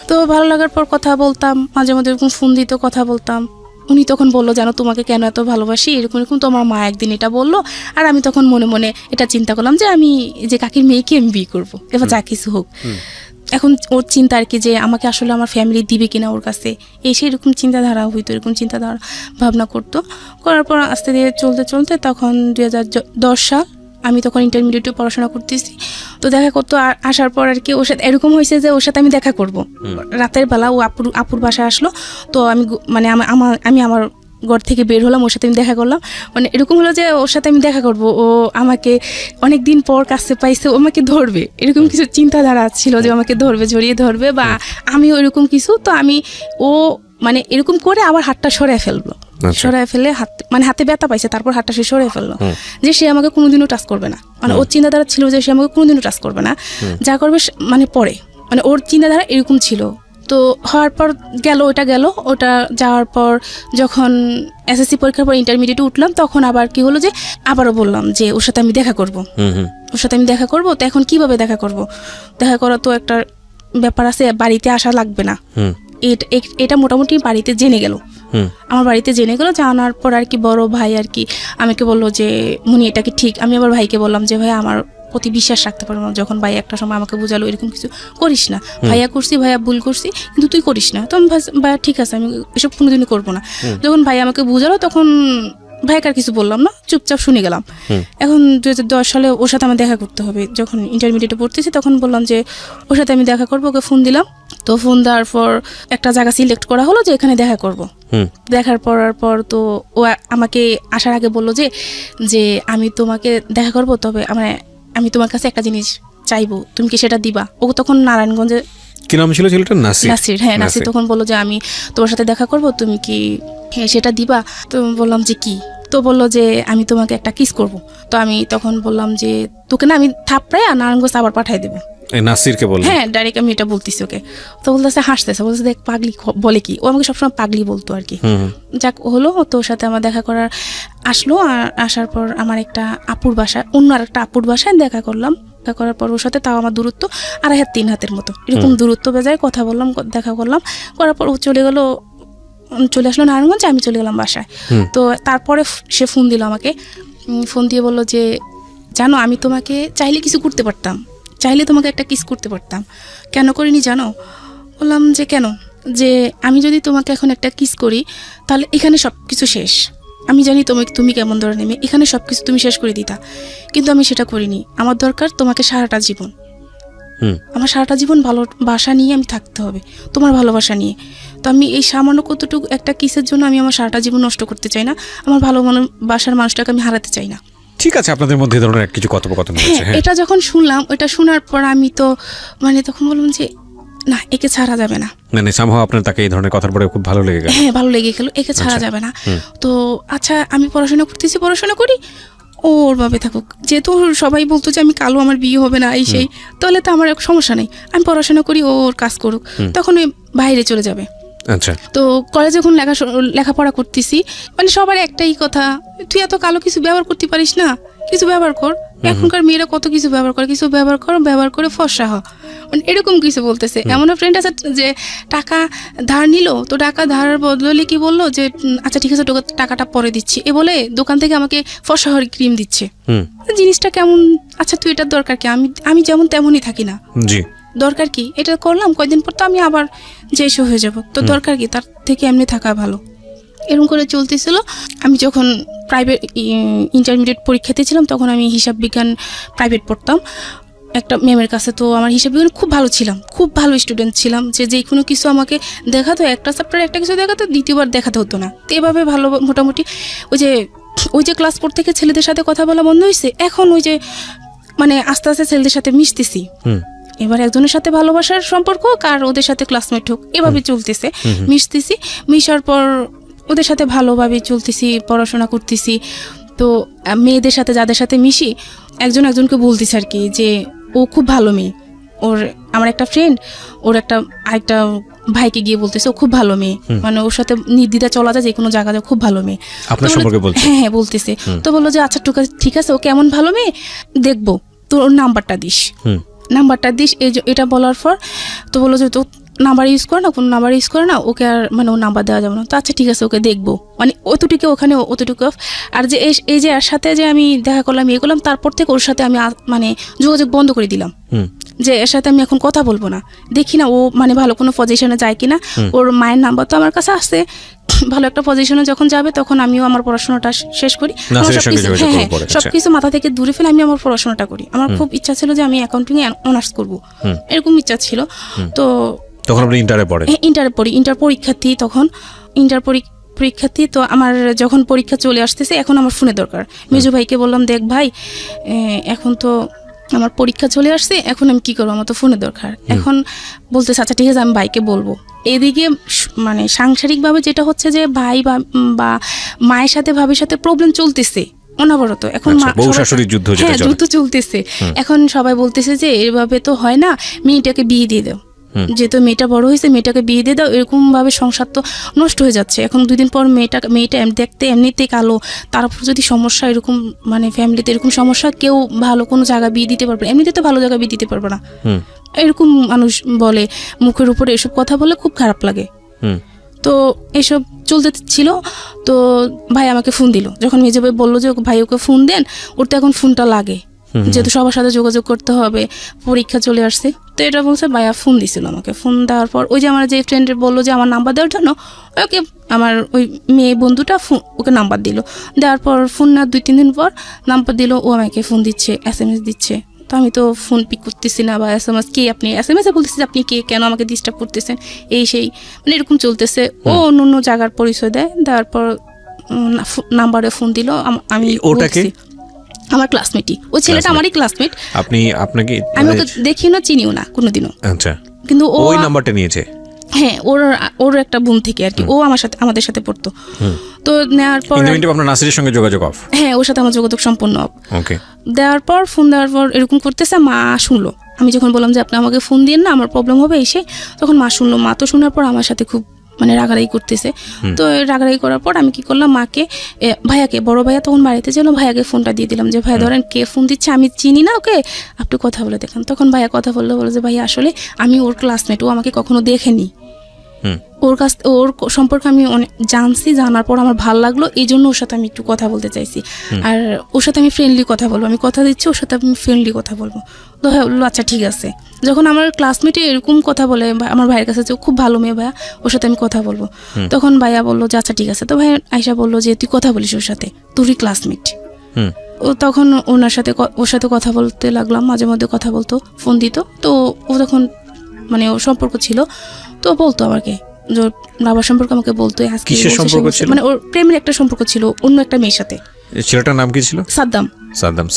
তো ভালো লাগার পর কথা বলতাম, মাঝে মাঝে এরকম ফোন দিত, কথা বলতাম। উনি তখন বললো জানো তোমাকে কেন এত ভালোবাসি, এরকম এরকম তোমার মা একদিন এটা বললো। আর আমি তখন মনে মনে এটা চিন্তা করলাম যে আমি যে কাকির মেয়েকে আমি বিয়ে করবো, এবার যা কিছু হোক। এখন ওর চিন্তা আর কি যে আমাকে আসলে আমার ফ্যামিলি দিবে কিনা ওর কাছে, এসে এরকম চিন্তাধারা হইতো, এরকম চিন্তাধারা ভাবনা করতো। করার পর আস্তে ধীরে চলতে চলতে তখন 2010 সাল, আমি তখন ইন্টারমিডিয়েটে পড়াশোনা করতেছি। তো দেখা করতো আসার পর আর কি ওর সাথে এরকম হয়েছে যে ওর সাথে আমি দেখা করব রাতের বেলা, ও আপুর বাসায় আসলো। তো আমি মানে আমি আমার ঘর থেকে বের হলাম, ওর সাথে আমি দেখা করলাম। মানে এরকম হলো যে ওর সাথে আমি দেখা করব, ও আমাকে অনেক দিন পর কাছে পাইছে, ও আমাকে ধরবে, এরকম কিছু চিন্তাধারা ছিল যে আমাকে ধরবে, জড়িয়ে ধরবে, বা আমিও এরকম কিছু। তো ও মানে এরকম করে আবার হাতটা সরায় ফেললো, সরায় ফেলে মানে হাতে ব্যথা পাইছে, তারপর হাতটা সে সরাই ফেললো, যে সে আমাকে কোনোদিনও টাচ করবে না। মানে ওর চিন্তাধারা ছিল যে সে আমাকে কোনোদিনও টাচ করবে না, যা করবে মানে পরে, মানে ওর চিন্তাধারা এরকম ছিল। তো হওয়ার পর গেল, ওটা যাওয়ার পর যখন এসএসসি পরীক্ষার পর ইন্টারমিডিয়েটে উঠলাম, তখন আবার কি হলো যে আবারও বললাম যে ওর সাথে আমি দেখা করব, ওর সাথে আমি দেখা করব। তো এখন কিভাবে দেখা করব, দেখা করা তো একটা ব্যাপার আছে, বাড়িতে আসা লাগবে না। এটা মোটামুটি বাড়িতে জেনে গেল, আমার বাড়িতে জেনে গেল। জানার পর আর কি বড় ভাই আর কি আমাকে বললো যে মুনি এটা কি ঠিক। আমি আবার ভাইকে বললাম যে ভাই আমার প্রতি বিশ্বাস রাখতে পারবো না। যখন ভাই একটা সময় আমাকে বোঝালো এরকম কিছু করিস না, ভাইয়া করছি, ভাইয়া ভুল করছি, কিন্তু তুই করিস না। তো আমি ভাইয়া ঠিক আছে, আমি এসব কোনোদিনই করবো না। যখন ভাই আমাকে বোঝালো তখন ভাইকে আর কিছু বললাম না, চুপচাপ শুনে গেলাম। এখন 2010 সালে ওর সাথে আমার দেখা করতে হবে। যখন ইন্টারমিডিয়েটে পড়তেছি তখন বললাম যে ওর সাথে আমি দেখা করবো, ওকে ফোন দিলাম। তো ফোন দেওয়ার পর একটা জায়গা সিলেক্ট করা হলো যে এখানে দেখা করব। দেখার পর তো ও আমাকে আসার আগে বললো যে আমি তোমাকে দেখা করব, তবে আমি তোমার কাছে একটা জিনিস চাইবো, তুমি কি সেটা দিবা? ও তখন নারায়ণগঞ্জে, কি নাম ছিল ছেলেটা? নাসির। হ্যাঁ, নাসির তখন বললো যে আমি তোমার সাথে দেখা করব, তুমি কি সেটা দিবা? তো বললাম যে কি? তো বললো যে আমি তোমাকে একটা কিস করব। তো আমি তখন বললাম যে তোকে না আমি থাপড়াই আর নারায়ণগঞ্জ আবার পাঠাই দেবো। নাসিরকে বললেন? হ্যাঁ, ডাইরেক্ট আমি এটা বলতেছি ওকে। তো বলতেছে, হাসতেছে, বলতেছে দেখ পাগলি বলে কি। ও আমাকে সবসময় পাগলি বলতো আর কি। যাক হলো, তো ওর সাথে আমার দেখা করার আসলো। আর আসার পর আমার একটা আপুর বাসায়, অন্য আর একটা আপুর বাসায় দেখা করলাম। দেখা করার পর ওর সাথে তাও আমার দূরত্ব 2.5 হাত 3 হাতের মতো এরকম দূরত্ব বেজায়, কথা বললাম, দেখা করলাম। করার পর ও চলে আসলো নারায়ণগঞ্জে, আমি চলে গেলাম বাসায়। তো তারপরে সে ফোন দিল আমাকে, ফোন দিয়ে বললো যে জানো আমি তোমাকে চাইলে কিছু করতে পারতাম, চাইলে তোমাকে একটা কিস করতে পারতাম, কেন করিনি জানো? বললাম যে কেন? যে আমি যদি তোমাকে এখন একটা কিস করি তাহলে এখানে সব কিছু শেষ। আমি জানি তুমি কেমন ধরনের মেয়ে, এখানে সব কিছু তুমি শেষ করে দিতা, কিন্তু আমি সেটা করিনি। আমার দরকার তোমাকে সারাটা জীবন, আমার সারাটা জীবন ভালোবাসা নিয়ে আমি থাকতে হবে, তোমার ভালোবাসা নিয়ে। তো আমি এই সামান্য কতটুকু একটা কিসের জন্য আমি আমার সারাটা জীবন নষ্ট করতে চাই না, আমার ভালোবাসার মানুষটাকে আমি হারাতে চাই না। ঠিক আছে, আপনাদের মধ্যে ধরনের কিছু কথোপকথন হয়েছে। এটা যখন শুনলাম, ওটা শোনার পর আমি তো মানে তখন বললাম যে না, একে ছাড়া যাবে না। মানে সামহাও আপনার তাকে এই ধরনের কথার পরে খুব ভালো লেগে গেল? হ্যাঁ, ভালো লেগে গেল, একে ছাড়া যাবে না। তো আচ্ছা আমি পড়াশোনা করি, ওর ভাবে থাকুক। যেহেতু সবাই বলতো যে আমি কালো, আমার বিয়ে হবে না, এই সেই, তাহলে তো আমার সমস্যা নেই, আমি পড়াশোনা করি, ওর কাজ করুক। তখন ওই বাইরে চলে যাবে। আচ্ছা। তো কলেজে যখন লেখাপড়া করতেছি, মানে সবার একটাই কথা, তুই এত কালো কিছু ব্যবহার করতে পারিস না, কিছু ব্যবহার কর। এখনকার মেয়েরা কত কিছু ব্যবহার করে ফর্সা হ, মানে এরকম কিছু বলতেছে। এমন ফ্রেন্ড আছে যে টাকা ধার নিল, তো টাকা ধারের বদলে কি বললো যে আচ্ছা ঠিক আছে টাকাটা পরে দিচ্ছি, এ বলে দোকান থেকে আমাকে ফর্সা হওয়ার ক্রিম দিচ্ছে। জিনিসটা কেমন? আচ্ছা তুই এটার দরকার কি? আমি যেমন তেমনই থাকি না, জি দরকার কি? এটা করলাম, কয়দিন পর তো আমি আবার যেসব হয়ে যাব, তো দরকার কি? তার থেকে এমনি থাকা ভালো। এরকম করে চলতেছিল। আমি যখন প্রাইভেট ইন্টারমিডিয়েট পরীক্ষাতে ছিলাম, তখন আমি হিসাব বিজ্ঞান প্রাইভেট পড়তাম একটা ম্যামের কাছে। তো আমার হিসাব বিজ্ঞান খুব ভালো ছিলাম, খুব ভালো স্টুডেন্ট ছিলাম, যে কোনো কিছু আমাকে দেখাতো, একটা চ্যাপ্টার একটা কিছু দেখাতো, দ্বিতীয়বার দেখাতে হতো না। তো এভাবে ভালো মোটামুটি ওই যে ক্লাস 4 থেকে ছেলেদের সাথে কথা বলা বন্ধ হয়েছে, এখন ওই যে মানে আস্তে আস্তে ছেলেদের সাথে মিশতেছি। এবার একজনের সাথে ভালোবাসার সম্পর্ক হোক আর ওদের সাথে ক্লাসমেট হোক, এভাবে চলতেছে, মিশতেছি। মিশার পর ওদের সাথে ভালোভাবে চলতেছি, পড়াশোনা করতেছি। তো মেয়েদের সাথে যাদের সাথে মিশি একজন একজনকে বলতেছে আর কি যে ও খুব ভালো মেয়ে। ওর আমার একটা ফ্রেন্ড ওর আরেকটা ভাইকে গিয়ে বলতেছে ও খুব ভালো মেয়ে, মানে ওর সাথে নির্দ্বিধা চলা যায়, যে কোনো জায়গায় খুব ভালো মেয়ে। আপনার সম্পর্কে বলছে? হ্যাঁ হ্যাঁ বলতেছে। তো বললো যে আচ্ছা ঠিক আছে, ও কেমন ভালো মেয়ে দেখবো, তোর ওর নাম্বারটা দিস। এটা বলার পর তো বললো যে তো নাম্বার ইউজ করে না, কোনো নাম্বার ইউজ করে না, ওকে আর মানে ওর নাম্বার দেওয়া যাবে না। তো আচ্ছা ঠিক আছে, ওকে দেখবো, মানে অতটুকু ওখানে অতটুকু। আর যে এই যে এর সাথে যে আমি দেখা করলাম ইয়ে করলাম, তারপর থেকে ওর সাথে আমি মানে যোগাযোগ বন্ধ করে দিলাম, যে এর সাথে আমি এখন কথা বলবো না, দেখি না ও মানে ভালো কোনো পজিশনে যায় কিনা। ওর মায়ের নাম্বার তো আমার কাছে আসছে, ভালো একটা পজিশনে যখন যাবে তখন আমিও আমার পড়াশোনাটা শেষ করি, সবকিছু মাথা থেকে দূরে ফেলে আমি আমার পড়াশোনাটা করি। আমার খুব ইচ্ছা ছিল যে আমি অ্যাকাউন্টিং এ অনার্স করবো, এরকম ইচ্ছা ছিল। তো তখন আপনি ইন্টারে পড়ি, ইন্টার পরীক্ষার্থী, তখন ইন্টার পরীক্ষার্থী। তো আমার যখন পরীক্ষা চলে আসতেছে, এখন আমার ফোনে দরকার। মেজু ভাইকে বললাম দেখ ভাই, এখন তো আমার পরীক্ষা চলে আসছে, এখন আমি কি করবো, আমার তো ফোনে দরকার। এখন বলতেছে আচ্ছা ঠিক আছে আমি ভাইকে বলবো। এদিকে মানে সাংসারিকভাবে যেটা হচ্ছে যে ভাই বা মায়ের সাথে ভাবির সাথে প্রবলেম চলতেছে অনবরত। এখন যুদ্ধ চলতেছে। এখন সবাই বলতেছে যে এভাবে তো হয় না, মেয়েটাকে বিয়ে দিয়ে দাও, যেহেতু মেয়েটা বড় হয়েছে মেয়েটাকে বিয়ে দিয়ে দাও। এরকম ভাবে সংসার তো নষ্ট হয়ে যাচ্ছে। এখন 2 দিন পর মেয়েটা দেখতে এমনিতে কালো, তারপর যদি সমস্যা এরকম মানে ফ্যামিলিতে এরকম সমস্যা, কেউ ভালো কোনো জায়গা বিয়ে দিতে পারবে, এমনিতে তো ভালো জায়গা বিয়ে দিতে পারবে না, এরকম মানুষ বলে, মুখের উপরে এসব কথা বলে, খুব খারাপ লাগে। তো এসব চলতে ছিল। তো ভাই আমাকে ফোন দিল, যখন মেজো ভাই বললো যে ভাই ওকে ফোন দেন, ওর তো এখন ফোনটা লাগে, যেহেতু সবার সাথে যোগাযোগ করতে হবে, পরীক্ষা চলে আসছে। তো এটা বলছে ভাইয়া ফোন দিছিল আমাকে। ফোন দেওয়ার পর ওই যে আমার যে ফ্রেন্ড বললো যে আমার নাম্বার দেওয়ার জন্য, ওকে আমার ওই মেয়ে বন্ধুটা ওকে নাম্বার দিল। দেওয়ার পর ফোন না 2-3 দিন পর নাম্বার দিল, ও আমাকে ফোন দিচ্ছে, SMS দিচ্ছে। তো আমি তো ফোন পিক করতেছি না, বা SMS কে আপনি, SMS-এ বলতেছি আপনি কে, কেন আমাকে ডিস্টার্ব করতেছেন, এই সেই মানে এরকম চলতেছে। ও অন্য জায়গার পরিচয় দেওয়ার পর নাম্বারে ফোন দিল। আমি আমার ক্লাসমেটই, ওই ছেলেটা আমারই ক্লাসমেট। আপনাকে আমি ওকে দেখিও না, চিনিও না কোনোদিনও। আচ্ছা, কিন্তু ওই নাম্বারটা নিয়েছে? হ্যাঁ, ওর একটা বোন থেকে আর কি, ও আমাদের সাথে পড়তো। তো নেওয়ার পর আপনার নাসিরের সঙ্গে যোগাযোগ অফ? হ্যাঁ, ওর সাথে আমার যোগাযোগ সম্পূর্ণ অফ। ওকে। ফোন দেওয়ার পর এরকম করতেছে, মা শুনলো। আমি যখন বললাম যে আপনি আমাকে ফোন দিন না, আমার প্রবলেম হবে এসে, তখন মা শুনলো। মা তো শোনার পর আমার সাথে খুব মানে রাগারাগি করতেছে। তো রাগারাগি করার পর আমি কি করলাম, মাকে, ভাইয়াকে, বড় ভাইয়া তখন বাড়িতে ছিল, ভাইয়াকে ফোনটা দিয়ে দিলাম যে ভাইয়া ধরেন কে ফোন দিচ্ছে, আমি চিনি না ওকে, আপনি কথা বলে দেখেন। তখন ভাইয়া কথা বললো যে ভাইয়া আসলে আমি ওর ক্লাসমেট, ও আমাকে কখনো দেখেনি, ওর সম্পর্কে আমি অনেক জানছি, জানার পর আমার ভালো লাগলো, এই জন্য ওর সাথে আমি একটু কথা বলতে চাইছি। আর ওর সাথে আমি ফ্রেন্ডলি কথা বলবো, আমি কথা দিচ্ছি ওর সাথে আমি ফ্রেন্ডলি কথা বলবো। তো ভাইয়া বললো আচ্ছা ঠিক আছে। যখন আমার ক্লাসমেটে এরকম কথা বলে আমার ভাইয়ের কাছে, যে খুব ভালো মেয়ে ভাইয়া, ওর সাথে আমি কথা বলবো, তখন ভাইয়া বললো যে আচ্ছা ঠিক আছে। তো ভাইয়া আয়শা বললো যে তুই কথা বলিস ওর সাথে, তোরই ক্লাসমেট। ও তখন ওর সাথে কথা বলতে লাগলাম, মাঝে মধ্যে কথা বলতো, ফোন দিত। তো ও তখন মানে ওর সম্পর্ক ছিল, তো বলতো আমাকে বাবার সম্পর্কে আমাকে বলতো। মানে ওর প্রেমের একটা সম্পর্ক ছিল অন্য একটা মেয়ের সাথে। ছেলেটার নাম কি ছিল?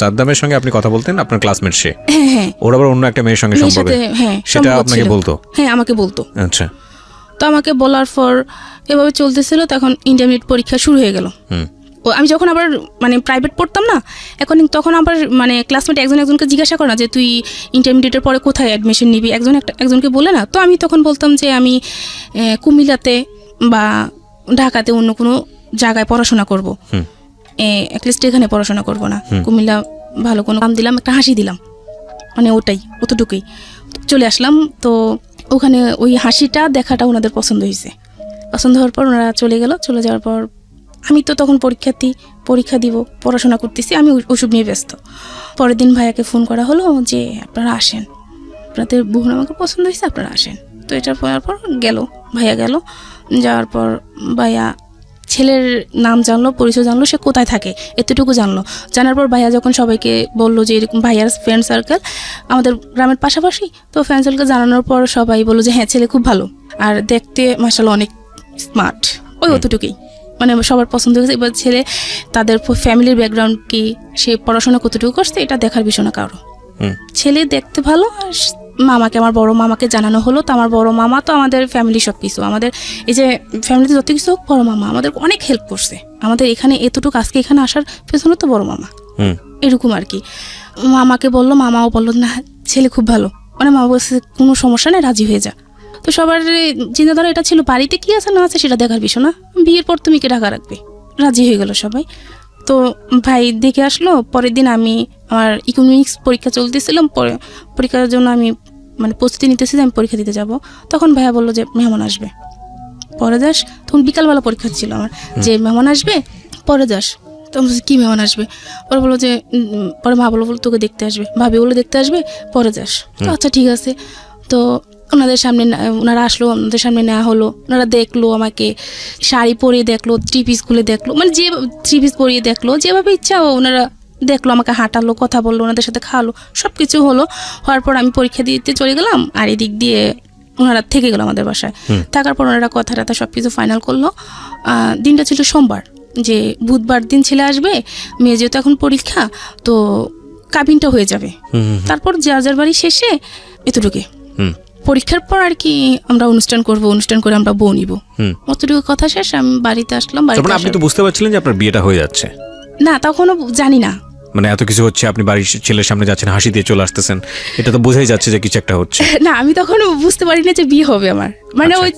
সাদ্দামের সঙ্গে আপনি কথা বলতেন, আপনার ক্লাসমেট সে? হ্যাঁ। ওর আবার অন্য একটা মেয়ের সঙ্গে সম্পর্ক? হ্যাঁ, সেটা আপনাকে বলতো? হ্যাঁ, আমাকে বলতো। আচ্ছা। তো আমাকে বলার পর এভাবে চলতেছিল। তখন ইন্টারমিডিয়েট পরীক্ষা শুরু হয়ে গেল। আমি যখন আবার মানে প্রাইভেট পড়তাম না, তখন আবার মানে ক্লাসমেট একজনকে জিজ্ঞাসা করে না যে তুই ইন্টারমিডিয়েটের পরে কোথায় অ্যাডমিশন নিবি, একজনকে বলে না। তো আমি তখন বলতাম যে আমি কুমিল্লাতে বা ঢাকাতে অন্য কোনো জায়গায় পড়াশোনা করব, অ্যাটলিস্ট এখানে পড়াশোনা করব না, কুমিল্লা ভালো কোনো নাম দিলাম, একটা হাসি দিলাম, মানে অতটুকুই চলে আসলাম। তো ওখানে ওই হাসিটা দেখাটা ওনাদের পছন্দ হয়েছে। পছন্দ হওয়ার পর ওনারা চলে যাওয়ার পর আমি তো তখন পরীক্ষা দিব, পড়াশোনা করতেছি, আমি ওষুধ নিয়ে ব্যস্ত। পরের দিন ভাইয়াকে ফোন করা হলো যে আপনারা আসেন, আপনাদের বোন আমাকে পছন্দ হয়েছে, আপনারা আসেন। তো এটা পড়ার পর ভাইয়া গেল। যাওয়ার পর ভাইয়া ছেলের নাম জানলো, পরিচয় জানলো, সে কোথায় থাকে এতটুকু জানলো। জানার পর ভাইয়া যখন সবাইকে বললো যে এরকম ভাইয়ার ফ্রেন্ড সার্কেল আমাদের গ্রামের পাশাপাশি, তো ফ্রেন্ড সার্কেল জানানোর পর সবাই বললো যে হ্যাঁ ছেলে খুব ভালো, আর দেখতে মাশাআল্লাহ অনেক স্মার্ট, অতটুকুই মানে সবার পছন্দ হয়েছে। এবার ছেলে তাদের ফ্যামিলির ব্যাকগ্রাউন্ড কি, সে পড়াশোনা কতটুকু করছে, এটা দেখার বিষয় না কারো। ছেলে দেখতে ভালো আর মামাকে, আমার বড় মামাকে জানানো হলো। তো আমার বড় মামা তো আমাদের ফ্যামিলি সব কিছু, আমাদের এই যে ফ্যামিলিতে যত কিছু হোক বড় মামা আমাদের অনেক হেল্প করছে। আমাদের এখানে এতটুকু আজকে এখানে আসার পেছনে তো বড় মামা, এরকম আর কি। মামাকে বললো, মামাও বললো না ছেলে খুব ভালো, মানে মা বলছে কোনো সমস্যা নেই, রাজি হয়ে যা। তো সবার চিন্তাধারা এটা ছিল বাড়িতে কি আছে না আছে সেটা দেখার বিষয় না, বিয়ের পর তুমি কে ঢাকা রাখবে। রাজি হয়ে গেল সবাই। তো ভাই দেখে আসলো। পরের দিন আমি আমার ইকোনমিক্স পরীক্ষা চলতেছিলাম, পরীক্ষার জন্য আমি মানে প্রস্তুতি নিতেছি যে আমি পরীক্ষা দিতে যাব। তখন ভাইয়া বললো যে মেহমান আসবে, পরে যাস। তখন বিকালবেলা পরীক্ষা ছিল আমার, যে মেহমান আসবে পরে যাস। তো আমি বলছি, কি মেহমান আসবে? পরে বললো যে পরে মা বললো তোকে দেখতে আসবে, ভাবি বলে দেখতে আসবে, পরে যাস। তো আচ্ছা ঠিক আছে। তো ওনাদের সামনে ওনারা আসলো, ওনাদের সামনে নেওয়া হলো। ওনারা দেখলো আমাকে, শাড়ি পরিয়ে দেখলো, থ্রি পিস খুলে দেখলো, মানে যে থ্রি পিস পরিয়ে দেখলো, যেভাবে ইচ্ছা ওনারা দেখলো, আমাকে হাঁটালো, কথা বললো, ওনাদের সাথে খাওয়ালো, সব কিছু হলো। হওয়ার পর আমি পরীক্ষা দিতে চলে গেলাম, আর এদিক দিয়ে ওনারা থেকে গেলো আমাদের বাসায়। থাকার পর ওনারা কথা টথা সব কিছু ফাইনাল করলো। দিনটা ছিল সোমবার, যে বুধবার দিন ছেলে আসবে, মেয়ে যেহেতু এখন পরীক্ষা, তো কাবিনটা হয়ে যাবে। তারপর যার যার বাড়ি শেষে এতটুকু পরীক্ষার পর আর কি আমরা অনুষ্ঠান করব, অনুষ্ঠান করে আমরা বউ নিব, অতটুকু কথা শেষ। আমি বাড়িতে আসলাম। আপনি তো বুঝতে পারছিলেন যে আপনার বিয়েটা হয়ে যাচ্ছে? না, তখনও জানি না। মানে এত কিছু হচ্ছে, আপনি বাড়ির ছেলের সামনে যাচ্ছেন, হাসি দিয়ে চলে আসতেছেন, এটা তো বোঝাই যাচ্ছে যে কিছু একটা হচ্ছে। না, আমি তখন বুঝতে পারি না যে বিয়ে হবে আমার, মানে ওই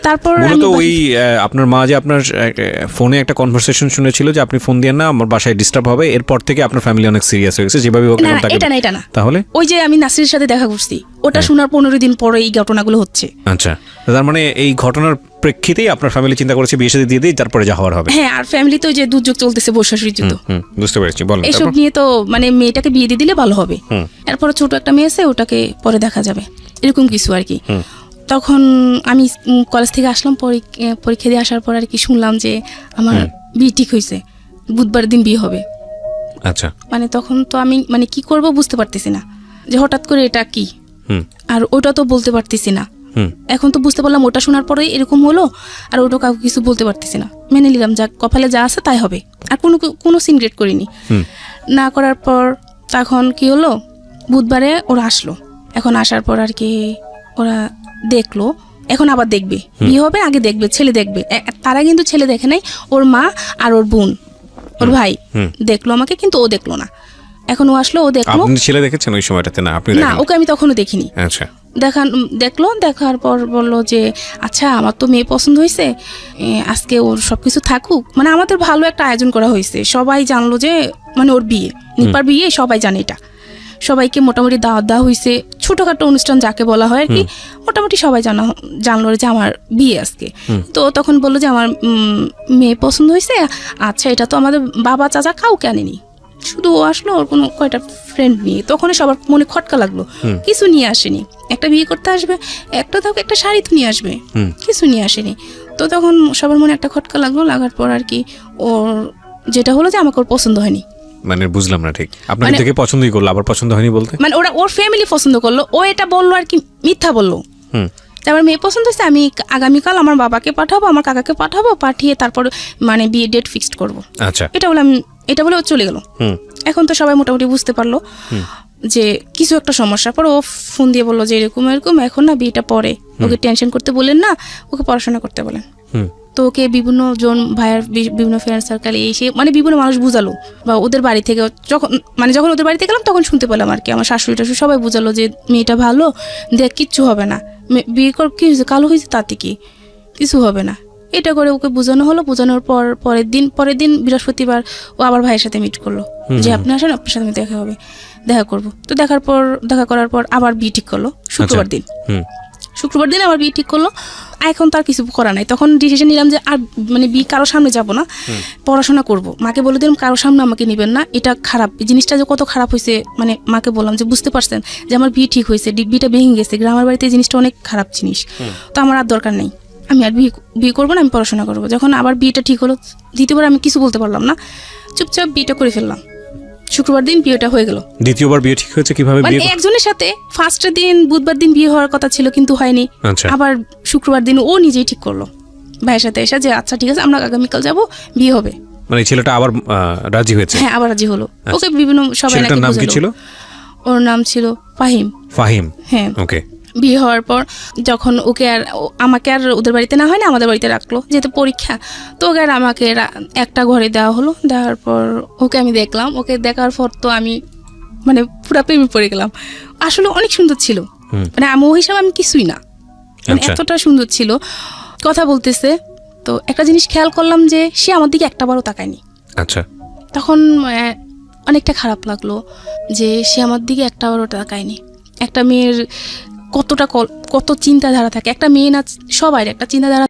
তারপর মূলত ওই আপনার মা যে আপনার ফোনে একটা কনভারসেশন শুনেছিল যে আপনি ফোন দিয়ে না, আমার বাসায় ডিস্টার্ব হবে, এরপর থেকে আপনার ফ্যামিলি অনেক সিরিয়াস হয়ে গেছে, যেভাবে এটা না। তাহলে ওই যে আমি নাসিরের সাথে দেখা করছি, ওটা শোনার 15 দিন পরে এই ঘটনাগুলো হচ্ছে। আচ্ছা, তার মানে এই ঘটনার প্রেক্ষিতেই আপনার ফ্যামিলি চিন্তা করেছে বিয়ে সাথে দিয়ে দিই, তারপরে যা হওয়ার হবে। হ্যাঁ, আর ফ্যামিলি তো যে দুর্যোগ চলতেছে, বৈশাশুড়ি যুদ্ধ, বুঝতে পেরেছি। বলেন এইসব নিয়ে তো মানে মেয়েটাকে বিয়ে দিয়ে দিলে ভালো হবে, এরপরে ছোট একটা মেয়ে আছে, ওটাকে পরে দেখা যাবে, এরকম কিছু আর কি। তখন আমি কলেজ থেকে আসলাম, পরীক্ষা দিয়ে আসার পর আর কি শুনলাম যে আমার বিয়ে ঠিক হয়েছে, বুধবার দিন বিয়ে হবে। আচ্ছা, মানে তখন তো আমি মানে কি করব বুঝতে পারতেছি না, যে হঠাৎ করে এটা কি, আর ওটা তো বলতে পারতেছি না। এখন তো বুঝতে পারলাম ওটা শোনার পরে এরকম হলো, আর ওটা কাউকে কিছু বলতে পারতেছি না, মেনে নিলাম, যা কপালে যা আছে তাই হবে, আর কোনো সিনক্রেট করিনি। না করার পর তখন কি হলো, বুধবারে ওরা আসলো। এখন আসার পর আর কি ওরা দেখলো, এখন আবার দেখবে, বিয়ে হবে আগে দেখবে, ছেলে দেখবে। তারা কিন্তু ছেলে দেখে নাই, ওর মা আর ওর বোন, ওর ভাই দেখলো আমাকে, কিন্তু ও দেখলো না। এখন ও আসলো, ও দেখলো। আপনি ছেলে দেখেছেন ওই সময়টাতে? না, আপনি না, ওকে আমি তখনও দেখিনি। আচ্ছা, দেখলো, দেখার পর বললো যে আচ্ছা আমার তো মেয়ে পছন্দ হয়েছে, আজকে ওর সবকিছু থাকুক, মানে আমাদের ভালো একটা আয়োজন করা হয়েছে। সবাই জানলো যে মানে ওর বিয়ে, নিপার বিয়ে, সবাই জানে এটা, সবাইকে মোটামুটি দাওয়াত দেওয়া হয়েছে, ছোটখাটো অনুষ্ঠান যাকে বলা হয় আর কি, মোটামুটি সবাই জানলো যে আমার বিয়ে আজকে। তো তখন বললো যে আমার মেয়ে পছন্দ হয়েছে। আচ্ছা, এটা তো আমাদের বাবা চাচা কাউকে আনেনি, শুধু ও আসলো ওর কোনো কয়টা ফ্রেন্ড নিয়ে। তখন সবার মনে খটকা লাগলো, কিছু নিয়ে আসেনি। একটা বিয়ে করতে আসবে, একটা শাড়ি তো নিয়ে আসবে, কিছু নিয়ে আসেনি। তো তখন সবার মনে একটা খটকা লাগলো, লাগার পর আর কি ওর যেটা হলো যে আমাকে ওর পছন্দ হয়নি। মানে বুঝলাম না ঠিক, আপনাকে থেকে পছন্দই করলো, আবার পছন্দ হয়নি বলতে? মানে ওর ফ্যামিলি পছন্দ করলো, ও এটা বললো আর কি, মিথ্যা বললো। আমার মেয়ে পছন্দ হয়েছে, আমি আগামীকাল আমার বাবাকে পাঠাবো, আমার কাকাকে পাঠাবো, পাঠিয়ে তারপর মানে বিয়ে ডেট ফিক্সড করবো। আচ্ছা, এটা বলে ও চলে গেল। এখন তো সবাই মোটামুটি বুঝতে পারলো যে কিছু একটা সমস্যা। পর ও ফোন দিয়ে বললো যে এরকম এরকম, এখন না বিয়েটা পরে, ওকে টেনশন করতে বলেন না, ওকে পড়াশোনা করতে বলেন। তো ওকে বিভিন্ন জন ভাইয়ের বিভিন্ন ফ্রেন্ড সার্কেল এসে মানে বিভিন্ন মানুষ বুঝালো, বা ওদের বাড়ি থেকে যখন ওদের বাড়িতে গেলাম তখন শুনতে পেলাম আর কি, আমার শাশুড়ি টাশুড়ি সবাই বুঝালো যে মেয়েটা ভালো, দেখ কিচ্ছু হবে না, বিয়ে কর, কি হয়েছে, কালো হয়েছে, তাতে কি, কিছু হবে না। এটা করে ওকে বোঝানো হলো। বোঝানোর পর পরের দিন বৃহস্পতিবার ও আবার ভাইয়ের সাথে মিট করলো যে আপনি আসেন, আপনার সাথে দেখা করবো। তো দেখা করার পর আবার বিয়ে ঠিক করলো শুক্রবার দিন আবার বিয়ে ঠিক করলো। এখন তার কিছু করা নাই, তখন ডিসিশন নিলাম যে আর মানে বিয়ে কারোর সামনে যাব না, পড়াশোনা করব। মাকে বলে দিলাম কারোর সামনে আমাকে নেবেন না, এটা খারাপ, জিনিসটা যে কত খারাপ হয়েছে, মানে মাকে বললাম যে বুঝতে পারছেন যে আমার বিয়ে ঠিক হয়েছে, বিয়েটা ভেঙে গেছে, গ্রামের বাড়িতে জিনিসটা অনেক খারাপ জিনিস, তো আমার আর দরকার নেই, আমি আর বিয়ে করবো না, আমি পড়াশোনা করবো। যখন আবার বিয়েটা ঠিক হলো, দ্বিতীয়বার আমি কিছু বলতে পারলাম না, চুপচাপ বিয়েটা করে ফেললাম। শুক্রবার দিন বিয়েটা হয়ে গেল। দ্বিতীয়বার বিয়ে ঠিক হয়েছে কিভাবে? মানে একজনের সাথে ফার্স্টের দিন বুধবার দিন বিয়ে হওয়ার কথা ছিল, কিন্তু হয়নি। আবার শুক্রবার দিন ও নিজেই ঠিক করলো ভাইয়ের সাথে এসে যে আচ্ছা ঠিক আছে, আমরা আগামীকাল যাব, বিয়ে হবে। মানে ছেলেটা আবার রাজি হয়েছে? হ্যাঁ, আবার রাজি হলো। ওকে বিভিন্ন সবাই নাকি নাম কি ছিল? ওর নাম ছিল ফাহিম। ফাহিম, হ্যাঁ। ওকে। বিয়ে হওয়ার পর যখন ওকে আর আমাকে আর ওদের বাড়িতে না হয় না, আমাদের বাড়িতে রাখলো যেহেতু পরীক্ষা, তো ওকে আর আমাকে একটা ঘরে দেওয়া হলো। দেওয়ার পর ওকে আমি দেখলাম, ওকে দেখার পর তো আমি মানে পুরা প্রেমে পড়ে গেলাম। আসলে অনেক সুন্দর ছিল, মানে আমি ও হিসাবে আমি কিছুই না, মানে আচ্ছা। এতটা সুন্দর ছিল। কথা বলতেছে, তো একটা জিনিস খেয়াল করলাম যে সে আমার দিকে একটাবারও তাকায়নি। আচ্ছা। তখন অনেকটা খারাপ লাগলো যে সে আমার দিকে একটাবারও তাকায়নি। একটা মেয়ের কত চিন্তাধারা থাকে, একটা মেয়ে না সবাই একটা চিন্তাধারা